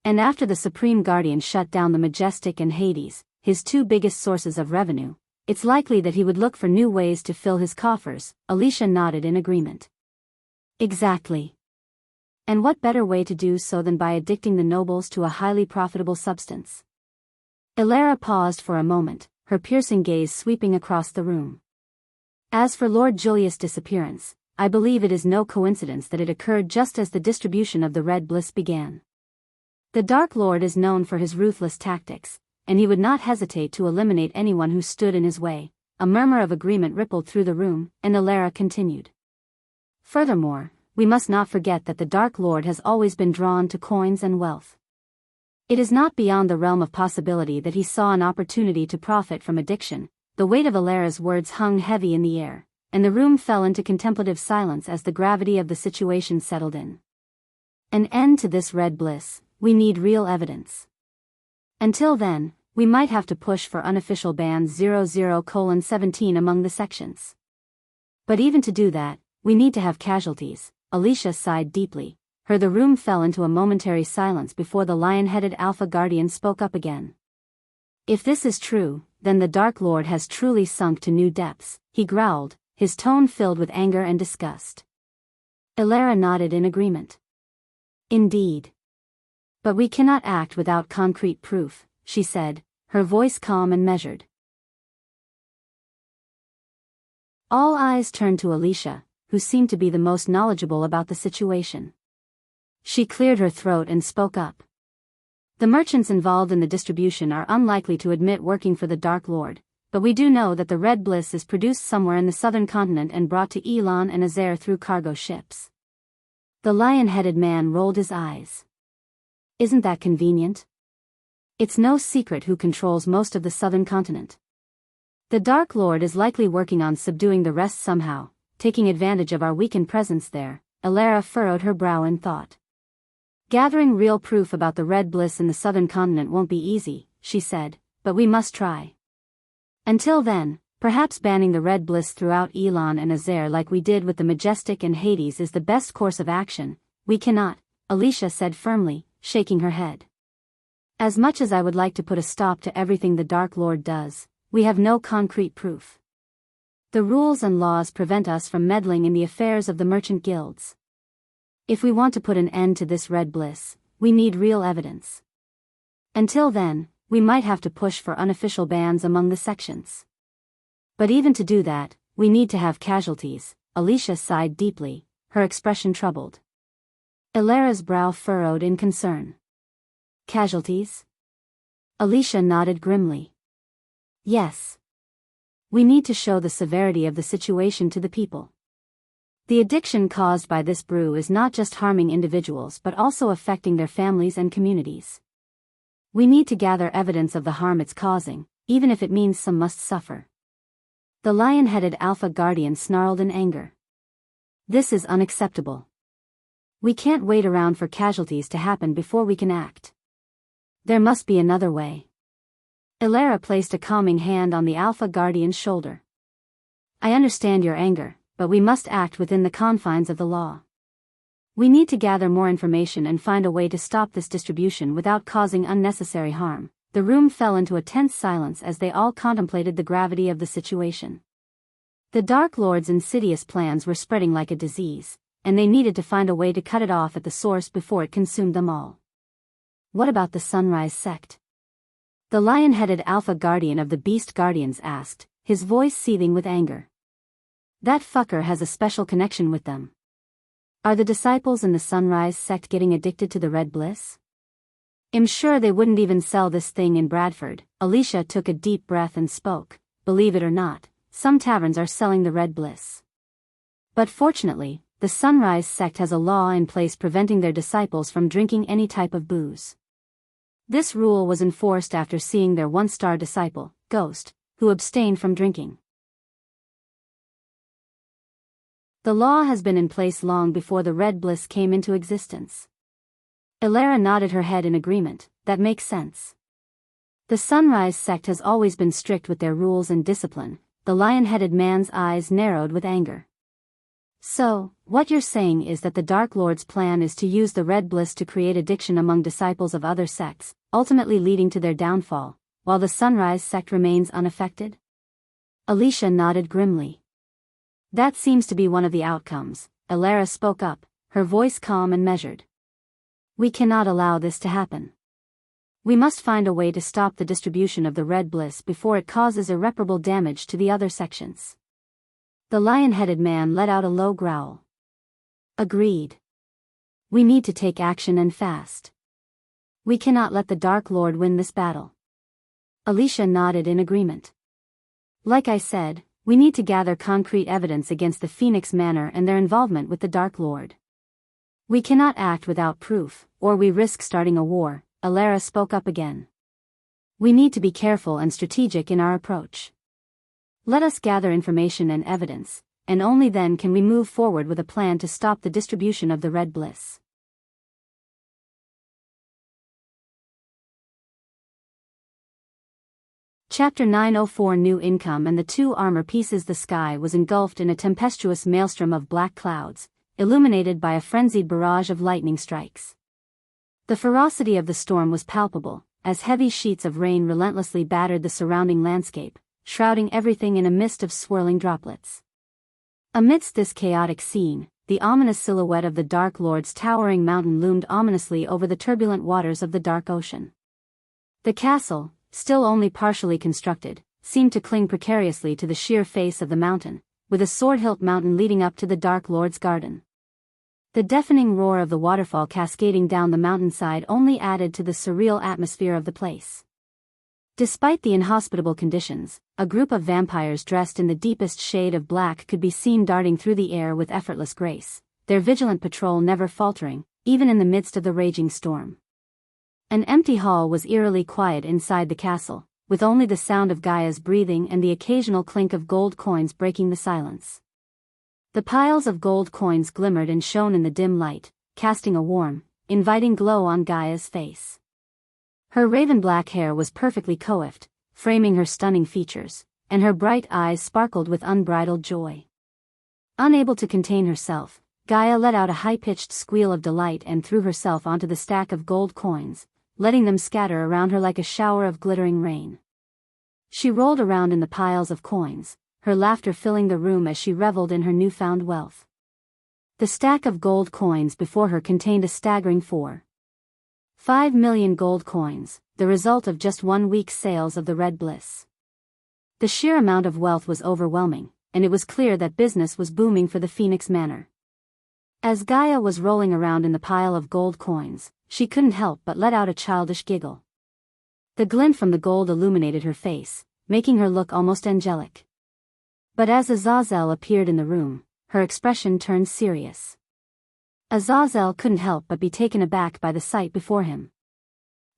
And after the Supreme Guardian shut down the Majestic and Hades, his 2 biggest sources of revenue, it's likely that he would look for new ways to fill his coffers. Alicia nodded in agreement. Exactly. And what better way to do so than by addicting the nobles to a highly profitable substance? Elara paused for a moment, her piercing gaze sweeping across the room. As for Lord Julius' disappearance, I believe it is no coincidence that it occurred just as the distribution of the Red Bliss began. The Dark Lord is known for his ruthless tactics, and he would not hesitate to eliminate anyone who stood in his way. A murmur of agreement rippled through the room, and Elara continued. Furthermore, we must not forget that the Dark Lord has always been drawn to coins and wealth. It is not beyond the realm of possibility that he saw an opportunity to profit from addiction. The weight of Elara's words hung heavy in the air, and the room fell into contemplative silence as the gravity of the situation settled in. An end to this Red Bliss. We need real evidence. Until then, we might have to push for unofficial bans 00:17 among the sections. But even to do that, we need to have casualties. Alicia sighed deeply. The room fell into a momentary silence before the lion-headed Alpha Guardian spoke up again. If this is true, then the Dark Lord has truly sunk to new depths, he growled, his tone filled with anger and disgust. Elara nodded in agreement. Indeed. But we cannot act without concrete proof, she said, her voice calm and measured. All eyes turned to Alicia, who seemed to be the most knowledgeable about the situation. She cleared her throat and spoke up. The merchants involved in the distribution are unlikely to admit working for the Dark Lord, but we do know that the red bliss is produced somewhere in the southern continent and brought to Elon and Azer through cargo ships. The lion-headed man rolled his eyes. Isn't that convenient? It's no secret who controls most of the southern continent. The Dark Lord is likely working on subduing the rest somehow, taking advantage of our weakened presence there. Elara furrowed her brow in thought. Gathering real proof about the red bliss in the southern continent won't be easy, she said, but we must try. Until then, perhaps banning the red bliss throughout Elon and Azer like we did with the Majestic and Hades is the best course of action. We cannot, Alicia said firmly, shaking her head. As much as I would like to put a stop to everything the Dark Lord does, we have no concrete proof. The rules and laws prevent us from meddling in the affairs of the merchant guilds. If we want to put an end to this red bliss, we need real evidence. Until then, we might have to push for unofficial bans among the sections. But even to do that, we need to have casualties. Alicia sighed deeply, her expression troubled. Elara's brow furrowed in concern. Casualties? Alicia nodded grimly. Yes. We need to show the severity of the situation to the people. The addiction caused by this brew is not just harming individuals but also affecting their families and communities. We need to gather evidence of the harm it's causing, even if it means some must suffer. The lion-headed Alpha Guardian snarled in anger. This is unacceptable. We can't wait around for casualties to happen before we can act. There must be another way. Elara placed a calming hand on the Alpha Guardian's shoulder. I understand your anger, but we must act within the confines of the law. We need to gather more information and find a way to stop this distribution without causing unnecessary harm. The room fell into a tense silence as they all contemplated the gravity of the situation. The Dark Lord's insidious plans were spreading like a disease, and they needed to find a way to cut it off at the source before it consumed them all. What about the Sunrise Sect? The lion-headed Alpha Guardian of the Beast Guardians asked, his voice seething with anger. That fucker has a special connection with them. Are the disciples in the Sunrise Sect getting addicted to the red bliss? I'm sure they wouldn't even sell this thing in Bradford. Alicia took a deep breath and spoke. Believe it or not, some taverns are selling the red bliss. But fortunately, the Sunrise Sect has a law in place preventing their disciples from drinking any type of booze. This rule was enforced after seeing their one-star disciple, Ghost, who abstained from drinking. The law has been in place long before the red bliss came into existence. Elara nodded her head in agreement. That makes sense. The Sunrise Sect has always been strict with their rules and discipline. The lion-headed man's eyes narrowed with anger. So, what you're saying is that the Dark Lord's plan is to use the red bliss to create addiction among disciples of other sects, ultimately leading to their downfall, while the Sunrise Sect remains unaffected? Alicia nodded grimly. That seems to be one of the outcomes. Elara spoke up, her voice calm and measured. We cannot allow this to happen. We must find a way to stop the distribution of the red bliss before it causes irreparable damage to the other sections. The lion-headed man let out a low growl. Agreed. We need to take action and fast. We cannot let the Dark Lord win this battle. Alicia nodded in agreement. Like I said, we need to gather concrete evidence against the Phoenix Manor and their involvement with the Dark Lord. We cannot act without proof, or we risk starting a war. Elara spoke up again. We need to be careful and strategic in our approach. Let us gather information and evidence, and only then can we move forward with a plan to stop the distribution of the red bliss. Chapter 904 New Income and the two armor pieces. The sky was engulfed in a tempestuous maelstrom of black clouds, illuminated by a frenzied barrage of lightning strikes. The ferocity of the storm was palpable, as heavy sheets of rain relentlessly battered the surrounding landscape, shrouding everything in a mist of swirling droplets. Amidst this chaotic scene, the ominous silhouette of the Dark Lord's towering mountain loomed ominously over the turbulent waters of the dark ocean. The castle, still only partially constructed, seemed to cling precariously to the sheer face of the mountain, with a sword-hilt mountain leading up to the Dark Lord's garden. The deafening roar of the waterfall cascading down the mountainside only added to the surreal atmosphere of the place. Despite the inhospitable conditions, a group of vampires dressed in the deepest shade of black could be seen darting through the air with effortless grace, their vigilant patrol never faltering, even in the midst of the raging storm. An empty hall was eerily quiet inside the castle, with only the sound of Gaia's breathing and the occasional clink of gold coins breaking the silence. The piles of gold coins glimmered and shone in the dim light, casting a warm, inviting glow on Gaia's face. Her raven-black hair was perfectly coiffed, framing her stunning features, and her bright eyes sparkled with unbridled joy. Unable to contain herself, Gaia let out a high-pitched squeal of delight and threw herself onto the stack of gold coins, letting them scatter around her like a shower of glittering rain. She rolled around in the piles of coins, her laughter filling the room as she reveled in her newfound wealth. The stack of gold coins before her contained a staggering 4.5 million gold coins, the result of just 1 week's sales of the Red Bliss. The sheer amount of wealth was overwhelming, and it was clear that business was booming for the Phoenix Manor. As Gaia was rolling around in the pile of gold coins, she couldn't help but let out a childish giggle. The glint from the gold illuminated her face, making her look almost angelic. But as Azazel appeared in the room, her expression turned serious. Azazel couldn't help but be taken aback by the sight before him.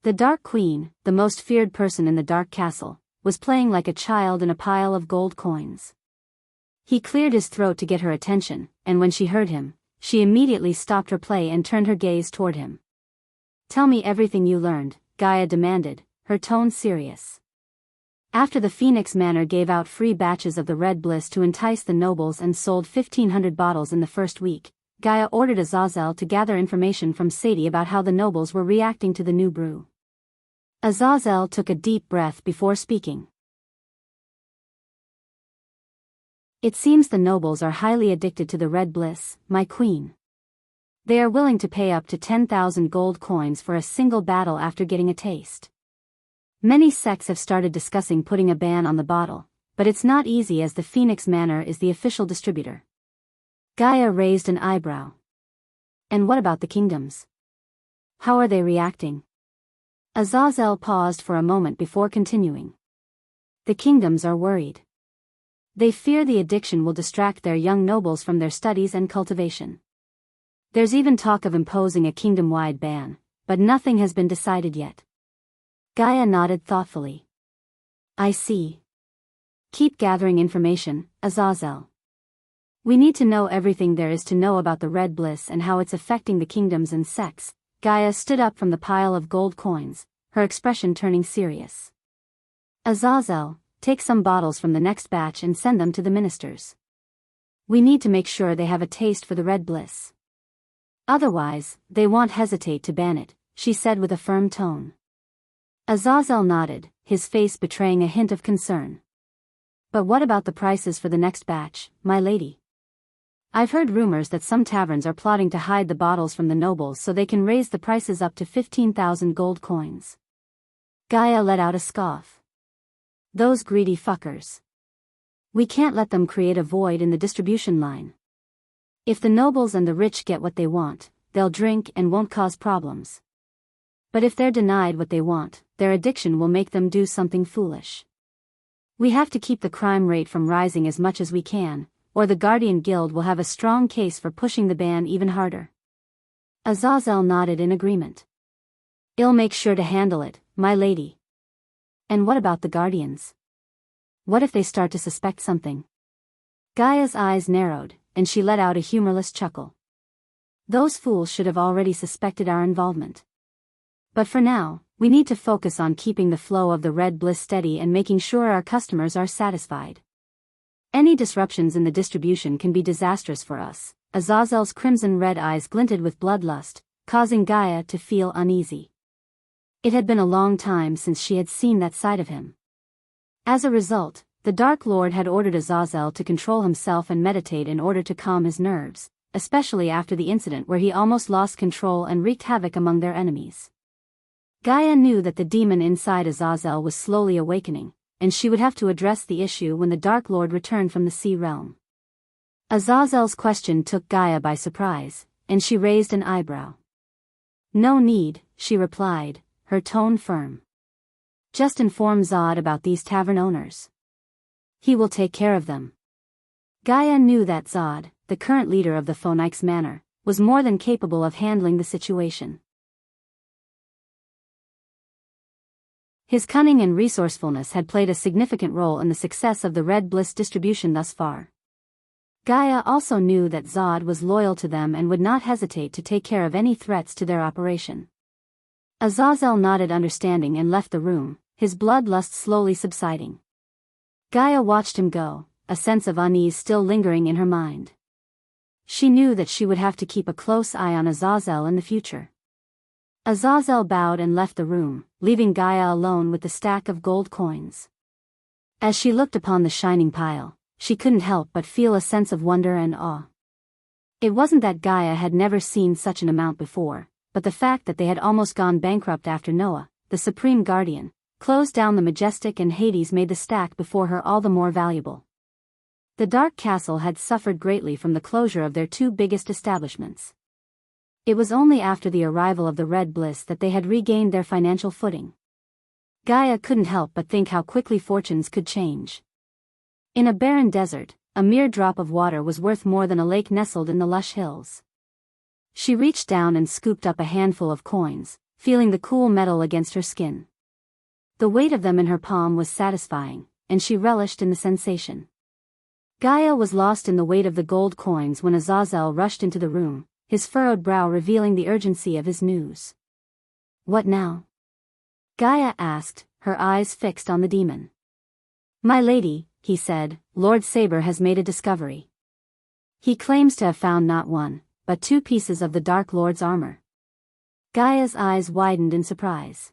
The Dark Queen, the most feared person in the Dark Castle, was playing like a child in a pile of gold coins. He cleared his throat to get her attention, and when she heard him, she immediately stopped her play and turned her gaze toward him. "Tell me everything you learned," Gaia demanded, her tone serious. After the Phoenix Manor gave out free batches of the Red Bliss to entice the nobles and sold 1,500 bottles in the first week, Gaia ordered Azazel to gather information from Sadie about how the nobles were reacting to the new brew. Azazel took a deep breath before speaking. "It seems the nobles are highly addicted to the Red Bliss, my queen. They are willing to pay up to 10,000 gold coins for a single battle after getting a taste. Many sects have started discussing putting a ban on the bottle, but it's not easy as the Phoenix Manor is the official distributor." Gaia raised an eyebrow. "And what about the kingdoms? How are they reacting?" Azazel paused for a moment before continuing. "The kingdoms are worried. They fear the addiction will distract their young nobles from their studies and cultivation. There's even talk of imposing a kingdom-wide ban, but nothing has been decided yet." Gaia nodded thoughtfully. "I see. Keep gathering information, Azazel. We need to know everything there is to know about the Red Bliss and how it's affecting the kingdoms and sects." Gaia stood up from the pile of gold coins, her expression turning serious. "Azazel, take some bottles from the next batch and send them to the ministers. We need to make sure they have a taste for the Red Bliss. Otherwise, they won't hesitate to ban it," she said with a firm tone. Azazel nodded, his face betraying a hint of concern. "But what about the prices for the next batch, my lady? I've heard rumors that some taverns are plotting to hide the bottles from the nobles so they can raise the prices up to 15,000 gold coins." Gaia let out a scoff. "Those greedy fuckers. We can't let them create a void in the distribution line. If the nobles and the rich get what they want, they'll drink and won't cause problems. But if they're denied what they want, their addiction will make them do something foolish. We have to keep the crime rate from rising as much as we can, or the Guardian Guild will have a strong case for pushing the ban even harder." Azazel nodded in agreement. "I'll make sure to handle it, my lady." "And what about the Guardians? What if they start to suspect something?" Gaia's eyes narrowed, and she let out a humorless chuckle. "Those fools should have already suspected our involvement. But for now, we need to focus on keeping the flow of the Red Bliss steady and making sure our customers are satisfied. Any disruptions in the distribution can be disastrous for us." Azazel's crimson-red eyes glinted with bloodlust, causing Gaia to feel uneasy. It had been a long time since she had seen that side of him. As a result, the Dark Lord had ordered Azazel to control himself and meditate in order to calm his nerves, especially after the incident where he almost lost control and wreaked havoc among their enemies. Gaia knew that the demon inside Azazel was slowly awakening, and she would have to address the issue when the Dark Lord returned from the Sea Realm. Azazel's question took Gaia by surprise, and she raised an eyebrow. "No need," she replied, her tone firm. Just inform Zod about these tavern owners. He will take care of them. Gaia knew that Zod, the current leader of the Phoenix Manor, was more than capable of handling the situation. His cunning and resourcefulness had played a significant role in the success of the Red Bliss distribution thus far. Gaia also knew that Zod was loyal to them and would not hesitate to take care of any threats to their operation. Azazel nodded understanding and left the room, his bloodlust slowly subsiding. Gaia watched him go, a sense of unease still lingering in her mind. She knew that she would have to keep a close eye on Azazel in the future. Azazel bowed and left the room, leaving Gaia alone with the stack of gold coins. As she looked upon the shining pile, she couldn't help but feel a sense of wonder and awe. It wasn't that Gaia had never seen such an amount before, but the fact that they had almost gone bankrupt after Noah, the Supreme Guardian, closed down the Majestic and Hades made the stack before her all the more valuable. The Dark Castle had suffered greatly from the closure of their two biggest establishments. It was only after the arrival of the Red Bliss that they had regained their financial footing. Gaia couldn't help but think how quickly fortunes could change. In a barren desert, a mere drop of water was worth more than a lake nestled in the lush hills. She reached down and scooped up a handful of coins, feeling the cool metal against her skin. The weight of them in her palm was satisfying, and she relished in the sensation. Gaia was lost in the weight of the gold coins when Azazel rushed into the room, his furrowed brow revealing the urgency of his news. "What now?" Gaia asked, her eyes fixed on the demon. "My lady," he said, "Lord Saber has made a discovery. He claims to have found not one, but two pieces of the Dark Lord's armor." Gaia's eyes widened in surprise.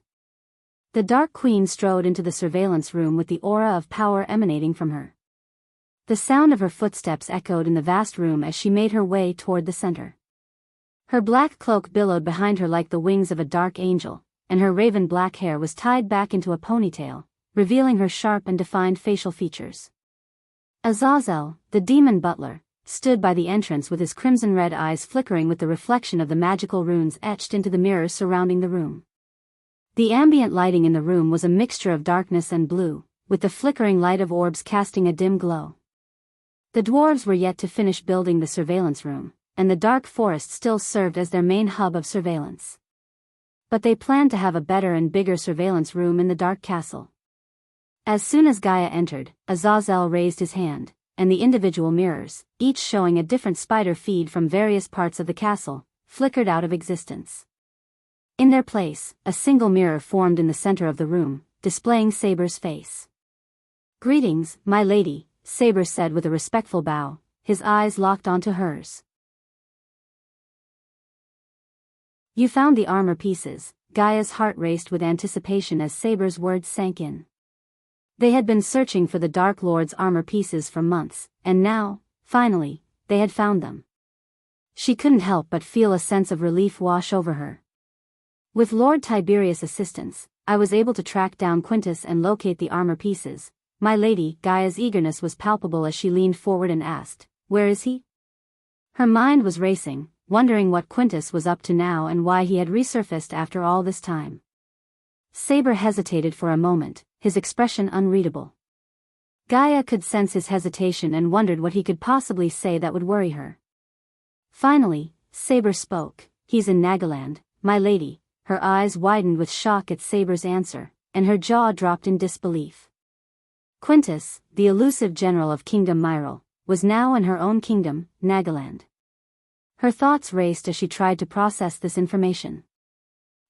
The Dark Queen strode into the surveillance room with the aura of power emanating from her. The sound of her footsteps echoed in the vast room as she made her way toward the center. Her black cloak billowed behind her like the wings of a dark angel, and her raven black hair was tied back into a ponytail, revealing her sharp and defined facial features. Azazel, the demon butler, stood by the entrance with his crimson-red eyes flickering with the reflection of the magical runes etched into the mirrors surrounding the room. The ambient lighting in the room was a mixture of darkness and blue, with the flickering light of orbs casting a dim glow. The dwarves were yet to finish building the surveillance room, and the dark forest still served as their main hub of surveillance. But they planned to have a better and bigger surveillance room in the Dark Castle. As soon as Gaia entered, Azazel raised his hand, and the individual mirrors, each showing a different spider feed from various parts of the castle, flickered out of existence. In their place, a single mirror formed in the center of the room, displaying Saber's face. "Greetings, my lady," Saber said with a respectful bow, his eyes locked onto hers. "You found the armor pieces." Gaia's heart raced with anticipation as Saber's words sank in. They had been searching for the Dark Lord's armor pieces for months, and now, finally, they had found them. She couldn't help but feel a sense of relief wash over her. "With Lord Tiberius' assistance, I was able to track down Quintus and locate the armor pieces, my lady." Gaia's eagerness was palpable as she leaned forward and asked, "Where is he?" Her mind was racing, wondering what Quintus was up to now and why he had resurfaced after all this time. Saber hesitated for a moment, his expression unreadable. Gaia could sense his hesitation and wondered what he could possibly say that would worry her. Finally, Saber spoke, "He's in Nagaland, my lady." Her eyes widened with shock at Saber's answer, and her jaw dropped in disbelief. Quintus, the elusive general of Kingdom Myril, was now in her own kingdom, Nagaland. Her thoughts raced as she tried to process this information.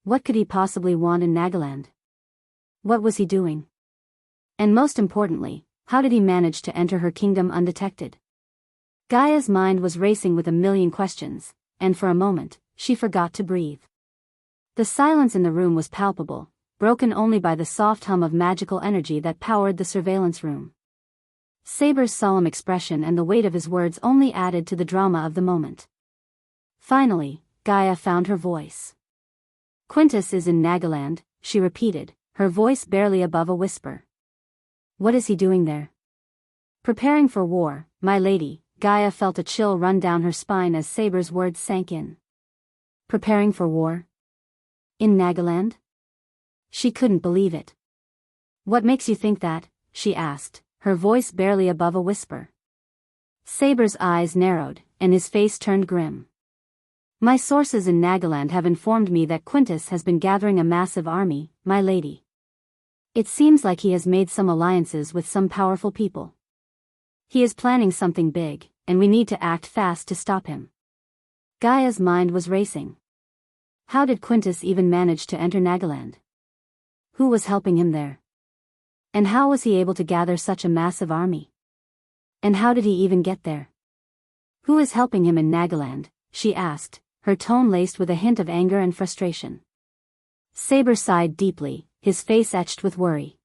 What could he possibly want in Nagaland? What was he doing? And most importantly, how did he manage to enter her kingdom undetected? Gaia's mind was racing with a million questions, and for a moment, she forgot to breathe. The silence in the room was palpable, broken only by the soft hum of magical energy that powered the surveillance room. Saber's solemn expression and the weight of his words only added to the drama of the moment. Finally, Gaia found her voice. "Quintus is in Nagaland," she repeated, her voice barely above a whisper. "What is he doing there?" "Preparing for war, my lady." Gaia felt a chill run down her spine as Saber's words sank in. Preparing for war? In Nagaland? She couldn't believe it. What makes you think that? She asked, her voice barely above a whisper. Saber's eyes narrowed, and his face turned grim. My sources in Nagaland have informed me that Quintus has been gathering a massive army, my lady. It seems like he has made some alliances with some powerful people. He is planning something big, and we need to act fast to stop him. Gaia's mind was racing. How did Quintus even manage to enter Nagaland? Who was helping him there? And how was he able to gather such a massive army? And how did he even get there? Who is helping him in Nagaland? She asked, her tone laced with a hint of anger and frustration. Saber sighed deeply, his face etched with worry.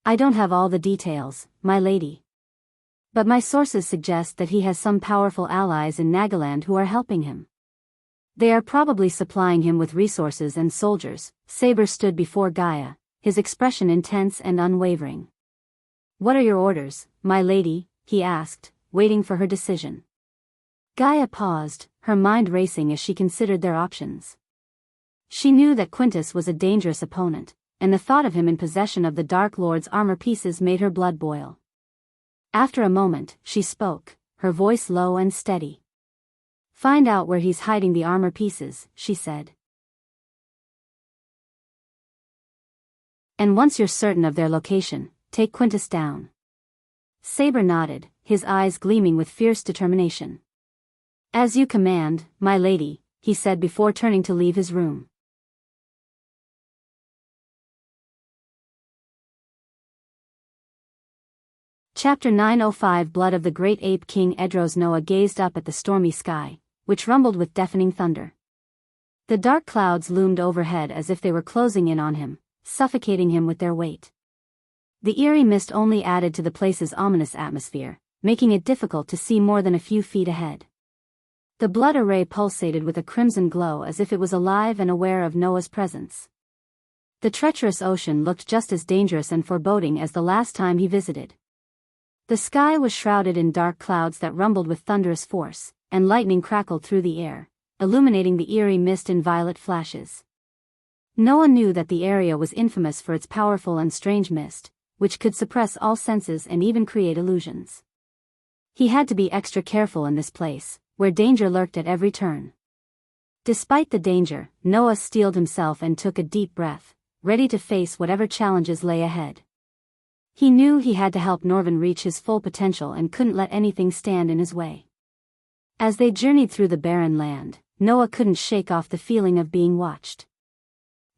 I don't have all the details, my lady. But my sources suggest that he has some powerful allies in Nagaland who are helping him. They are probably supplying him with resources and soldiers. Saber stood before Gaia, his expression intense and unwavering. What are your orders, my lady? He asked, waiting for her decision. Gaia paused, her mind racing as she considered their options. She knew that Quintus was a dangerous opponent, and the thought of him in possession of the Dark Lord's armor pieces made her blood boil. After a moment, she spoke, her voice low and steady. Find out where he's hiding the armor pieces, she said. And once you're certain of their location, take Quintus down. Saber nodded, his eyes gleaming with fierce determination. As you command, my lady, he said before turning to leave his room. Chapter 905 Blood of the Great Ape King Edros. Noah gazed up at the stormy sky, which rumbled with deafening thunder. The dark clouds loomed overhead as if they were closing in on him, suffocating him with their weight. The eerie mist only added to the place's ominous atmosphere, making it difficult to see more than a few feet ahead. The blood array pulsated with a crimson glow as if it was alive and aware of Noah's presence. The treacherous ocean looked just as dangerous and foreboding as the last time he visited. The sky was shrouded in dark clouds that rumbled with thunderous force, and lightning crackled through the air, illuminating the eerie mist in violet flashes. Noah knew that the area was infamous for its powerful and strange mist, which could suppress all senses and even create illusions. He had to be extra careful in this place, where danger lurked at every turn. Despite the danger, Noah steeled himself and took a deep breath, ready to face whatever challenges lay ahead. He knew he had to help Norvin reach his full potential and couldn't let anything stand in his way. As they journeyed through the barren land, Noah couldn't shake off the feeling of being watched.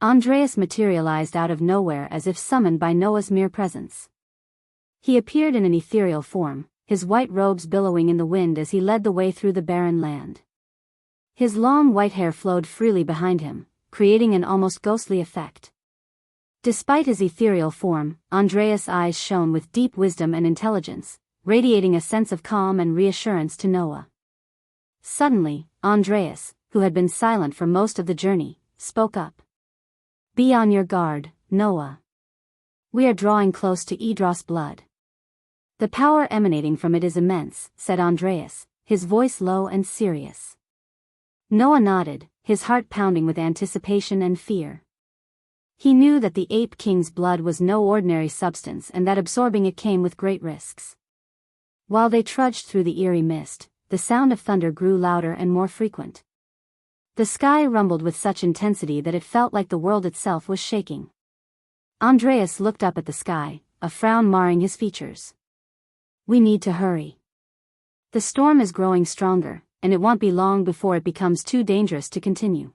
Andreas materialized out of nowhere as if summoned by Noah's mere presence. He appeared in an ethereal form, his white robes billowing in the wind as he led the way through the barren land. His long white hair flowed freely behind him, creating an almost ghostly effect. Despite his ethereal form, Andreas' eyes shone with deep wisdom and intelligence, radiating a sense of calm and reassurance to Noah. Suddenly, Andreas, who had been silent for most of the journey, spoke up. Be on your guard, Noah. We are drawing close to Idros' blood. The power emanating from it is immense, said Andreas, his voice low and serious. Noah nodded, his heart pounding with anticipation and fear. He knew that the Ape King's blood was no ordinary substance and that absorbing it came with great risks. While they trudged through the eerie mist, the sound of thunder grew louder and more frequent. The sky rumbled with such intensity that it felt like the world itself was shaking. Andreas looked up at the sky, a frown marring his features. We need to hurry. The storm is growing stronger, and it won't be long before it becomes too dangerous to continue.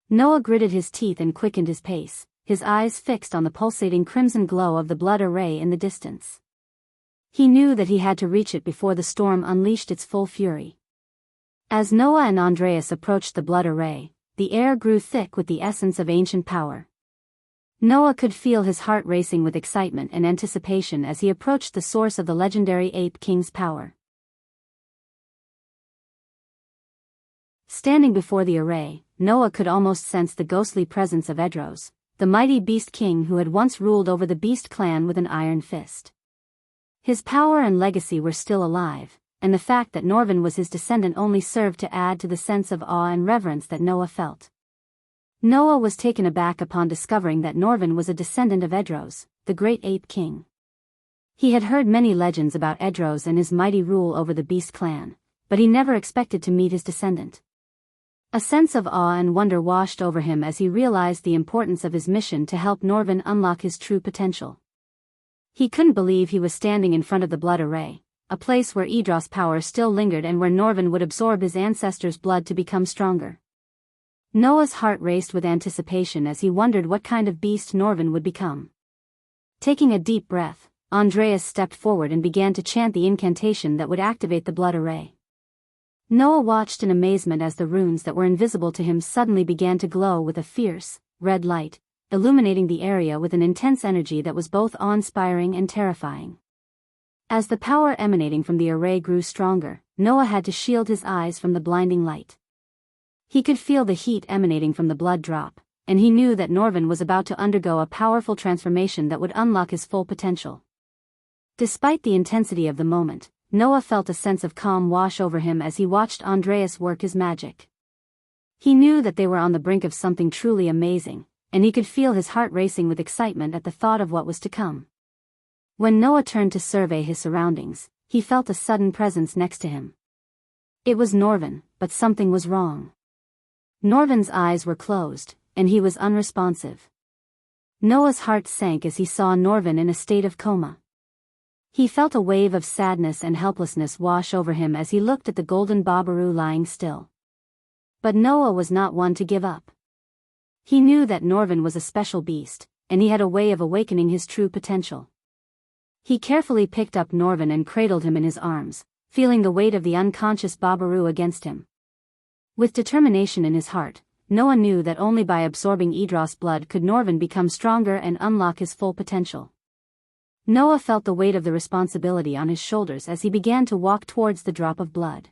Noah gritted his teeth and quickened his pace, his eyes fixed on the pulsating crimson glow of the blood array in the distance. He knew that he had to reach it before the storm unleashed its full fury. As Noah and Andreas approached the blood array, the air grew thick with the essence of ancient power. Noah could feel his heart racing with excitement and anticipation as he approached the source of the legendary Ape King's power. Standing before the array, Noah could almost sense the ghostly presence of Edros, the mighty Beast King who had once ruled over the Beast clan with an iron fist. His power and legacy were still alive, and the fact that Norvin was his descendant only served to add to the sense of awe and reverence that Noah felt. Noah was taken aback upon discovering that Norvin was a descendant of Edros, the great ape king. He had heard many legends about Edros and his mighty rule over the beast clan, but he never expected to meet his descendant. A sense of awe and wonder washed over him as he realized the importance of his mission to help Norvin unlock his true potential. He couldn't believe he was standing in front of the blood array, a place where Edros' power still lingered and where Norvin would absorb his ancestors' blood to become stronger. Noah's heart raced with anticipation as he wondered what kind of beast Norvin would become. Taking a deep breath, Andreas stepped forward and began to chant the incantation that would activate the blood array. Noah watched in amazement as the runes that were invisible to him suddenly began to glow with a fierce, red light, illuminating the area with an intense energy that was both awe-inspiring and terrifying. As the power emanating from the array grew stronger, Noah had to shield his eyes from the blinding light. He could feel the heat emanating from the blood drop, and he knew that Norvin was about to undergo a powerful transformation that would unlock his full potential. Despite the intensity of the moment, Noah felt a sense of calm wash over him as he watched Andreas work his magic. He knew that they were on the brink of something truly amazing, and he could feel his heart racing with excitement at the thought of what was to come. When Noah turned to survey his surroundings, he felt a sudden presence next to him. It was Norvin, but something was wrong. Norvin's eyes were closed, and he was unresponsive. Noah's heart sank as he saw Norvin in a state of coma. He felt a wave of sadness and helplessness wash over him as he looked at the golden Babaru lying still. But Noah was not one to give up. He knew that Norvin was a special beast, and he had a way of awakening his true potential. He carefully picked up Norvin and cradled him in his arms, feeling the weight of the unconscious Babaru against him. With determination in his heart, Noah knew that only by absorbing Edros' blood could Norvin become stronger and unlock his full potential. Noah felt the weight of the responsibility on his shoulders as he began to walk towards the drop of blood.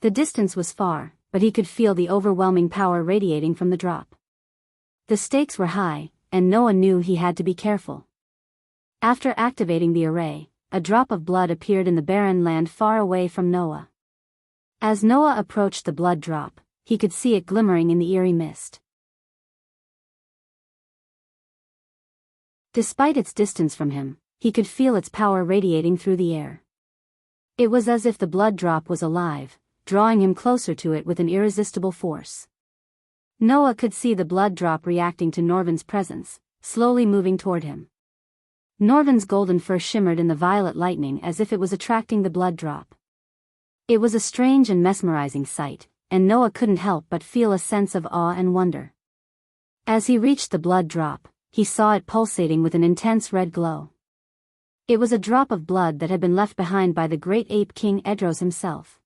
The distance was far, but he could feel the overwhelming power radiating from the drop. The stakes were high, and Noah knew he had to be careful. After activating the array, a drop of blood appeared in the barren land far away from Noah. As Noah approached the blood drop, he could see it glimmering in the eerie mist. Despite its distance from him, he could feel its power radiating through the air. It was as if the blood drop was alive, drawing him closer to it with an irresistible force. Noah could see the blood drop reacting to Norvin's presence, slowly moving toward him. Norvin's golden fur shimmered in the violet lightning as if it was attracting the blood drop. It was a strange and mesmerizing sight, and Noah couldn't help but feel a sense of awe and wonder. As he reached the blood drop, he saw it pulsating with an intense red glow. It was a drop of blood that had been left behind by the great ape king Edros himself.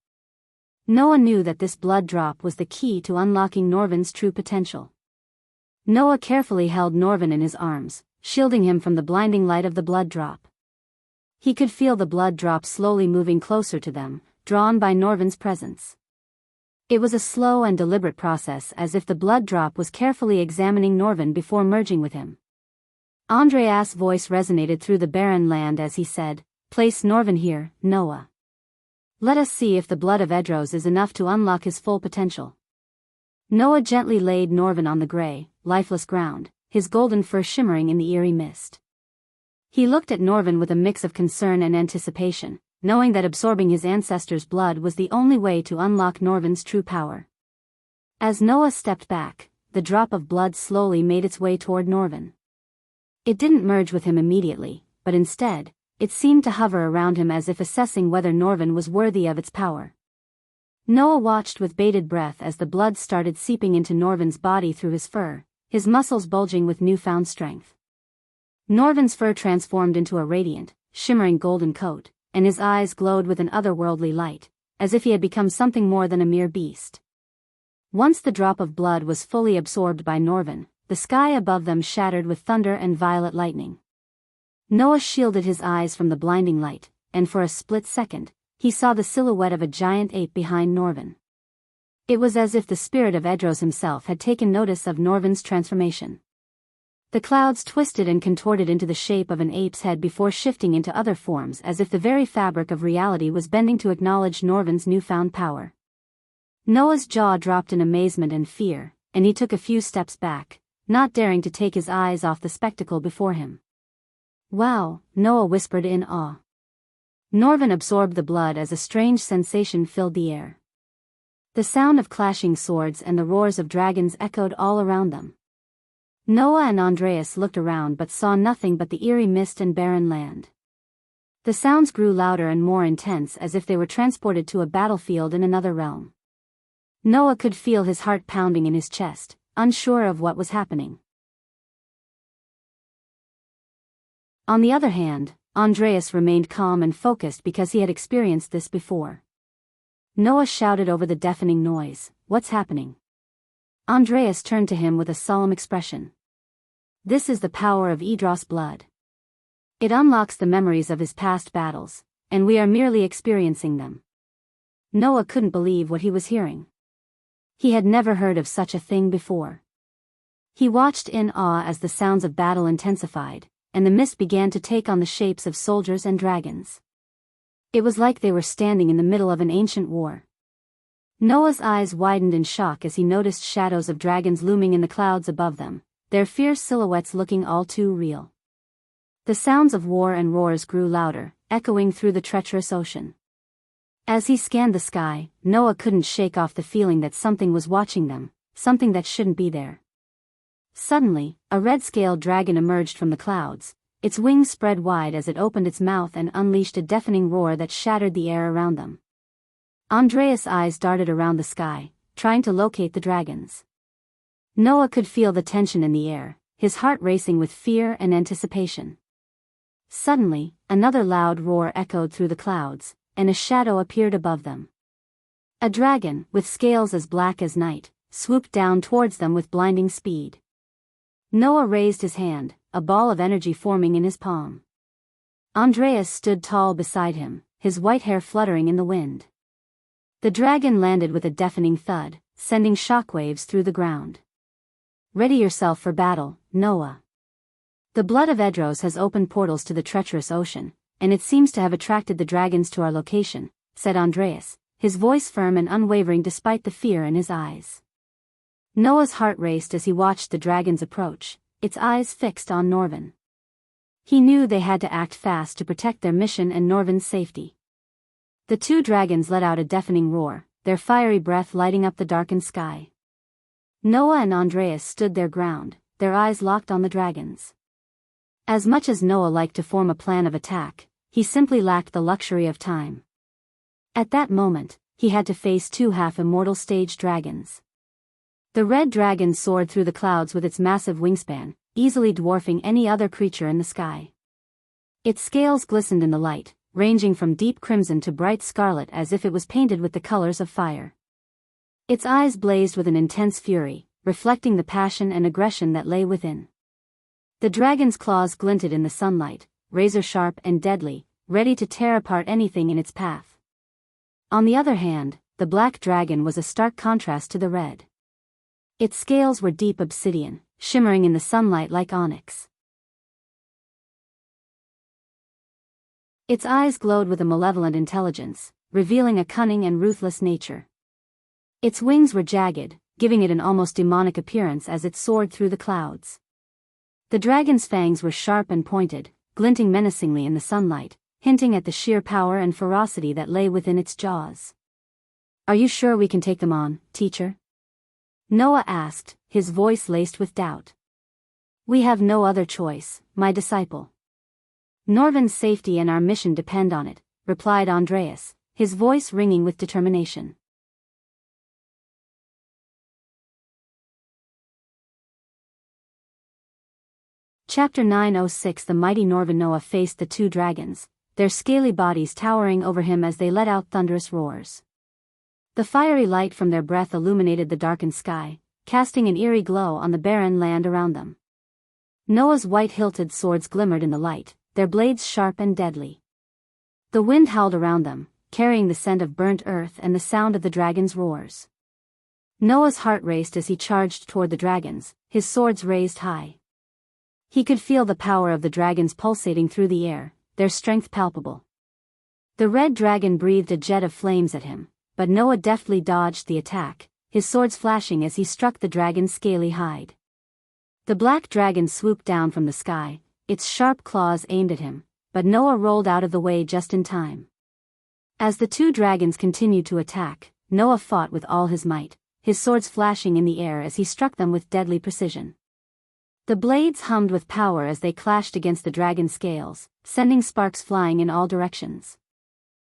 Noah knew that this blood drop was the key to unlocking Norvin's true potential. Noah carefully held Norvin in his arms, shielding him from the blinding light of the blood drop. He could feel the blood drop slowly moving closer to them, drawn by Norvin's presence. It was a slow and deliberate process, as if the blood drop was carefully examining Norvin before merging with him. Andreas' voice resonated through the barren land as he said, "Place Norvin here, Noah. Let us see if the blood of Edros is enough to unlock his full potential." Noah gently laid Norvin on the gray, lifeless ground, his golden fur shimmering in the eerie mist. He looked at Norvin with a mix of concern and anticipation, knowing that absorbing his ancestors' blood was the only way to unlock Norvin's true power. As Noah stepped back, the drop of blood slowly made its way toward Norvin. It didn't merge with him immediately, but instead, it seemed to hover around him as if assessing whether Norvin was worthy of its power. Noah watched with bated breath as the blood started seeping into Norvin's body through his fur, his muscles bulging with newfound strength. Norvin's fur transformed into a radiant, shimmering golden coat, and his eyes glowed with an otherworldly light, as if he had become something more than a mere beast. Once the drop of blood was fully absorbed by Norvin, the sky above them shattered with thunder and violet lightning. Noah shielded his eyes from the blinding light, and for a split second, he saw the silhouette of a giant ape behind Norvin. It was as if the spirit of Edros himself had taken notice of Norvin's transformation. The clouds twisted and contorted into the shape of an ape's head before shifting into other forms, as if the very fabric of reality was bending to acknowledge Norvin's newfound power. Noah's jaw dropped in amazement and fear, and he took a few steps back, not daring to take his eyes off the spectacle before him. Wow, Noah whispered in awe. Norvin absorbed the blood as a strange sensation filled the air. The sound of clashing swords and the roars of dragons echoed all around them. Noah and Andreas looked around but saw nothing but the eerie mist and barren land. The sounds grew louder and more intense as if they were transported to a battlefield in another realm. Noah could feel his heart pounding in his chest, unsure of what was happening. On the other hand, Andreas remained calm and focused because he had experienced this before. Noah shouted over the deafening noise, "What's happening?" Andreas turned to him with a solemn expression. "This is the power of Idros blood. It unlocks the memories of his past battles, and we are merely experiencing them." Noah couldn't believe what he was hearing. He had never heard of such a thing before. He watched in awe as the sounds of battle intensified, and the mist began to take on the shapes of soldiers and dragons. It was like they were standing in the middle of an ancient war. Noah's eyes widened in shock as he noticed shadows of dragons looming in the clouds above them, their fierce silhouettes looking all too real. The sounds of war and roars grew louder, echoing through the treacherous ocean. As he scanned the sky, Noah couldn't shake off the feeling that something was watching them, something that shouldn't be there. Suddenly, a red-scaled dragon emerged from the clouds, its wings spread wide as it opened its mouth and unleashed a deafening roar that shattered the air around them. Andreas' eyes darted around the sky, trying to locate the dragons. Noah could feel the tension in the air, his heart racing with fear and anticipation. Suddenly, another loud roar echoed through the clouds, and a shadow appeared above them. A dragon, with scales as black as night, swooped down towards them with blinding speed. Noah raised his hand, a ball of energy forming in his palm. Andreas stood tall beside him, his white hair fluttering in the wind. The dragon landed with a deafening thud, sending shockwaves through the ground. "Ready yourself for battle, Noah. The blood of Idros has opened portals to the treacherous ocean, and it seems to have attracted the dragons to our location," said Andreas, his voice firm and unwavering despite the fear in his eyes. Noah's heart raced as he watched the dragons approach, its eyes fixed on Norvin. He knew they had to act fast to protect their mission and Norvin's safety. The two dragons let out a deafening roar, their fiery breath lighting up the darkened sky. Noah and Andreas stood their ground, their eyes locked on the dragons. As much as Noah liked to form a plan of attack, he simply lacked the luxury of time. At that moment, he had to face two half-immortal stage dragons. The red dragon soared through the clouds with its massive wingspan, easily dwarfing any other creature in the sky. Its scales glistened in the light, ranging from deep crimson to bright scarlet as if it was painted with the colors of fire. Its eyes blazed with an intense fury, reflecting the passion and aggression that lay within. The dragon's claws glinted in the sunlight, razor-sharp and deadly, ready to tear apart anything in its path. On the other hand, the black dragon was a stark contrast to the red. Its scales were deep obsidian, shimmering in the sunlight like onyx. Its eyes glowed with a malevolent intelligence, revealing a cunning and ruthless nature. Its wings were jagged, giving it an almost demonic appearance as it soared through the clouds. The dragon's fangs were sharp and pointed, glinting menacingly in the sunlight, hinting at the sheer power and ferocity that lay within its jaws. "Are you sure we can take them on, teacher?" Noah asked, his voice laced with doubt. "We have no other choice, my disciple. Norvin's safety and our mission depend on it," replied Andreas, his voice ringing with determination. Chapter 906. The mighty Norvin. Noah faced the two dragons, their scaly bodies towering over him as they let out thunderous roars. The fiery light from their breath illuminated the darkened sky, casting an eerie glow on the barren land around them. Noah's white-hilted swords glimmered in the light, their blades sharp and deadly. The wind howled around them, carrying the scent of burnt earth and the sound of the dragon's roars. Noah's heart raced as he charged toward the dragons, his swords raised high. He could feel the power of the dragons pulsating through the air, their strength palpable. The red dragon breathed a jet of flames at him, but Noah deftly dodged the attack, his swords flashing as he struck the dragon's scaly hide. The black dragon swooped down from the sky, its sharp claws aimed at him, but Noah rolled out of the way just in time. As the two dragons continued to attack, Noah fought with all his might, his swords flashing in the air as he struck them with deadly precision. The blades hummed with power as they clashed against the dragon's scales, sending sparks flying in all directions.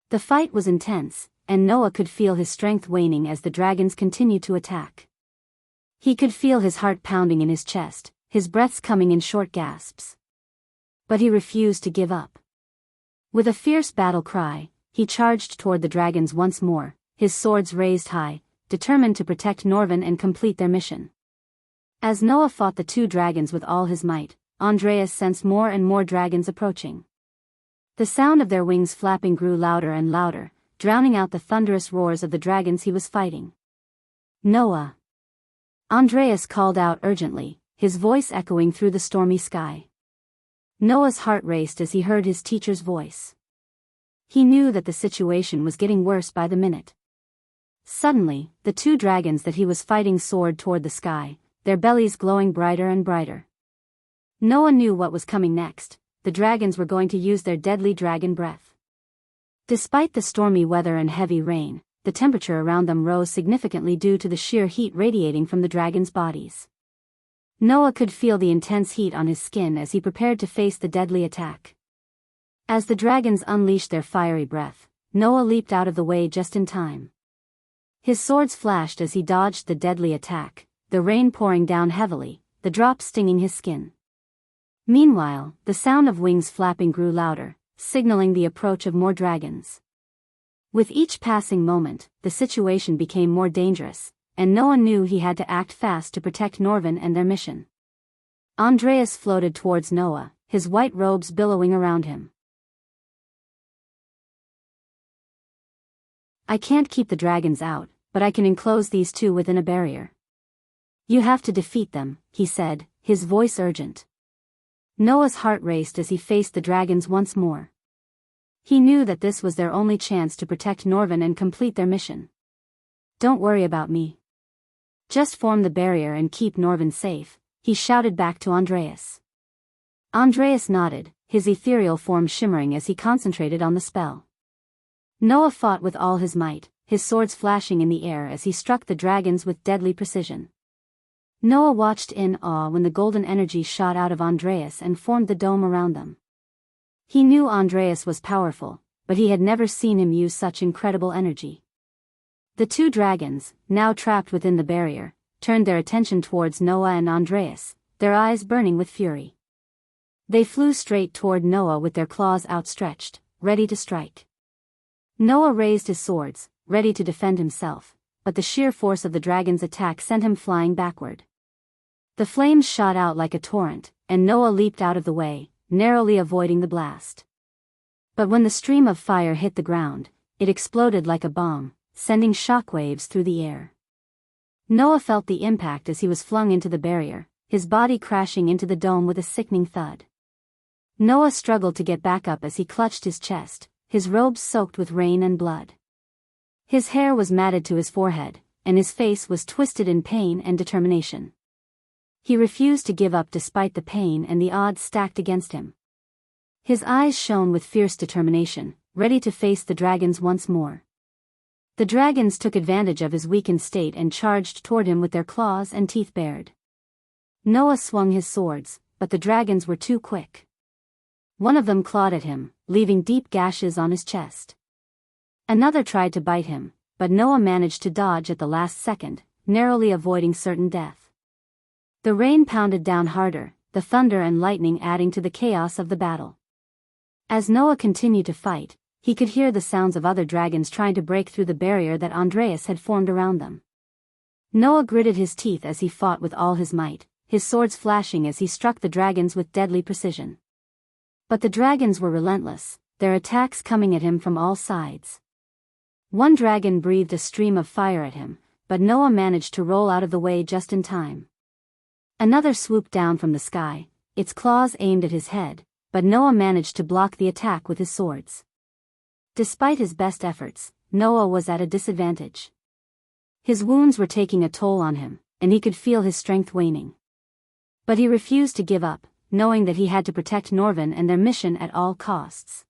The fight was intense, and Noah could feel his strength waning as the dragons continued to attack. He could feel his heart pounding in his chest, his breaths coming in short gasps. But he refused to give up. With a fierce battle cry, he charged toward the dragons once more, his swords raised high, determined to protect Norvin and complete their mission. As Noah fought the two dragons with all his might, Andreas sensed more and more dragons approaching. The sound of their wings flapping grew louder and louder, drowning out the thunderous roars of the dragons he was fighting. "Noah!" Andreas called out urgently, his voice echoing through the stormy sky. Noah's heart raced as he heard his teacher's voice. He knew that the situation was getting worse by the minute. Suddenly, the two dragons that he was fighting soared toward the sky, their bellies glowing brighter and brighter. Noah knew what was coming next. The dragons were going to use their deadly dragon breath. Despite the stormy weather and heavy rain, the temperature around them rose significantly due to the sheer heat radiating from the dragons' bodies. Noah could feel the intense heat on his skin as he prepared to face the deadly attack. As the dragons unleashed their fiery breath, Noah leaped out of the way just in time. His swords flashed as he dodged the deadly attack, the rain pouring down heavily, the drops stinging his skin. Meanwhile, the sound of wings flapping grew louder, signaling the approach of more dragons. With each passing moment, the situation became more dangerous, and Noah knew he had to act fast to protect Norvin and their mission. Andreas floated towards Noah, his white robes billowing around him. "I can't keep the dragons out, but I can enclose these two within a barrier. You have to defeat them," he said, his voice urgent. Noah's heart raced as he faced the dragons once more. He knew that this was their only chance to protect Norvin and complete their mission. "Don't worry about me. Just form the barrier and keep Norvin safe," he shouted back to Andreas. Andreas nodded, his ethereal form shimmering as he concentrated on the spell. Noah fought with all his might, his swords flashing in the air as he struck the dragons with deadly precision. Noah watched in awe when the golden energy shot out of Andreas and formed the dome around them. He knew Andreas was powerful, but he had never seen him use such incredible energy. The two dragons, now trapped within the barrier, turned their attention towards Noah and Andreas, their eyes burning with fury. They flew straight toward Noah with their claws outstretched, ready to strike. Noah raised his swords, ready to defend himself, but the sheer force of the dragon's attack sent him flying backward. The flames shot out like a torrent, and Noah leaped out of the way, narrowly avoiding the blast. But when the stream of fire hit the ground, it exploded like a bomb, sending shockwaves through the air. Noah felt the impact as he was flung into the barrier, his body crashing into the dome with a sickening thud. Noah struggled to get back up as he clutched his chest, his robes soaked with rain and blood. His hair was matted to his forehead, and his face was twisted in pain and determination. He refused to give up despite the pain and the odds stacked against him. His eyes shone with fierce determination, ready to face the dragons once more. The dragons took advantage of his weakened state and charged toward him with their claws and teeth bared. Noah swung his swords, but the dragons were too quick. One of them clawed at him, leaving deep gashes on his chest. Another tried to bite him, but Noah managed to dodge at the last second, narrowly avoiding certain death. The rain pounded down harder, the thunder and lightning adding to the chaos of the battle. As Noah continued to fight, he could hear the sounds of other dragons trying to break through the barrier that Andreas had formed around them. Noah gritted his teeth as he fought with all his might, his swords flashing as he struck the dragons with deadly precision. But the dragons were relentless, their attacks coming at him from all sides. One dragon breathed a stream of fire at him, but Noah managed to roll out of the way just in time. Another swooped down from the sky, its claws aimed at his head, but Noah managed to block the attack with his swords. Despite his best efforts, Noah was at a disadvantage. His wounds were taking a toll on him, and he could feel his strength waning. But he refused to give up, knowing that he had to protect Norvin and their mission at all costs.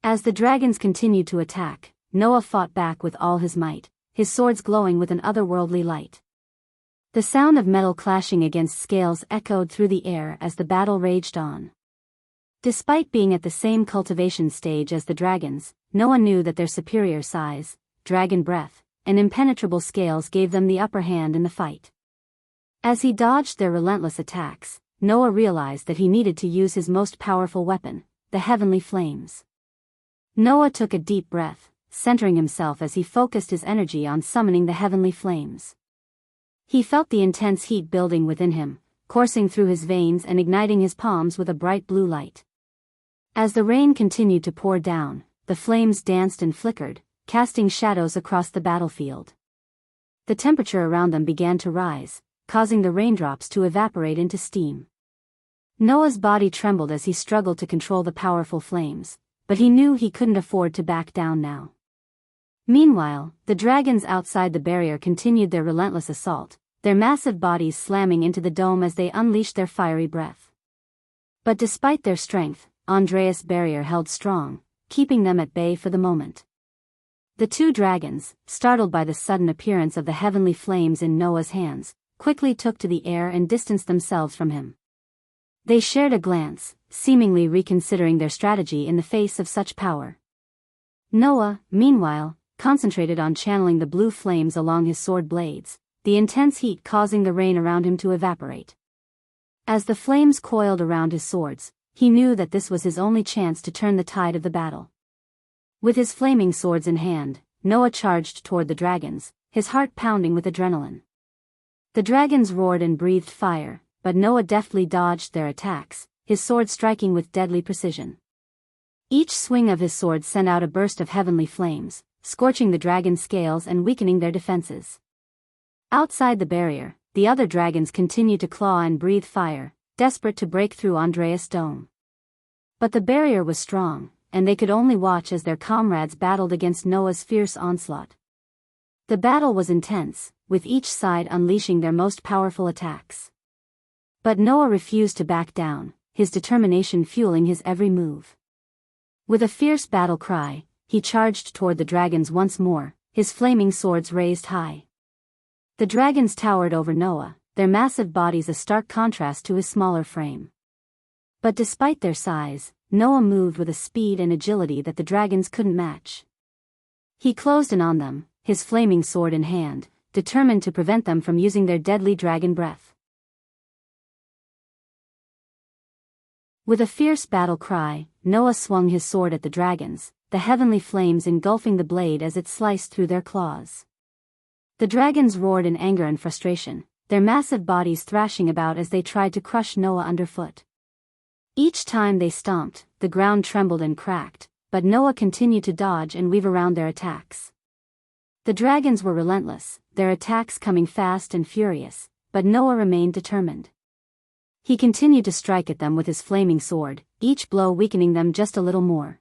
As the dragons continued to attack, Noah fought back with all his might, his swords glowing with an otherworldly light. The sound of metal clashing against scales echoed through the air as the battle raged on. Despite being at the same cultivation stage as the dragons, Noah knew that their superior size, dragon breath, and impenetrable scales gave them the upper hand in the fight. As he dodged their relentless attacks, Noah realized that he needed to use his most powerful weapon, the heavenly flames. Noah took a deep breath, centering himself as he focused his energy on summoning the heavenly flames. He felt the intense heat building within him, coursing through his veins and igniting his palms with a bright blue light. As the rain continued to pour down, the flames danced and flickered, casting shadows across the battlefield. The temperature around them began to rise, causing the raindrops to evaporate into steam. Noah's body trembled as he struggled to control the powerful flames, but he knew he couldn't afford to back down now. Meanwhile, the dragons outside the barrier continued their relentless assault, their massive bodies slamming into the dome as they unleashed their fiery breath. But despite their strength, Andreas' barrier held strong, keeping them at bay for the moment. The two dragons, startled by the sudden appearance of the heavenly flames in Noah's hands, quickly took to the air and distanced themselves from him. They shared a glance, seemingly reconsidering their strategy in the face of such power. Noah, meanwhile, concentrated on channeling the blue flames along his sword blades, the intense heat causing the rain around him to evaporate. As the flames coiled around his swords, he knew that this was his only chance to turn the tide of the battle. With his flaming swords in hand, Noah charged toward the dragons, his heart pounding with adrenaline. The dragons roared and breathed fire, but Noah deftly dodged their attacks, his sword striking with deadly precision. Each swing of his sword sent out a burst of heavenly flames, scorching the dragon's scales and weakening their defenses. Outside the barrier, the other dragons continued to claw and breathe fire, desperate to break through Andreas' dome. But the barrier was strong, and they could only watch as their comrades battled against Noah's fierce onslaught. The battle was intense, with each side unleashing their most powerful attacks. But Noah refused to back down, his determination fueling his every move. With a fierce battle cry, he charged toward the dragons once more, his flaming swords raised high. The dragons towered over Noah, their massive bodies a stark contrast to his smaller frame. But despite their size, Noah moved with a speed and agility that the dragons couldn't match. He closed in on them, his flaming sword in hand, determined to prevent them from using their deadly dragon breath. With a fierce battle cry, Noah swung his sword at the dragons, the heavenly flames engulfing the blade as it sliced through their claws. The dragons roared in anger and frustration, their massive bodies thrashing about as they tried to crush Noah underfoot. Each time they stomped, the ground trembled and cracked, but Noah continued to dodge and weave around their attacks. The dragons were relentless, their attacks coming fast and furious, but Noah remained determined. He continued to strike at them with his flaming sword, each blow weakening them just a little more.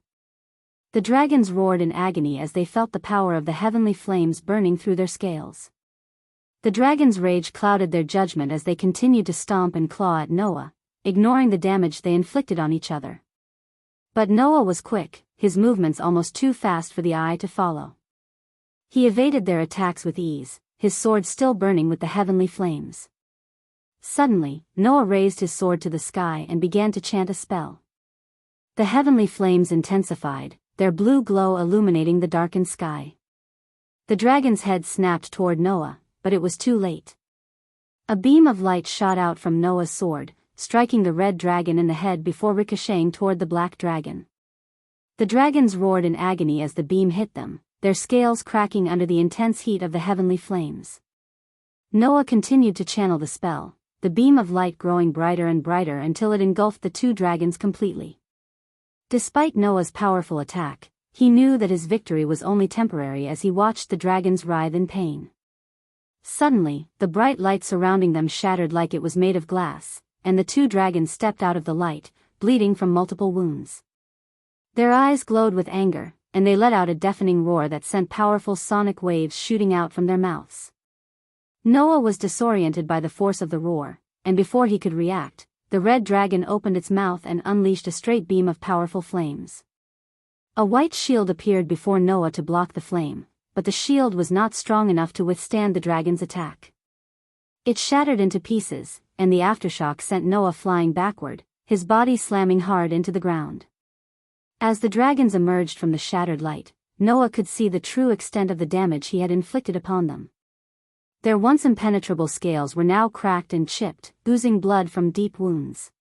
The dragons roared in agony as they felt the power of the heavenly flames burning through their scales. The dragons' rage clouded their judgment as they continued to stomp and claw at Noah, ignoring the damage they inflicted on each other. But Noah was quick, his movements almost too fast for the eye to follow. He evaded their attacks with ease, his sword still burning with the heavenly flames. Suddenly, Noah raised his sword to the sky and began to chant a spell. The heavenly flames intensified, their blue glow illuminating the darkened sky. The dragon's head snapped toward Noah, but it was too late. A beam of light shot out from Noah's sword, striking the red dragon in the head before ricocheting toward the black dragon. The dragons roared in agony as the beam hit them, their scales cracking under the intense heat of the heavenly flames. Noah continued to channel the spell, the beam of light growing brighter and brighter until it engulfed the two dragons completely. Despite Noah's powerful attack, he knew that his victory was only temporary as he watched the dragons writhe in pain. Suddenly, the bright light surrounding them shattered like it was made of glass, and the two dragons stepped out of the light, bleeding from multiple wounds. Their eyes glowed with anger, and they let out a deafening roar that sent powerful sonic waves shooting out from their mouths. Noah was disoriented by the force of the roar, and before he could react, the red dragon opened its mouth and unleashed a straight beam of powerful flames. A white shield appeared before Noah to block the flame, but the shield was not strong enough to withstand the dragon's attack. It shattered into pieces, and the aftershock sent Noah flying backward, his body slamming hard into the ground. As the dragons emerged from the shattered light, Noah could see the true extent of the damage he had inflicted upon them. Their once impenetrable scales were now cracked and chipped, oozing blood from deep wounds.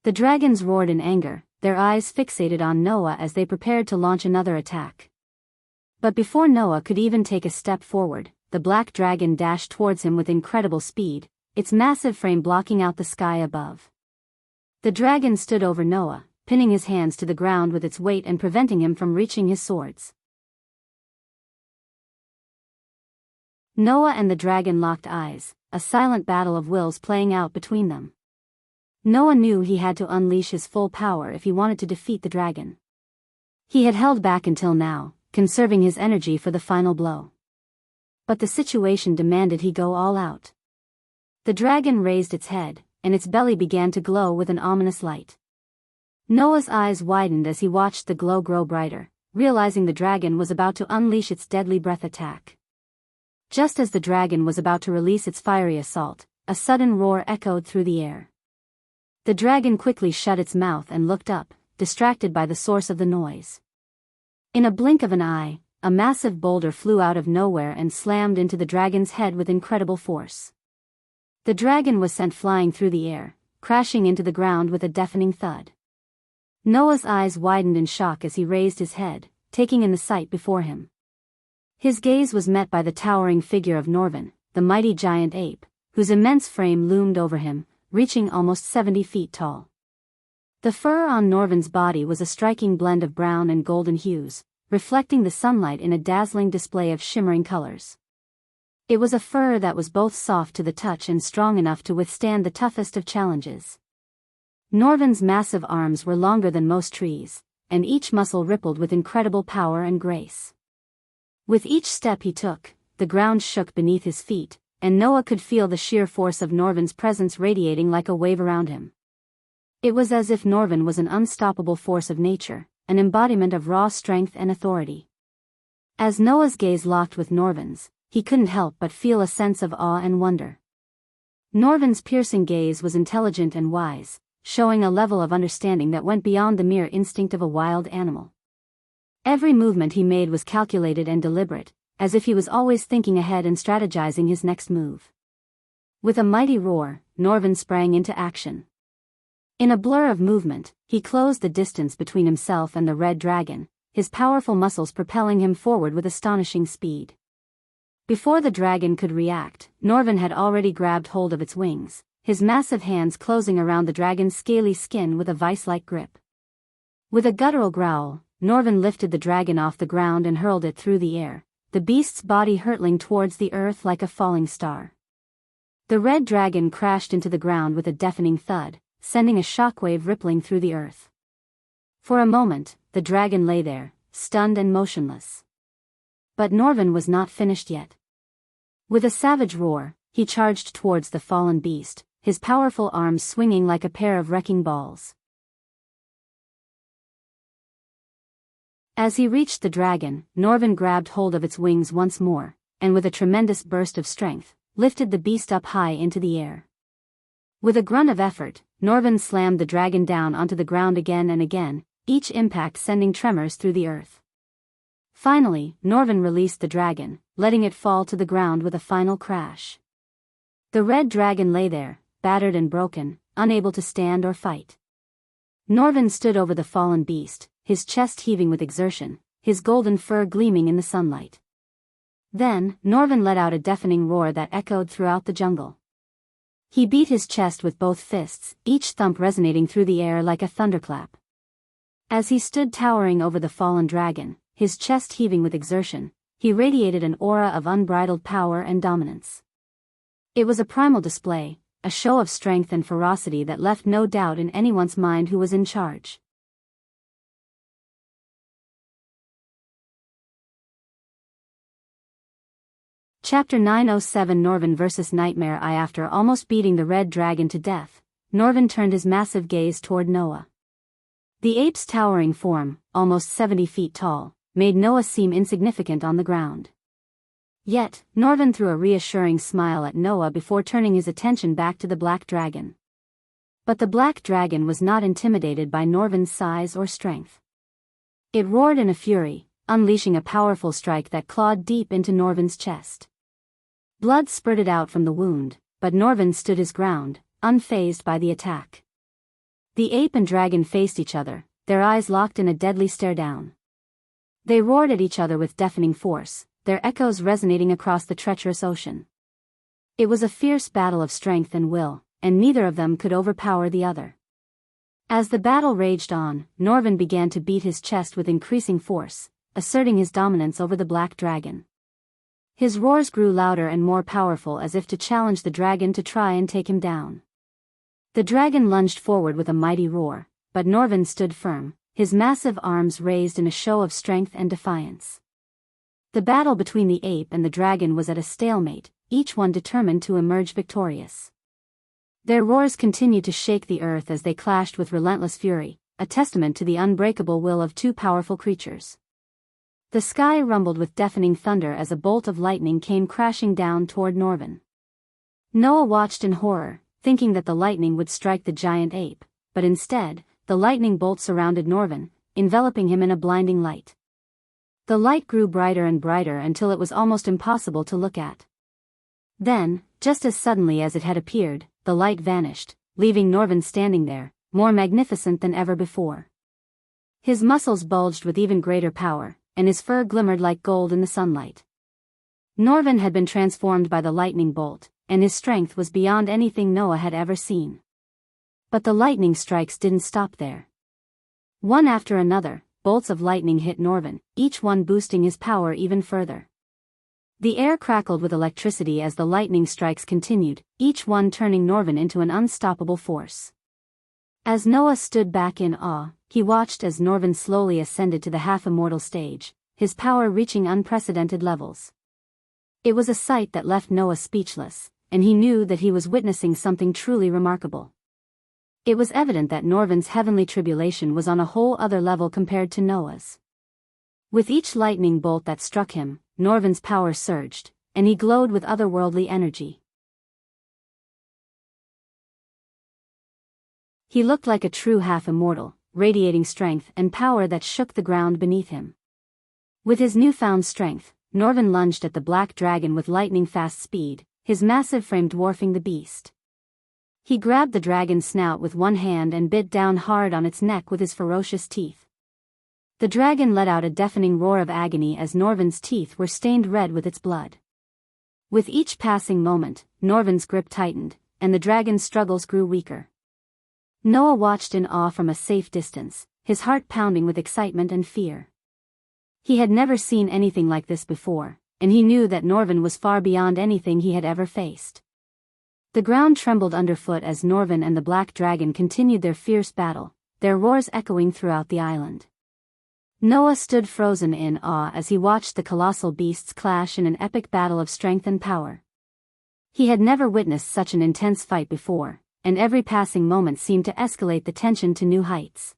The dragons roared in anger, their eyes fixated on Noah as they prepared to launch another attack. But before Noah could even take a step forward, the black dragon dashed towards him with incredible speed, its massive frame blocking out the sky above. The dragon stood over Noah, pinning his hands to the ground with its weight and preventing him from reaching his swords. Noah and the dragon locked eyes, a silent battle of wills playing out between them. Noah knew he had to unleash his full power if he wanted to defeat the dragon. He had held back until now, conserving his energy for the final blow. But the situation demanded he go all out. The dragon raised its head, and its belly began to glow with an ominous light. Noah's eyes widened as he watched the glow grow brighter, realizing the dragon was about to unleash its deadly breath attack. Just as the dragon was about to release its fiery assault, a sudden roar echoed through the air. The dragon quickly shut its mouth and looked up, distracted by the source of the noise. In a blink of an eye, a massive boulder flew out of nowhere and slammed into the dragon's head with incredible force. The dragon was sent flying through the air, crashing into the ground with a deafening thud. Noah's eyes widened in shock as he raised his head, taking in the sight before him. His gaze was met by the towering figure of Norvin, the mighty giant ape, whose immense frame loomed over him, reaching almost 70 feet tall. The fur on Norvin's body was a striking blend of brown and golden hues, reflecting the sunlight in a dazzling display of shimmering colors. It was a fur that was both soft to the touch and strong enough to withstand the toughest of challenges. Norvin's massive arms were longer than most trees, and each muscle rippled with incredible power and grace. With each step he took, the ground shook beneath his feet, and Noah could feel the sheer force of Norvin's presence radiating like a wave around him. It was as if Norvin was an unstoppable force of nature, an embodiment of raw strength and authority. As Noah's gaze locked with Norvin's, he couldn't help but feel a sense of awe and wonder. Norvin's piercing gaze was intelligent and wise, showing a level of understanding that went beyond the mere instinct of a wild animal. Every movement he made was calculated and deliberate, as if he was always thinking ahead and strategizing his next move. With a mighty roar, Norvin sprang into action. In a blur of movement, he closed the distance between himself and the red dragon, his powerful muscles propelling him forward with astonishing speed. Before the dragon could react, Norvin had already grabbed hold of its wings, his massive hands closing around the dragon's scaly skin with a vice-like grip. With a guttural growl, Norvin lifted the dragon off the ground and hurled it through the air, the beast's body hurtling towards the earth like a falling star. The red dragon crashed into the ground with a deafening thud, sending a shockwave rippling through the earth. For a moment, the dragon lay there, stunned and motionless. But Norvin was not finished yet. With a savage roar, he charged towards the fallen beast, his powerful arms swinging like a pair of wrecking balls. As he reached the dragon, Norvin grabbed hold of its wings once more, and with a tremendous burst of strength, lifted the beast up high into the air. With a grunt of effort, Norvin slammed the dragon down onto the ground again and again, each impact sending tremors through the earth. Finally, Norvin released the dragon, letting it fall to the ground with a final crash. The red dragon lay there, battered and broken, unable to stand or fight. Norvin stood over the fallen beast, his chest heaving with exertion, his golden fur gleaming in the sunlight. Then, Norvin let out a deafening roar that echoed throughout the jungle. He beat his chest with both fists, each thump resonating through the air like a thunderclap. As he stood towering over the fallen dragon, his chest heaving with exertion, he radiated an aura of unbridled power and dominance. It was a primal display, a show of strength and ferocity that left no doubt in anyone's mind who was in charge. Chapter 907 Norvin vs. Nightmare Eye. After almost beating the red dragon to death, Norvin turned his massive gaze toward Noah. The ape's towering form, almost 70 feet tall, made Noah seem insignificant on the ground. Yet, Norvin threw a reassuring smile at Noah before turning his attention back to the black dragon. But the black dragon was not intimidated by Norvin's size or strength. It roared in a fury, unleashing a powerful strike that clawed deep into Norvin's chest. Blood spurted out from the wound, but Norvin stood his ground, unfazed by the attack. The ape and dragon faced each other, their eyes locked in a deadly stare down. They roared at each other with deafening force, their echoes resonating across the treacherous ocean. It was a fierce battle of strength and will, and neither of them could overpower the other. As the battle raged on, Norvin began to beat his chest with increasing force, asserting his dominance over the black dragon. His roars grew louder and more powerful, as if to challenge the dragon to try and take him down. The dragon lunged forward with a mighty roar, but Norvin stood firm, his massive arms raised in a show of strength and defiance. The battle between the ape and the dragon was at a stalemate, each one determined to emerge victorious. Their roars continued to shake the earth as they clashed with relentless fury, a testament to the unbreakable will of two powerful creatures. The sky rumbled with deafening thunder as a bolt of lightning came crashing down toward Norvin. Noah watched in horror, thinking that the lightning would strike the giant ape, but instead, the lightning bolt surrounded Norvin, enveloping him in a blinding light. The light grew brighter and brighter until it was almost impossible to look at. Then, just as suddenly as it had appeared, the light vanished, leaving Norvin standing there, more magnificent than ever before. His muscles bulged with even greater power, and his fur glimmered like gold in the sunlight. Norvin had been transformed by the lightning bolt, and his strength was beyond anything Noah had ever seen. But the lightning strikes didn't stop there. One after another, bolts of lightning hit Norvin, each one boosting his power even further. The air crackled with electricity as the lightning strikes continued, each one turning Norvin into an unstoppable force. As Noah stood back in awe, he watched as Norvin slowly ascended to the half-immortal stage, his power reaching unprecedented levels. It was a sight that left Noah speechless, and he knew that he was witnessing something truly remarkable. It was evident that Norvin's heavenly tribulation was on a whole other level compared to Noah's. With each lightning bolt that struck him, Norvin's power surged, and he glowed with otherworldly energy. He looked like a true half-immortal, radiating strength and power that shook the ground beneath him. With his newfound strength, Norvin lunged at the black dragon with lightning-fast speed, his massive frame dwarfing the beast. He grabbed the dragon's snout with one hand and bit down hard on its neck with his ferocious teeth. The dragon let out a deafening roar of agony as Norvin's teeth were stained red with its blood. With each passing moment, Norvin's grip tightened, and the dragon's struggles grew weaker. Noah watched in awe from a safe distance, his heart pounding with excitement and fear. He had never seen anything like this before, and he knew that Norvin was far beyond anything he had ever faced. The ground trembled underfoot as Norvin and the black dragon continued their fierce battle, their roars echoing throughout the island. Noah stood frozen in awe as he watched the colossal beasts clash in an epic battle of strength and power. He had never witnessed such an intense fight before, and every passing moment seemed to escalate the tension to new heights.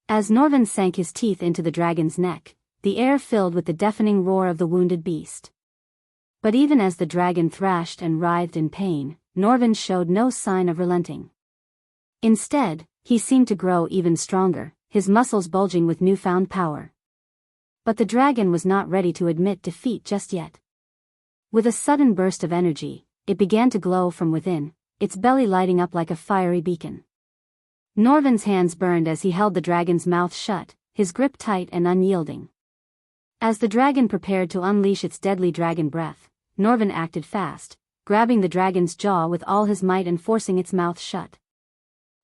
As Norvin sank his teeth into the dragon's neck, the air filled with the deafening roar of the wounded beast. But even as the dragon thrashed and writhed in pain, Norvin showed no sign of relenting. Instead, he seemed to grow even stronger, his muscles bulging with newfound power. But the dragon was not ready to admit defeat just yet. With a sudden burst of energy, it began to glow from within, its belly lighting up like a fiery beacon. Norvin's hands burned as he held the dragon's mouth shut, his grip tight and unyielding. As the dragon prepared to unleash its deadly dragon breath, Norvin acted fast, grabbing the dragon's jaw with all his might and forcing its mouth shut.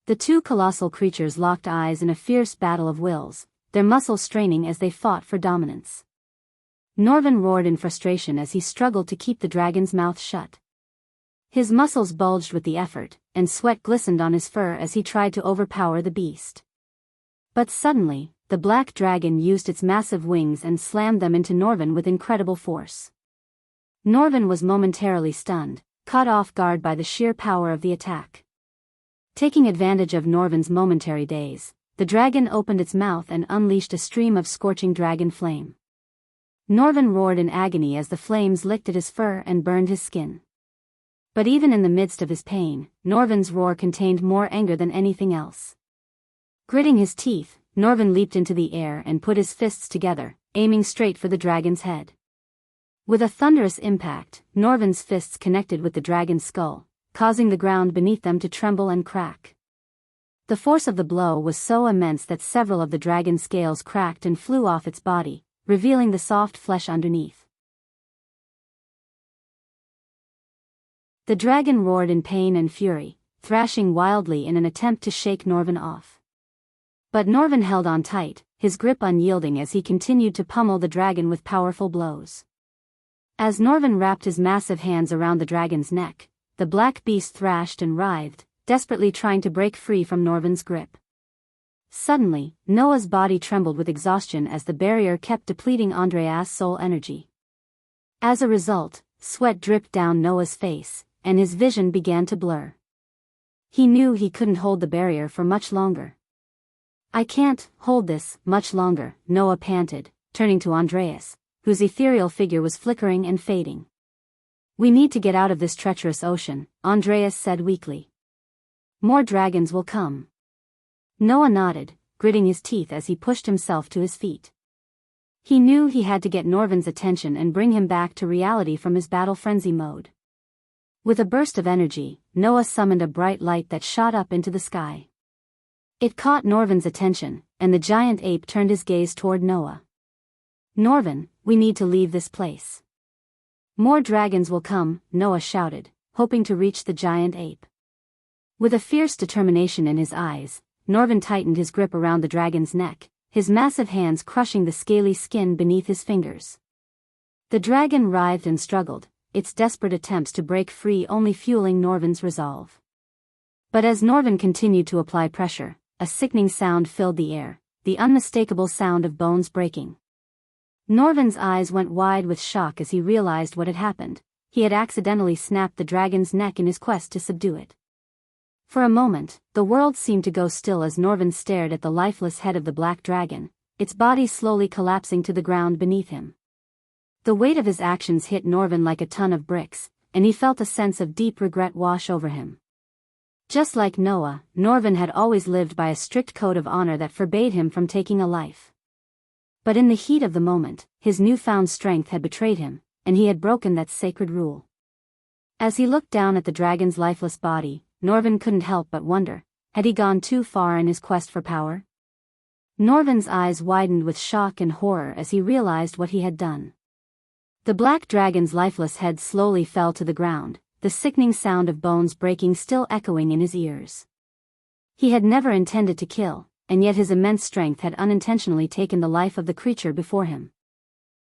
The two colossal creatures locked eyes in a fierce battle of wills, their muscles straining as they fought for dominance. Norvin roared in frustration as he struggled to keep the dragon's mouth shut. His muscles bulged with the effort, and sweat glistened on his fur as he tried to overpower the beast. But suddenly, the black dragon used its massive wings and slammed them into Norvin with incredible force. Norvin was momentarily stunned, caught off guard by the sheer power of the attack. Taking advantage of Norvin's momentary daze, the dragon opened its mouth and unleashed a stream of scorching dragon flame. Norvin roared in agony as the flames licked at his fur and burned his skin. But even in the midst of his pain, Norvin's roar contained more anger than anything else. Gritting his teeth, Norvin leaped into the air and put his fists together, aiming straight for the dragon's head. With a thunderous impact, Norvin's fists connected with the dragon's skull, causing the ground beneath them to tremble and crack. The force of the blow was so immense that several of the dragon's scales cracked and flew off its body, revealing the soft flesh underneath. The dragon roared in pain and fury, thrashing wildly in an attempt to shake Norvin off. But Norvin held on tight, his grip unyielding as he continued to pummel the dragon with powerful blows. As Norvin wrapped his massive hands around the dragon's neck, the black beast thrashed and writhed, desperately trying to break free from Norvin's grip. Suddenly, Noah's body trembled with exhaustion as the barrier kept depleting Andreas' soul energy. As a result, sweat dripped down Noah's face, and his vision began to blur. He knew he couldn't hold the barrier for much longer. "I can't hold this much longer," Noah panted, turning to Andreas, whose ethereal figure was flickering and fading. "We need to get out of this treacherous ocean," Andreas said weakly. "More dragons will come." Noah nodded, gritting his teeth as he pushed himself to his feet. He knew he had to get Norvin's attention and bring him back to reality from his battle frenzy mode. With a burst of energy, Noah summoned a bright light that shot up into the sky. It caught Norvin's attention, and the giant ape turned his gaze toward Noah. "Norvin, we need to leave this place." "More dragons will come," Noah shouted, hoping to reach the giant ape. With a fierce determination in his eyes, Norvin tightened his grip around the dragon's neck, his massive hands crushing the scaly skin beneath his fingers. The dragon writhed and struggled, its desperate attempts to break free only fueling Norvin's resolve. But as Norvin continued to apply pressure, a sickening sound filled the air, the unmistakable sound of bones breaking. Norvin's eyes went wide with shock as he realized what had happened. He had accidentally snapped the dragon's neck in his quest to subdue it. For a moment, the world seemed to go still as Norvin stared at the lifeless head of the black dragon, its body slowly collapsing to the ground beneath him. The weight of his actions hit Norvin like a ton of bricks, and he felt a sense of deep regret wash over him. Just like Noah, Norvin had always lived by a strict code of honor that forbade him from taking a life. But in the heat of the moment, his newfound strength had betrayed him, and he had broken that sacred rule. As he looked down at the dragon's lifeless body, Norvin couldn't help but wonder, had he gone too far in his quest for power? Norvin's eyes widened with shock and horror as he realized what he had done. The black dragon's lifeless head slowly fell to the ground, the sickening sound of bones breaking still echoing in his ears. He had never intended to kill, and yet his immense strength had unintentionally taken the life of the creature before him.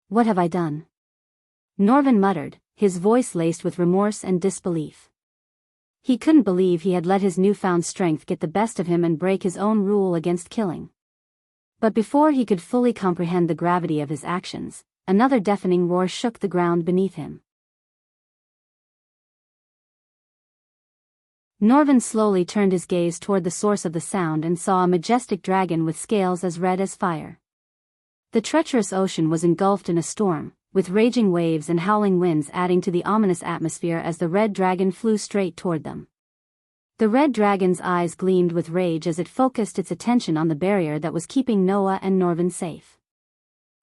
"What have I done?" Norvin muttered, his voice laced with remorse and disbelief. He couldn't believe he had let his newfound strength get the best of him and break his own rule against killing. But before he could fully comprehend the gravity of his actions, another deafening roar shook the ground beneath him. Norvin slowly turned his gaze toward the source of the sound and saw a majestic dragon with scales as red as fire. The treacherous ocean was engulfed in a storm, with raging waves and howling winds adding to the ominous atmosphere as the red dragon flew straight toward them. The red dragon's eyes gleamed with rage as it focused its attention on the barrier that was keeping Noah and Norvin safe.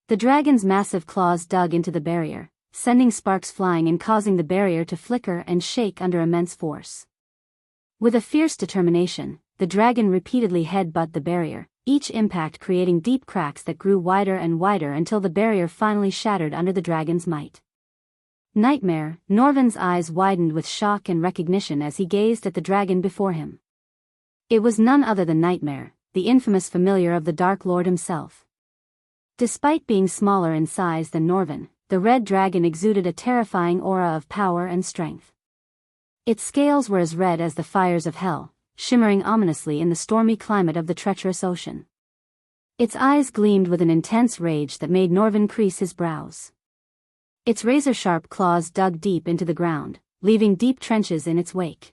The dragon's massive claws dug into the barrier, sending sparks flying and causing the barrier to flicker and shake under immense force. With a fierce determination, the dragon repeatedly headbutted the barrier, each impact creating deep cracks that grew wider and wider until the barrier finally shattered under the dragon's might. Nightmare, Norvin's eyes widened with shock and recognition as he gazed at the dragon before him. It was none other than Nightmare, the infamous familiar of the Dark Lord himself. Despite being smaller in size than Norvin, the red dragon exuded a terrifying aura of power and strength. Its scales were as red as the fires of hell, shimmering ominously in the stormy climate of the treacherous ocean. Its eyes gleamed with an intense rage that made Norvin crease his brows. Its razor-sharp claws dug deep into the ground, leaving deep trenches in its wake.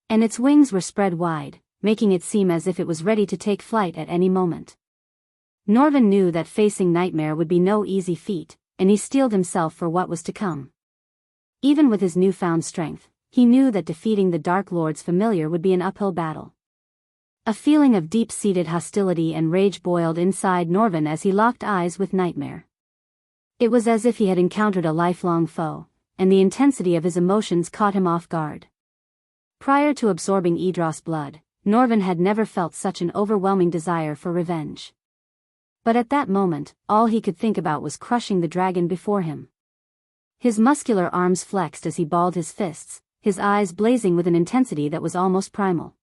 And its wings were spread wide, making it seem as if it was ready to take flight at any moment. Norvin knew that facing Nightmare would be no easy feat, and he steeled himself for what was to come. Even with his newfound strength, he knew that defeating the Dark Lord's familiar would be an uphill battle. A feeling of deep-seated hostility and rage boiled inside Norvin as he locked eyes with Nightmare. It was as if he had encountered a lifelong foe, and the intensity of his emotions caught him off guard. Prior to absorbing Idros' blood, Norvin had never felt such an overwhelming desire for revenge. But at that moment, all he could think about was crushing the dragon before him. His muscular arms flexed as he balled his fists, his eyes blazing with an intensity that was almost primal.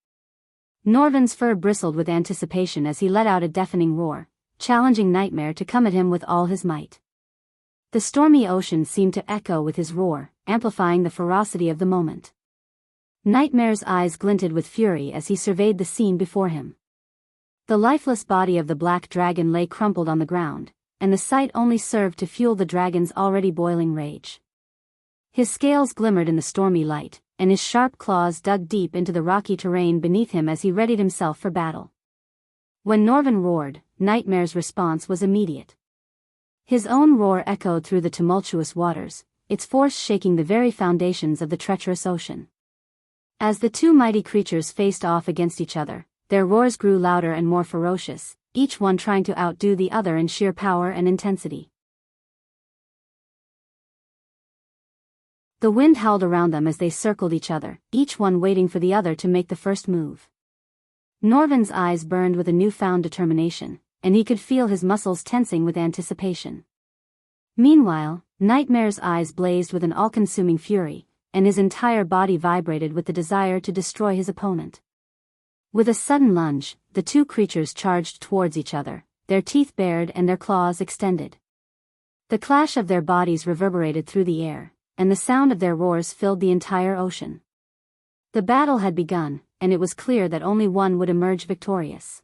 Norvin's fur bristled with anticipation as he let out a deafening roar, challenging Nightmare to come at him with all his might. The stormy ocean seemed to echo with his roar, amplifying the ferocity of the moment. Nightmare's eyes glinted with fury as he surveyed the scene before him. The lifeless body of the black dragon lay crumpled on the ground, and the sight only served to fuel the dragon's already boiling rage. His scales glimmered in the stormy light, and his sharp claws dug deep into the rocky terrain beneath him as he readied himself for battle. When Norvin roared, Nightmare's response was immediate. His own roar echoed through the tumultuous waters, its force shaking the very foundations of the treacherous ocean. As the two mighty creatures faced off against each other, their roars grew louder and more ferocious, each one trying to outdo the other in sheer power and intensity. The wind howled around them as they circled each other, each one waiting for the other to make the first move. Norvin's eyes burned with a newfound determination, and he could feel his muscles tensing with anticipation. Meanwhile, Nightmare's eyes blazed with an all-consuming fury, and his entire body vibrated with the desire to destroy his opponent. With a sudden lunge, the two creatures charged towards each other, their teeth bared and their claws extended. The clash of their bodies reverberated through the air, and the sound of their roars filled the entire ocean. The battle had begun, and it was clear that only one would emerge victorious.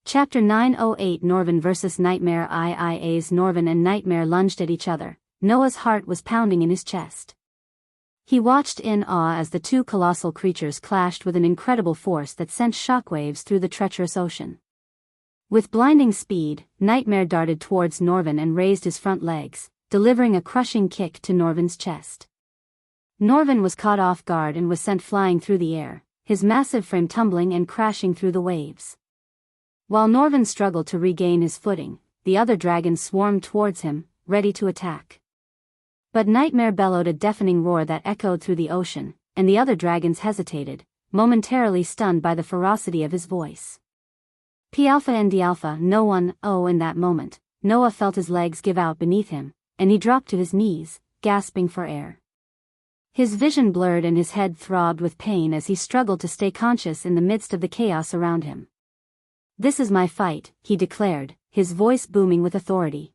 Chapter 908 Norvin vs. Nightmare. As Norvin and Nightmare lunged at each other, Noah's heart was pounding in his chest. He watched in awe as the two colossal creatures clashed with an incredible force that sent shockwaves through the treacherous ocean. With blinding speed, Nightmare darted towards Norvin and raised his front legs, delivering a crushing kick to Norvin's chest. Norvin was caught off guard and was sent flying through the air, his massive frame tumbling and crashing through the waves. While Norvin struggled to regain his footing, the other dragons swarmed towards him, ready to attack. But Nightmare bellowed a deafening roar that echoed through the ocean, and the other dragons hesitated, momentarily stunned by the ferocity of his voice. P-Alpha and D-Alpha, no one. In that moment, Noah felt his legs give out beneath him, and he dropped to his knees, gasping for air. His vision blurred and his head throbbed with pain as he struggled to stay conscious in the midst of the chaos around him. "This is my fight," he declared, his voice booming with authority.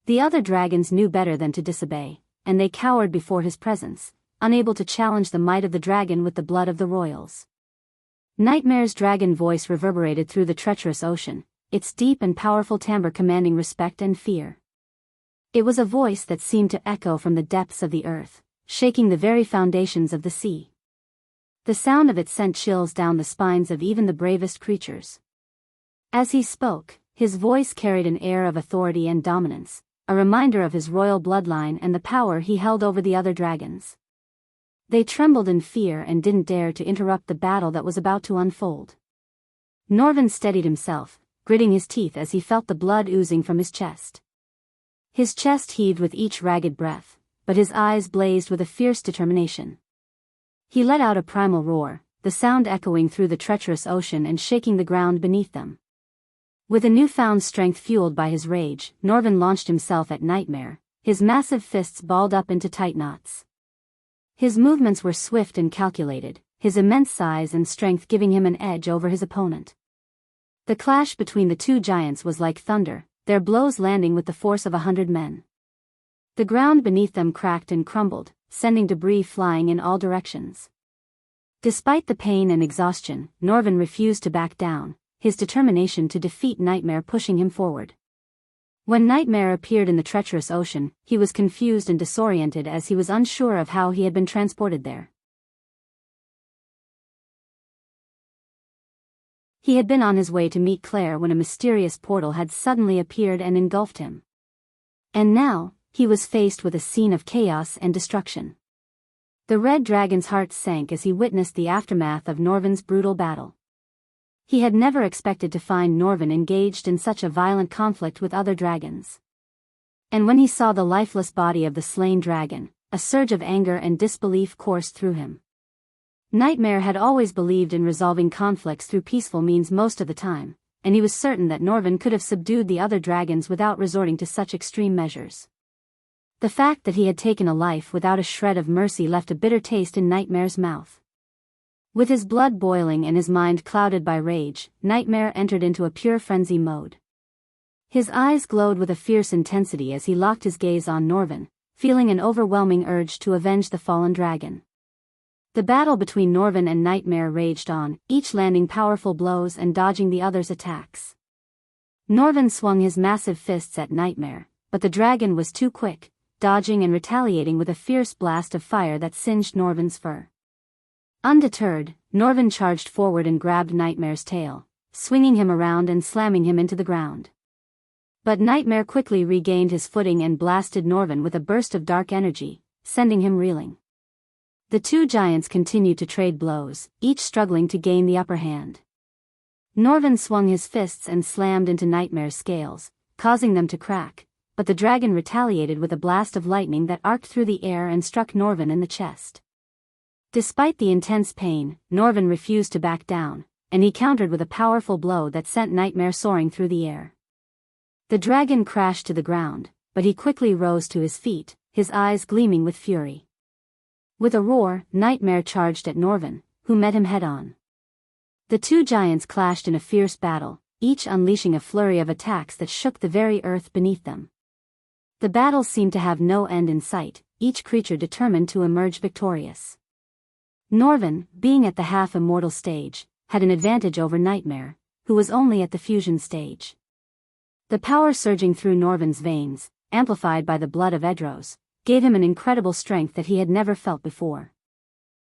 The other dragons knew better than to disobey, and they cowered before his presence, unable to challenge the might of the dragon with the blood of the royals. Nightmare's dragon voice reverberated through the treacherous ocean, its deep and powerful timbre commanding respect and fear. It was a voice that seemed to echo from the depths of the earth, shaking the very foundations of the sea. The sound of it sent chills down the spines of even the bravest creatures. As he spoke, his voice carried an air of authority and dominance, a reminder of his royal bloodline and the power he held over the other dragons. They trembled in fear and didn't dare to interrupt the battle that was about to unfold. Norvin steadied himself, gritting his teeth as he felt the blood oozing from his chest. His chest heaved with each ragged breath, but his eyes blazed with a fierce determination. He let out a primal roar, the sound echoing through the treacherous ocean and shaking the ground beneath them. With a newfound strength fueled by his rage, Norvin launched himself at Nightmare, his massive fists balled up into tight knots. His movements were swift and calculated, his immense size and strength giving him an edge over his opponent. The clash between the two giants was like thunder, their blows landing with the force of 100 men. The ground beneath them cracked and crumbled, sending debris flying in all directions. Despite the pain and exhaustion, Norvin refused to back down, his determination to defeat Nightmare pushing him forward. When Nightmare appeared in the treacherous ocean, he was confused and disoriented as he was unsure of how he had been transported there. He had been on his way to meet Claire when a mysterious portal had suddenly appeared and engulfed him. And now, he was faced with a scene of chaos and destruction. The red dragon's heart sank as he witnessed the aftermath of Norvin's brutal battle. He had never expected to find Norvin engaged in such a violent conflict with other dragons. And when he saw the lifeless body of the slain dragon, a surge of anger and disbelief coursed through him. Nightmare had always believed in resolving conflicts through peaceful means most of the time, and he was certain that Norvin could have subdued the other dragons without resorting to such extreme measures. The fact that he had taken a life without a shred of mercy left a bitter taste in Nightmare's mouth. With his blood boiling and his mind clouded by rage, Nightmare entered into a pure frenzy mode. His eyes glowed with a fierce intensity as he locked his gaze on Norvin, feeling an overwhelming urge to avenge the fallen dragon. The battle between Norvin and Nightmare raged on, each landing powerful blows and dodging the other's attacks. Norvin swung his massive fists at Nightmare, but the dragon was too quick, dodging and retaliating with a fierce blast of fire that singed Norvin's fur. Undeterred, Norvin charged forward and grabbed Nightmare's tail, swinging him around and slamming him into the ground. But Nightmare quickly regained his footing and blasted Norvin with a burst of dark energy, sending him reeling. The two giants continued to trade blows, each struggling to gain the upper hand. Norvin swung his fists and slammed into Nightmare's scales, causing them to crack, but the dragon retaliated with a blast of lightning that arced through the air and struck Norvin in the chest. Despite the intense pain, Norvin refused to back down, and he countered with a powerful blow that sent Nightmare soaring through the air. The dragon crashed to the ground, but he quickly rose to his feet, his eyes gleaming with fury. With a roar, Nightmare charged at Norvin, who met him head-on. The two giants clashed in a fierce battle, each unleashing a flurry of attacks that shook the very earth beneath them. The battle seemed to have no end in sight, each creature determined to emerge victorious. Norvin, being at the half-immortal stage, had an advantage over Nightmare, who was only at the fusion stage. The power surging through Norvin's veins, amplified by the blood of Edros, gave him an incredible strength that he had never felt before.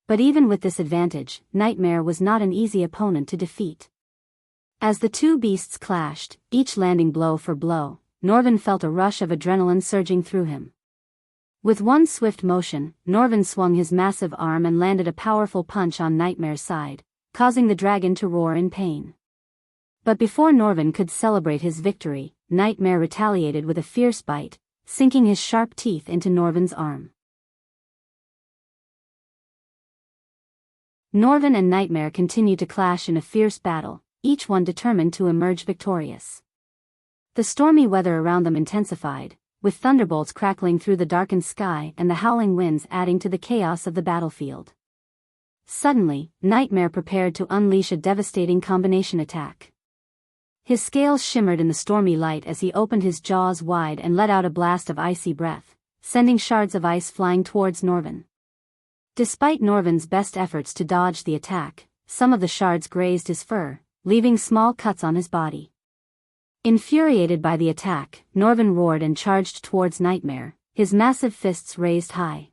But even with this advantage, Nightmare was not an easy opponent to defeat. As the two beasts clashed, each landing blow for blow, Norvin felt a rush of adrenaline surging through him. With one swift motion, Norvin swung his massive arm and landed a powerful punch on Nightmare's side, causing the dragon to roar in pain. But before Norvin could celebrate his victory, Nightmare retaliated with a fierce bite, sinking his sharp teeth into Norvin's arm. Norvin and Nightmare continued to clash in a fierce battle, each one determined to emerge victorious. The stormy weather around them intensified, with thunderbolts crackling through the darkened sky and the howling winds adding to the chaos of the battlefield. Suddenly, Nightmare prepared to unleash a devastating combination attack. His scales shimmered in the stormy light as he opened his jaws wide and let out a blast of icy breath, sending shards of ice flying towards Norvin. Despite Norvin's best efforts to dodge the attack, some of the shards grazed his fur, leaving small cuts on his body. Infuriated by the attack, Norvin roared and charged towards Nightmare, his massive fists raised high.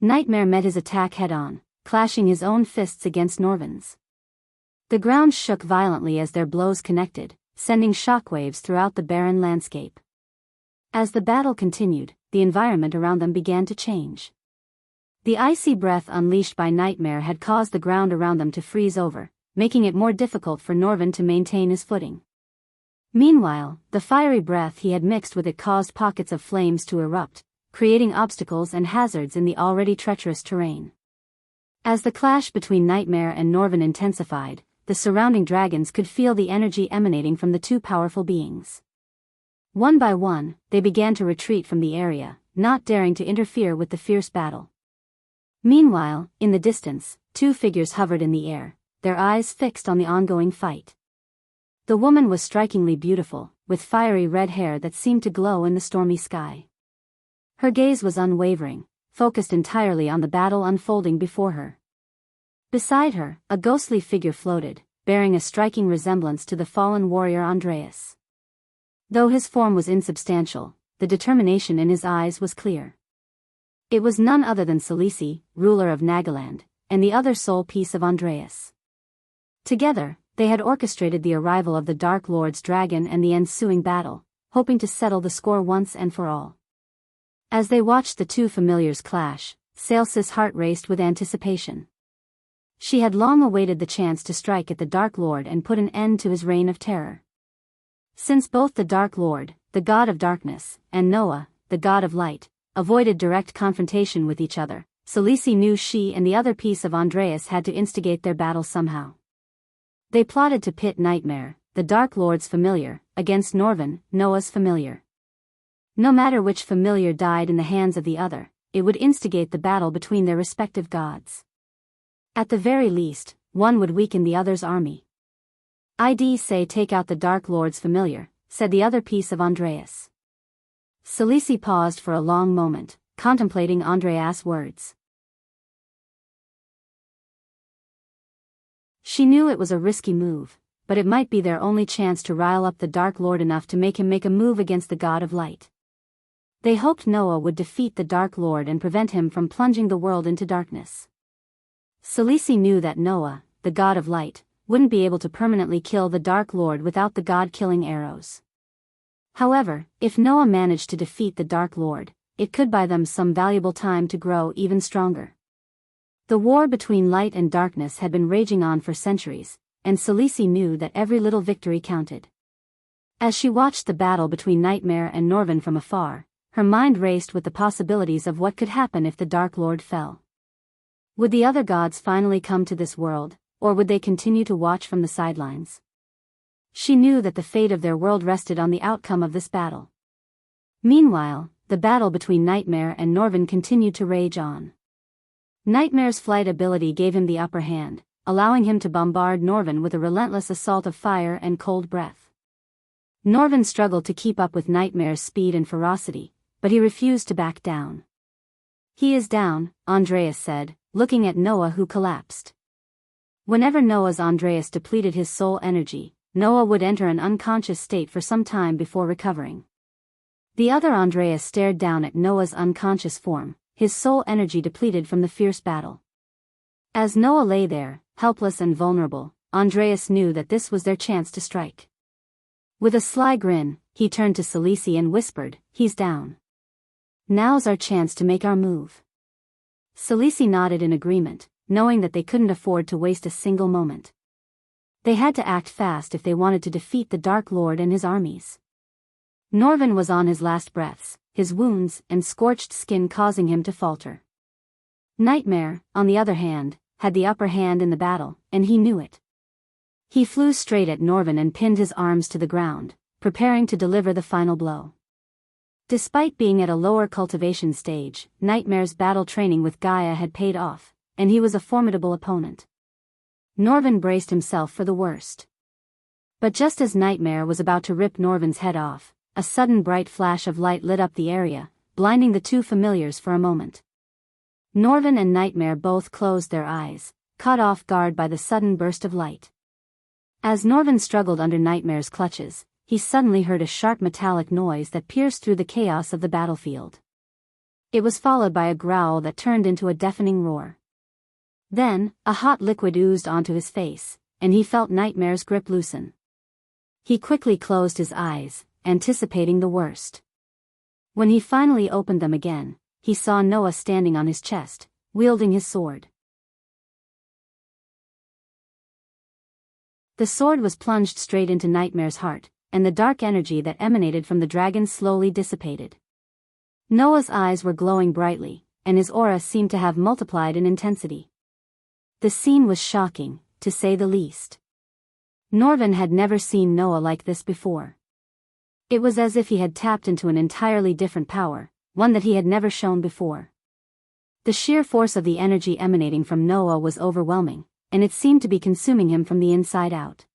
Nightmare met his attack head-on, clashing his own fists against Norvin's. The ground shook violently as their blows connected, sending shockwaves throughout the barren landscape. As the battle continued, the environment around them began to change. The icy breath unleashed by Nightmare had caused the ground around them to freeze over, making it more difficult for Norvin to maintain his footing. Meanwhile, the fiery breath he had mixed with it caused pockets of flames to erupt, creating obstacles and hazards in the already treacherous terrain. As the clash between Nightmare and Norvin intensified, the surrounding dragons could feel the energy emanating from the two powerful beings. One by one, they began to retreat from the area, not daring to interfere with the fierce battle. Meanwhile, in the distance, two figures hovered in the air, their eyes fixed on the ongoing fight. The woman was strikingly beautiful, with fiery red hair that seemed to glow in the stormy sky. Her gaze was unwavering, focused entirely on the battle unfolding before her. Beside her, a ghostly figure floated, bearing a striking resemblance to the fallen warrior Andreas. Though his form was insubstantial, the determination in his eyes was clear. It was none other than Selisi, ruler of Nagaland, and the other soul piece of Andreas. Together, they had orchestrated the arrival of the Dark Lord's dragon and the ensuing battle, hoping to settle the score once and for all. As they watched the two familiars clash, Celsius' heart raced with anticipation. She had long awaited the chance to strike at the Dark Lord and put an end to his reign of terror. Since both the Dark Lord, the god of darkness, and Noah, the god of light, avoided direct confrontation with each other, Selisi knew she and the other piece of Andreas had to instigate their battle somehow. They plotted to pit Nightmare, the Dark Lord's familiar, against Norvin, Noah's familiar. No matter which familiar died in the hands of the other, it would instigate the battle between their respective gods. At the very least, one would weaken the other's army. "I'd say take out the Dark Lord's familiar," said the other piece of Andreas. Selisi paused for a long moment, contemplating Andreas' words. She knew it was a risky move, but it might be their only chance to rile up the Dark Lord enough to make him make a move against the god of light. They hoped Noah would defeat the Dark Lord and prevent him from plunging the world into darkness. Selisi knew that Noah, the god of light, wouldn't be able to permanently kill the Dark Lord without the god-killing arrows. However, if Noah managed to defeat the Dark Lord, it could buy them some valuable time to grow even stronger. The war between light and darkness had been raging on for centuries, and Selisi knew that every little victory counted. As she watched the battle between Nightmare and Norvin from afar, her mind raced with the possibilities of what could happen if the Dark Lord fell. Would the other gods finally come to this world, or would they continue to watch from the sidelines? She knew that the fate of their world rested on the outcome of this battle. Meanwhile, the battle between Nightmare and Norvin continued to rage on. Nightmare's flight ability gave him the upper hand, allowing him to bombard Norvin with a relentless assault of fire and cold breath. Norvin struggled to keep up with Nightmare's speed and ferocity, but he refused to back down. "He is down," Andreas said, looking at Noah, who collapsed. Whenever Andreas depleted his soul energy, Noah would enter an unconscious state for some time before recovering. The other Andreas stared down at Noah's unconscious form, his soul energy depleted from the fierce battle. As Noah lay there, helpless and vulnerable, Andreas knew that this was their chance to strike. With a sly grin, he turned to Selisi and whispered, "He's down. Now's our chance to make our move." Selisi nodded in agreement, knowing that they couldn't afford to waste a single moment. They had to act fast if they wanted to defeat the Dark Lord and his armies. Norvin was on his last breaths, his wounds and scorched skin causing him to falter. Nightmare, on the other hand, had the upper hand in the battle, and he knew it. He flew straight at Norvin and pinned his arms to the ground, preparing to deliver the final blow. Despite being at a lower cultivation stage, Nightmare's battle training with Gaia had paid off, and he was a formidable opponent. Norvin braced himself for the worst. But just as Nightmare was about to rip Norvin's head off, a sudden bright flash of light lit up the area, blinding the two familiars for a moment. Norvin and Nightmare both closed their eyes, caught off guard by the sudden burst of light. As Norvin struggled under Nightmare's clutches, he suddenly heard a sharp metallic noise that pierced through the chaos of the battlefield. It was followed by a growl that turned into a deafening roar. Then, a hot liquid oozed onto his face, and he felt Nightmare's grip loosen. He quickly closed his eyes, anticipating the worst. When he finally opened them again, he saw Noah standing on his chest, wielding his sword. The sword was plunged straight into Nightmare's heart, and the dark energy that emanated from the dragon slowly dissipated. Noah's eyes were glowing brightly, and his aura seemed to have multiplied in intensity. The scene was shocking, to say the least. Norvin had never seen Noah like this before. It was as if he had tapped into an entirely different power, one that he had never shown before. The sheer force of the energy emanating from Noah was overwhelming, and it seemed to be consuming him from the inside out.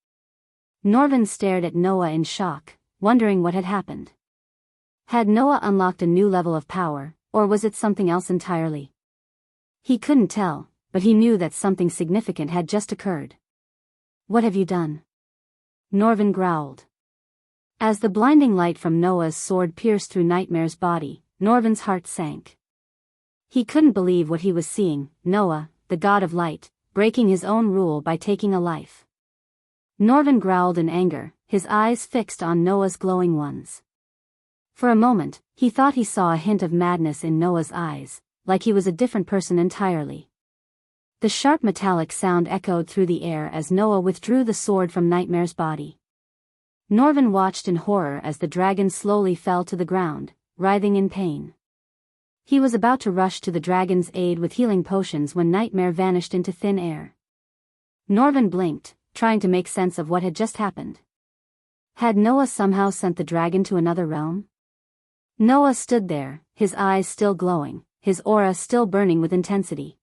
Norvin stared at Noah in shock, wondering what had happened. Had Noah unlocked a new level of power, or was it something else entirely? He couldn't tell, but he knew that something significant had just occurred. "What have you done?" Norvin growled. As the blinding light from Noah's sword pierced through Nightmare's body, Norvin's heart sank. He couldn't believe what he was seeing: Noah, the god of light, breaking his own rule by taking a life. Norvin growled in anger, his eyes fixed on Noah's glowing ones. For a moment, he thought he saw a hint of madness in Noah's eyes, like he was a different person entirely. The sharp metallic sound echoed through the air as Noah withdrew the sword from Nightmare's body. Norvin watched in horror as the dragon slowly fell to the ground, writhing in pain. He was about to rush to the dragon's aid with healing potions when Nightmare vanished into thin air. Norvin blinked, trying to make sense of what had just happened. Had Noah somehow sent the dragon to another realm? Noah stood there, his eyes still glowing, his aura still burning with intensity.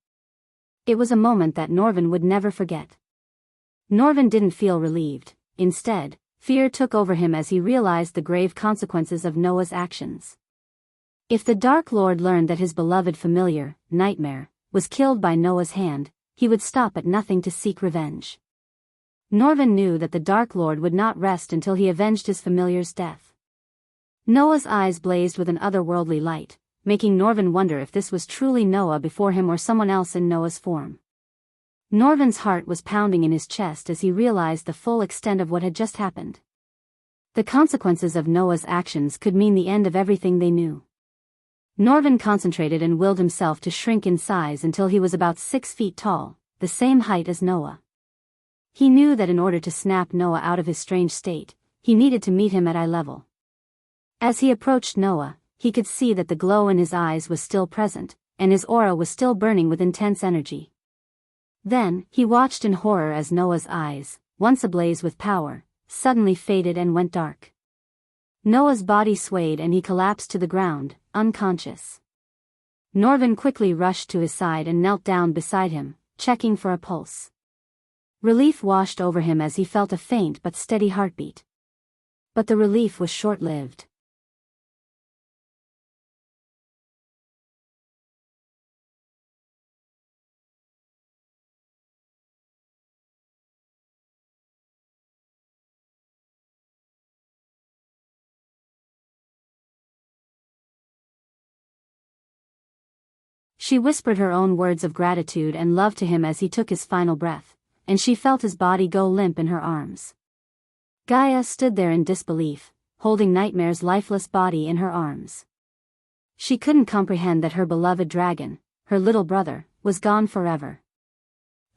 It was a moment that Norvin would never forget. Norvin didn't feel relieved. Instead, fear took over him as he realized the grave consequences of Noah's actions. If the Dark Lord learned that his beloved familiar, Nightmare, was killed by Noah's hand, he would stop at nothing to seek revenge. Norvin knew that the Dark Lord would not rest until he avenged his familiar's death. Noah's eyes blazed with an otherworldly light, making Norvin wonder if this was truly Noah before him or someone else in Noah's form. Norvin's heart was pounding in his chest as he realized the full extent of what had just happened. The consequences of Noah's actions could mean the end of everything they knew. Norvin concentrated and willed himself to shrink in size until he was about 6 feet tall, the same height as Noah. He knew that in order to snap Noah out of his strange state, he needed to meet him at eye level. As he approached Noah, he could see that the glow in his eyes was still present, and his aura was still burning with intense energy. Then, he watched in horror as Noah's eyes, once ablaze with power, suddenly faded and went dark. Noah's body swayed and he collapsed to the ground, unconscious. Norvin quickly rushed to his side and knelt down beside him, checking for a pulse. Relief washed over him as he felt a faint but steady heartbeat. But the relief was short-lived. She whispered her own words of gratitude and love to him as he took his final breath, and she felt his body go limp in her arms. Gaia stood there in disbelief, holding Nightmare's lifeless body in her arms. She couldn't comprehend that her beloved dragon, her little brother, was gone forever.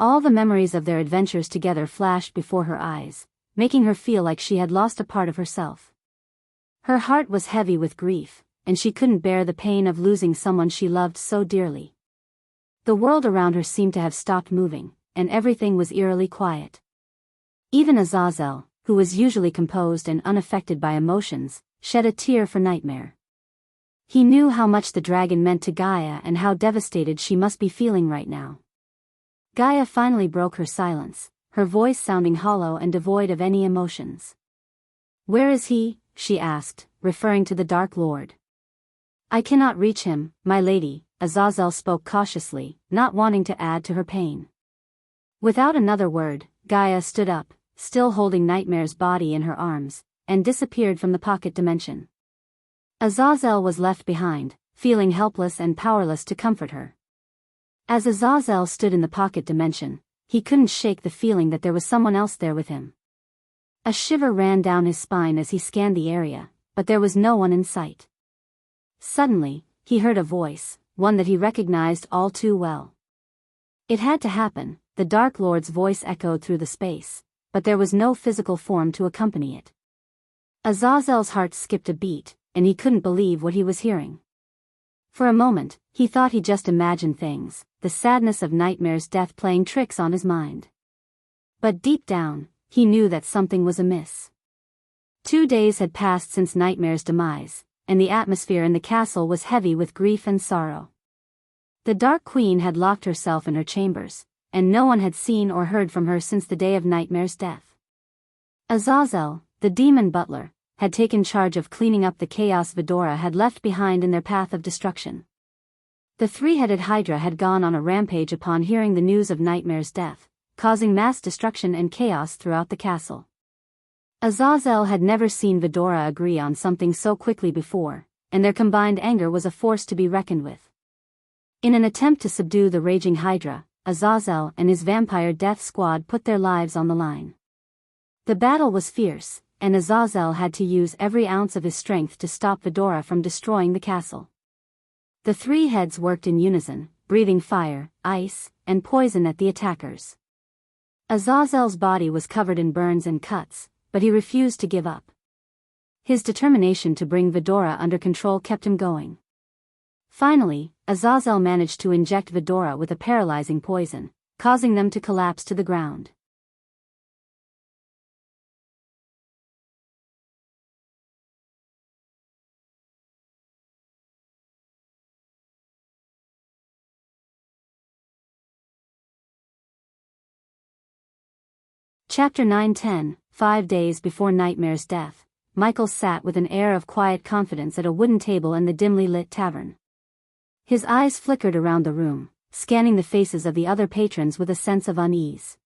All the memories of their adventures together flashed before her eyes, making her feel like she had lost a part of herself. Her heart was heavy with grief, and she couldn't bear the pain of losing someone she loved so dearly. The world around her seemed to have stopped moving, and everything was eerily quiet. Even Azazel, who was usually composed and unaffected by emotions, shed a tear for Nightmare. He knew how much the dragon meant to Gaia and how devastated she must be feeling right now. Gaia finally broke her silence, her voice sounding hollow and devoid of any emotions. "Where is he?" she asked, referring to the Dark Lord. "I cannot reach him, my lady," Azazel spoke cautiously, not wanting to add to her pain. Without another word, Gaia stood up, still holding Nightmare's body in her arms, and disappeared from the pocket dimension. Azazel was left behind, feeling helpless and powerless to comfort her. As Azazel stood in the pocket dimension, he couldn't shake the feeling that there was someone else there with him. A shiver ran down his spine as he scanned the area, but there was no one in sight. Suddenly, he heard a voice, one that he recognized all too well. It had to happen. The Dark Lord's voice echoed through the space, but there was no physical form to accompany it. Azazel's heart skipped a beat, and he couldn't believe what he was hearing. For a moment, he thought he just imagined things, the sadness of Nightmare's death playing tricks on his mind. But deep down, he knew that something was amiss. 2 days had passed since Nightmare's demise, and the atmosphere in the castle was heavy with grief and sorrow. The Dark Queen had locked herself in her chambers, and no one had seen or heard from her since the day of Nightmare's death. Azazel, the demon butler, had taken charge of cleaning up the chaos Vidora had left behind in their path of destruction. The three-headed Hydra had gone on a rampage upon hearing the news of Nightmare's death, causing mass destruction and chaos throughout the castle. Azazel had never seen Vidora agree on something so quickly before, and their combined anger was a force to be reckoned with. In an attempt to subdue the raging Hydra, Azazel and his vampire death squad put their lives on the line. The battle was fierce, and Azazel had to use every ounce of his strength to stop Vidora from destroying the castle. The three heads worked in unison, breathing fire, ice, and poison at the attackers. Azazel's body was covered in burns and cuts, but he refused to give up. His determination to bring Vidora under control kept him going. Finally, Azazel managed to inject Vidora with a paralyzing poison, causing them to collapse to the ground. Chapter 9-10, 5 days before Nightmare's death, Michael sat with an air of quiet confidence at a wooden table in the dimly lit tavern. His eyes flickered around the room, scanning the faces of the other patrons with a sense of unease.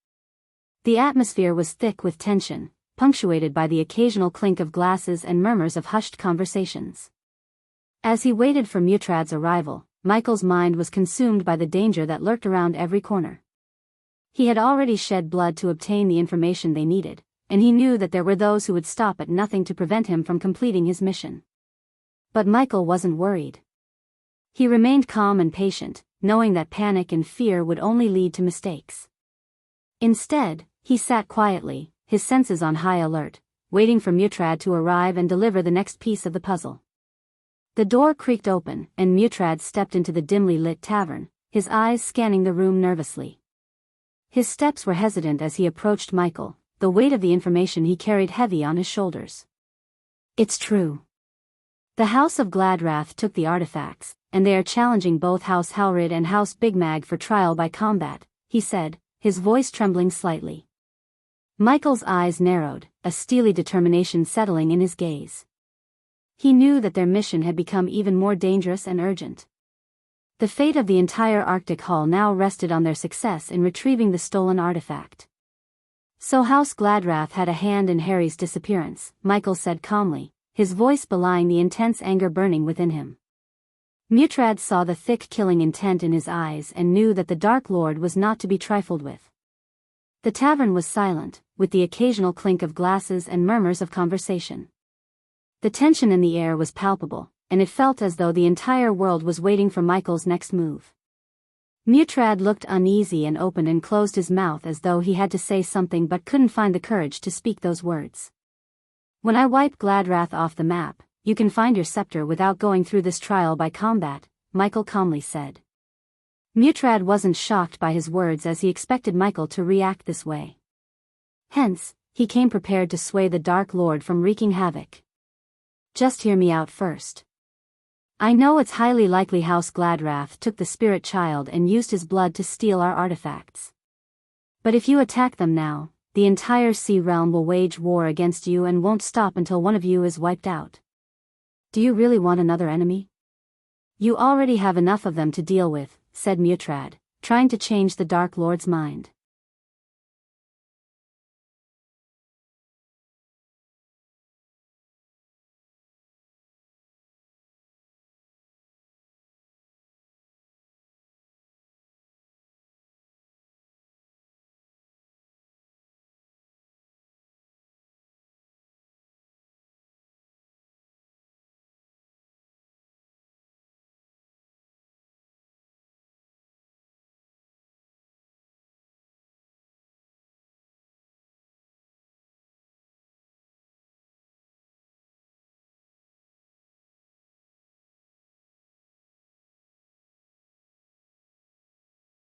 The atmosphere was thick with tension, punctuated by the occasional clink of glasses and murmurs of hushed conversations. As he waited for Mutrad's arrival, Michael's mind was consumed by the danger that lurked around every corner. He had already shed blood to obtain the information they needed, and he knew that there were those who would stop at nothing to prevent him from completing his mission. But Michael wasn't worried. He remained calm and patient, knowing that panic and fear would only lead to mistakes. Instead, he sat quietly, his senses on high alert, waiting for Mutrad to arrive and deliver the next piece of the puzzle. The door creaked open, and Mutrad stepped into the dimly lit tavern, his eyes scanning the room nervously. His steps were hesitant as he approached Michael, the weight of the information he carried heavy on his shoulders. It's true. The House of Gladrath took the artifacts, and they are challenging both House Halrid and House Big Mag for trial by combat, he said, his voice trembling slightly. Michael's eyes narrowed, a steely determination settling in his gaze. He knew that their mission had become even more dangerous and urgent. The fate of the entire Arctic Hall now rested on their success in retrieving the stolen artifact. So House Gladrath had a hand in Harry's disappearance, Michael said calmly, his voice belying the intense anger burning within him. Mutrad saw the thick killing intent in his eyes and knew that the Dark Lord was not to be trifled with. The tavern was silent, with the occasional clink of glasses and murmurs of conversation. The tension in the air was palpable, and it felt as though the entire world was waiting for Michael's next move. Mutrad looked uneasy and opened and closed his mouth as though he had to say something but couldn't find the courage to speak those words. When I wipe Gladrath off the map, you can find your scepter without going through this trial by combat, Michael calmly said. Mutrad wasn't shocked by his words as he expected Michael to react this way. Hence, he came prepared to sway the Dark Lord from wreaking havoc. Just hear me out first. I know it's highly likely House Gladrath took the spirit child and used his blood to steal our artifacts. But if you attack them now, the entire sea realm will wage war against you and won't stop until one of you is wiped out. Do you really want another enemy? You already have enough of them to deal with, said Mutrad, trying to change the Dark Lord's mind.